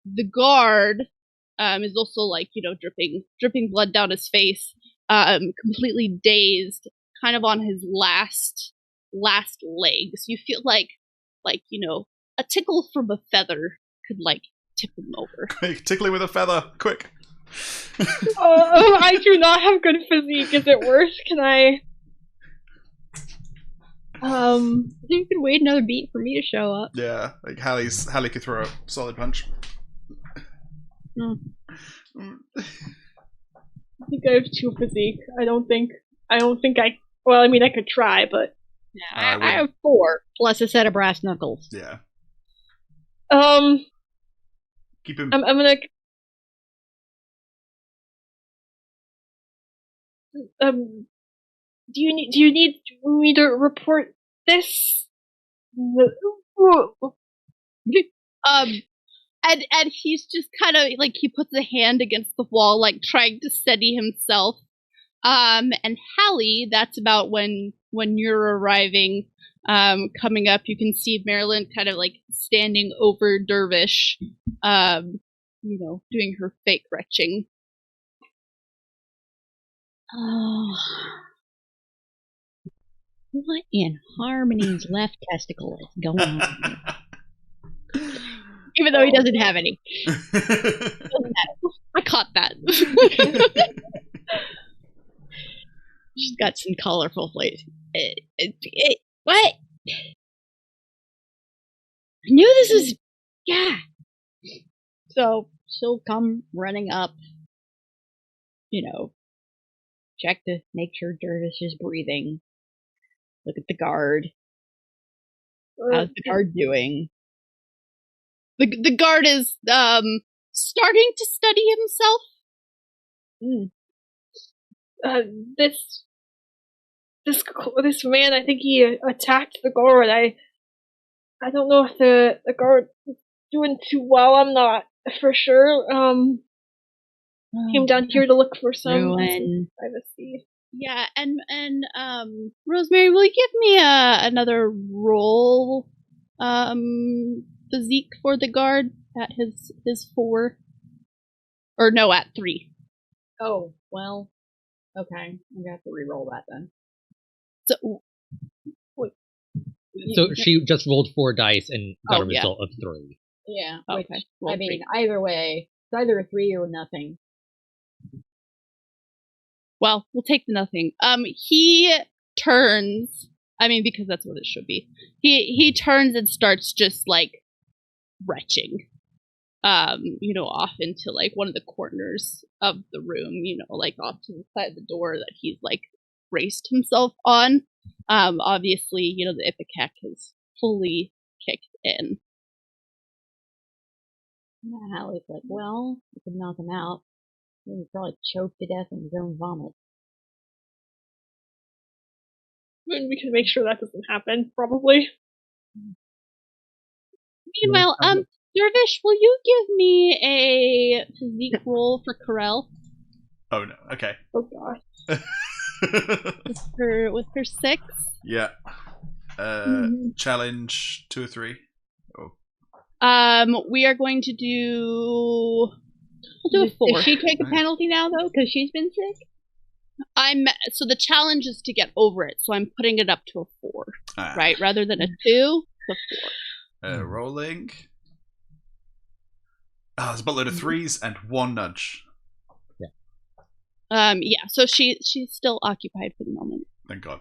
the guard is also like, dripping blood down his face, completely dazed, kind of on his last legs. You feel like a tickle from a feather could like tip him over. Quick, tickle him with a feather, quick. I do not have good physique. Is it worse? Can I? You could wait another beat for me to show up. Yeah, like Hallie could throw a solid punch. I think I have 2 physique. I don't think I. Well, I mean, I could try, but yeah, I have 4 plus a set of brass knuckles. Yeah. Keep him. I'm gonna. Do you need me to report this? And he's just kind of like, he puts a hand against the wall, like trying to steady himself. And Hallie, that's about when you're arriving, coming up. You can see Marelyn kind of like standing over Dervish, doing her fake retching. Oh. What in Harmony's left testicle is going on here? Even though he doesn't have any. I caught that. She's got some colorful flames. What? I knew this was... Yeah. So she'll come running up, check to make sure Dervish is breathing. Look at the guard. How's the guard doing? The guard is starting to steady himself. This man, I think he attacked the guard. I don't know if the guard is doing too well. I'm not for sure. Came down here to look for some privacy. Yeah, and Rosemary, will you give me another roll physique for the guard at his 4? Or no, at 3. Oh, well, okay. I'm gonna have to re-roll that then. So, wait. So she just rolled 4 dice and got a result of 3. Yeah, okay. which, Roll I mean, 3. either way, it's either a 3 or nothing. Well, we'll take the nothing. He turns. I mean, because that's what it should be. He turns and starts just like retching. Off into like one of the corners of the room. Like off to the side of the door that he's like braced himself on. Obviously, the Ipecac has fully kicked in. Hallie's like, well, we could knock him out. He would probably choke to death in his own vomit. And we can make sure that doesn't happen, probably. Meanwhile, Dervish, will you give me a physique roll for Corel? Oh no, okay. Oh gosh. with her 6? Yeah. Challenge 2 or 3. We are going to do. We'll do a 4. Does she take a penalty now though, because she's been sick? So the challenge is to get over it, so I'm putting it up to a 4, right? Rather than a 2, to 4. Rolling. There's a buttload of 3s and 1 nudge. Yeah. Yeah. So she's still occupied for the moment. Thank God.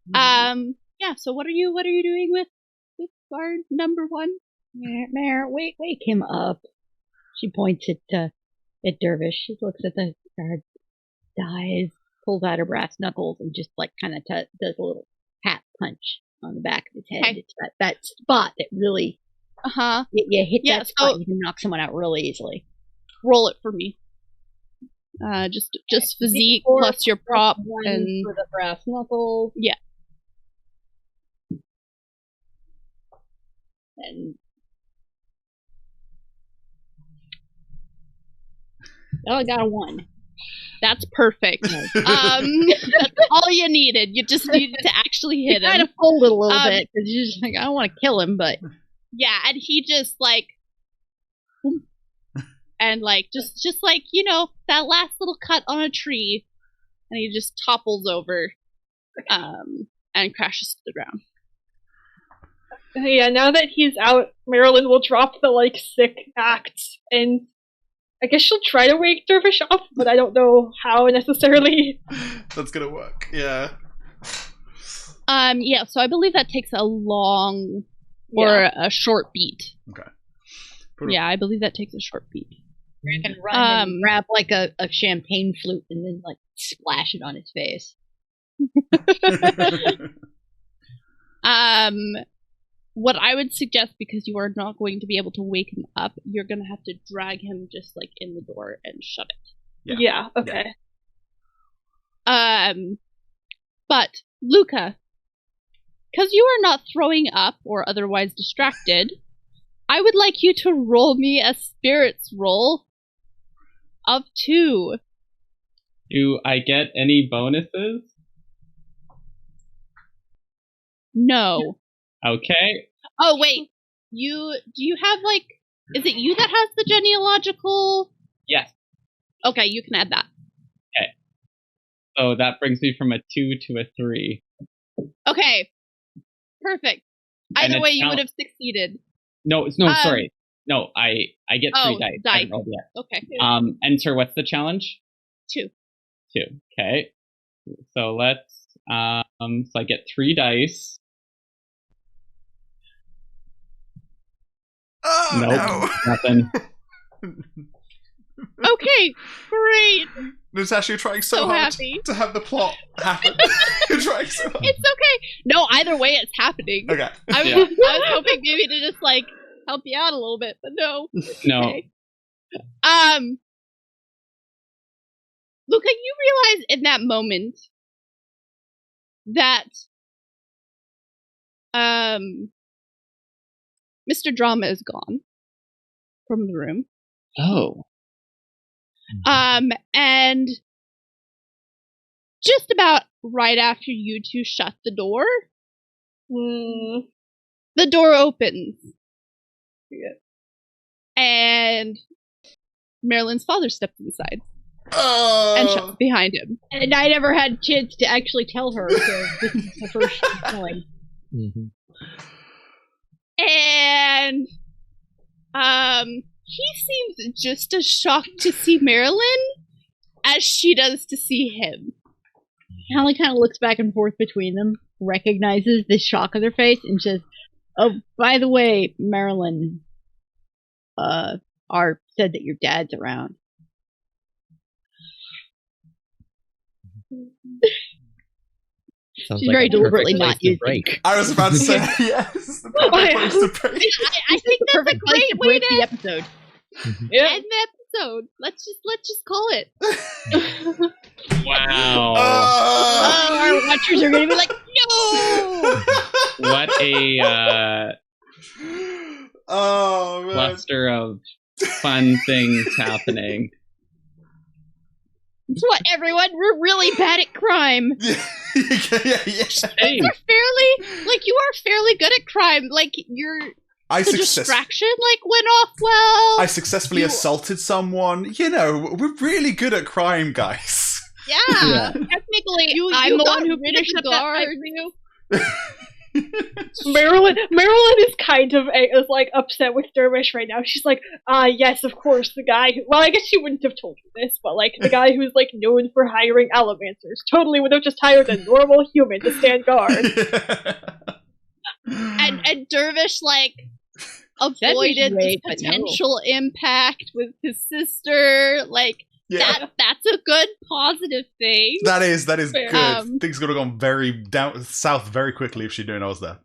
Yeah. So what are you doing with guard number 1? Mayor, wake him up. She points at Dervish. She looks at the guard, dies, pulls out her brass knuckles, and just like kind of does a little pat punch on the back of his head. Okay. It's that spot that really, you hit that spot, you can knock someone out really easily. Roll it for me. Just physique plus your prop and for the brass knuckles. Yeah. And I got a 1. That's perfect. That's all you needed. You just needed to actually hit him. Kind of folded a little bit because you're just like, I don't want to kill him, but yeah, and he just like, and like just like that last little cut on a tree, and he just topples over, and crashes to the ground. Yeah, now that he's out, Marelyn will drop the sick act, and I guess she'll try to wake Dervish up, but I don't know how necessarily. That's gonna work. Yeah. Yeah. So I believe that takes a long or a short beat. Okay. Yeah, I believe that takes a short beat. You can run and grab like a champagne flute and then splash it on his face. What I would suggest, because you are not going to be able to wake him up, you're going to have to drag him just in the door and shut it. Yeah, okay. But Luka, because you are not throwing up or otherwise distracted, I would like you to roll me a spirits roll of 2. Do I get any bonuses? No. Okay. Oh wait, do you have is it you that has the genealogical? Yes. Okay, you can add that. Okay. So that brings me from a 2 to a 3. Okay. Perfect. Either way, you would have succeeded. No, sorry. No, I get 3 dice. I haven't rolled yet. Okay. And sir, what's the challenge? 2. 2. Okay. So let's so I get 3 dice. Oh, nope, nothing. Okay, great. Natasha, you're trying so hard happy to have the plot happen. You're trying so hard. It's okay. No, either way, it's happening. Okay. I was hoping maybe to just help you out a little bit, but no. No. Okay. Luka, you realize in that moment that Mr. Drama is gone from the room. Oh. And just about right after you two shut the door, the door opens. Yeah. And Marelyn's father steps inside. And shuts behind him. And I never had a chance to actually tell her, so this is the first time. Mm-hmm. And he seems just as shocked to see Marelyn as she does to see him. Hallie kind of looks back and forth between them, recognizes the shock on their face, and says, "Oh, by the way, Marelyn, said that your dad's around." Sounds She's like very a deliberately perfect not place to using break. I was about to say, yes. The perfect place to break. I think that's a Perfect place to great way break to the episode. end the episode. Let's just call it. Wow. Our watchers are going to be like, no! What a Oh, man. cluster of fun things happening. Guess what, everyone? We're really bad at crime. yeah. Hey, You are fairly good at crime. Like, the distraction, went off well. I successfully assaulted someone. You know, we're really good at crime, guys. Yeah. Technically, I'm the one who finished the guard. Marelyn is kind of upset with Dervish right now. She's like, yes, of course, the guy who, well, I guess she wouldn't have told you this, but the guy who's known for hiring allomancers totally would have just hired a normal human to stand guard. And Dervish avoided this potential impact with his sister. That's a good positive thing. That is good. Things could have gone very down south very quickly if she'd known I was there.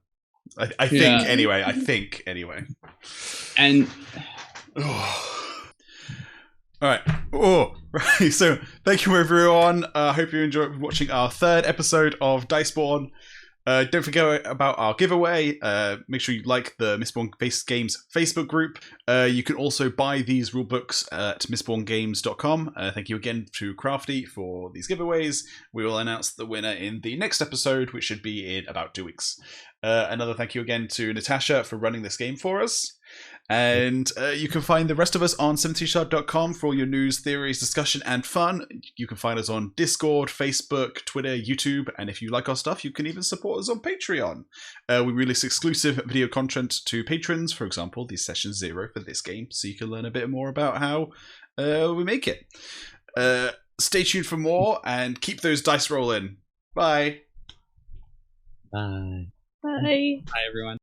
I think anyway. And all right. Right. So thank you everyone. I hope you enjoyed watching our third episode of Diceborn. Don't forget about our giveaway. Make sure you like the Mistborn Games Facebook group. You can also buy these rulebooks at mistborngames.com. Thank you again to Crafty for these giveaways. We will announce the winner in the next episode, which should be in about 2 weeks. Another thank you again to Natasha for running this game for us. And you can find the rest of us on 17shard.com for all your news, theories, discussion, and fun. You can find us on Discord, Facebook, Twitter, YouTube, and if you like our stuff, you can even support us on Patreon. We release exclusive video content to patrons, for example, the Session 0 for this game, so you can learn a bit more about how we make it. Stay tuned for more, and keep those dice rolling. Bye. Bye. Bye. Bye, everyone.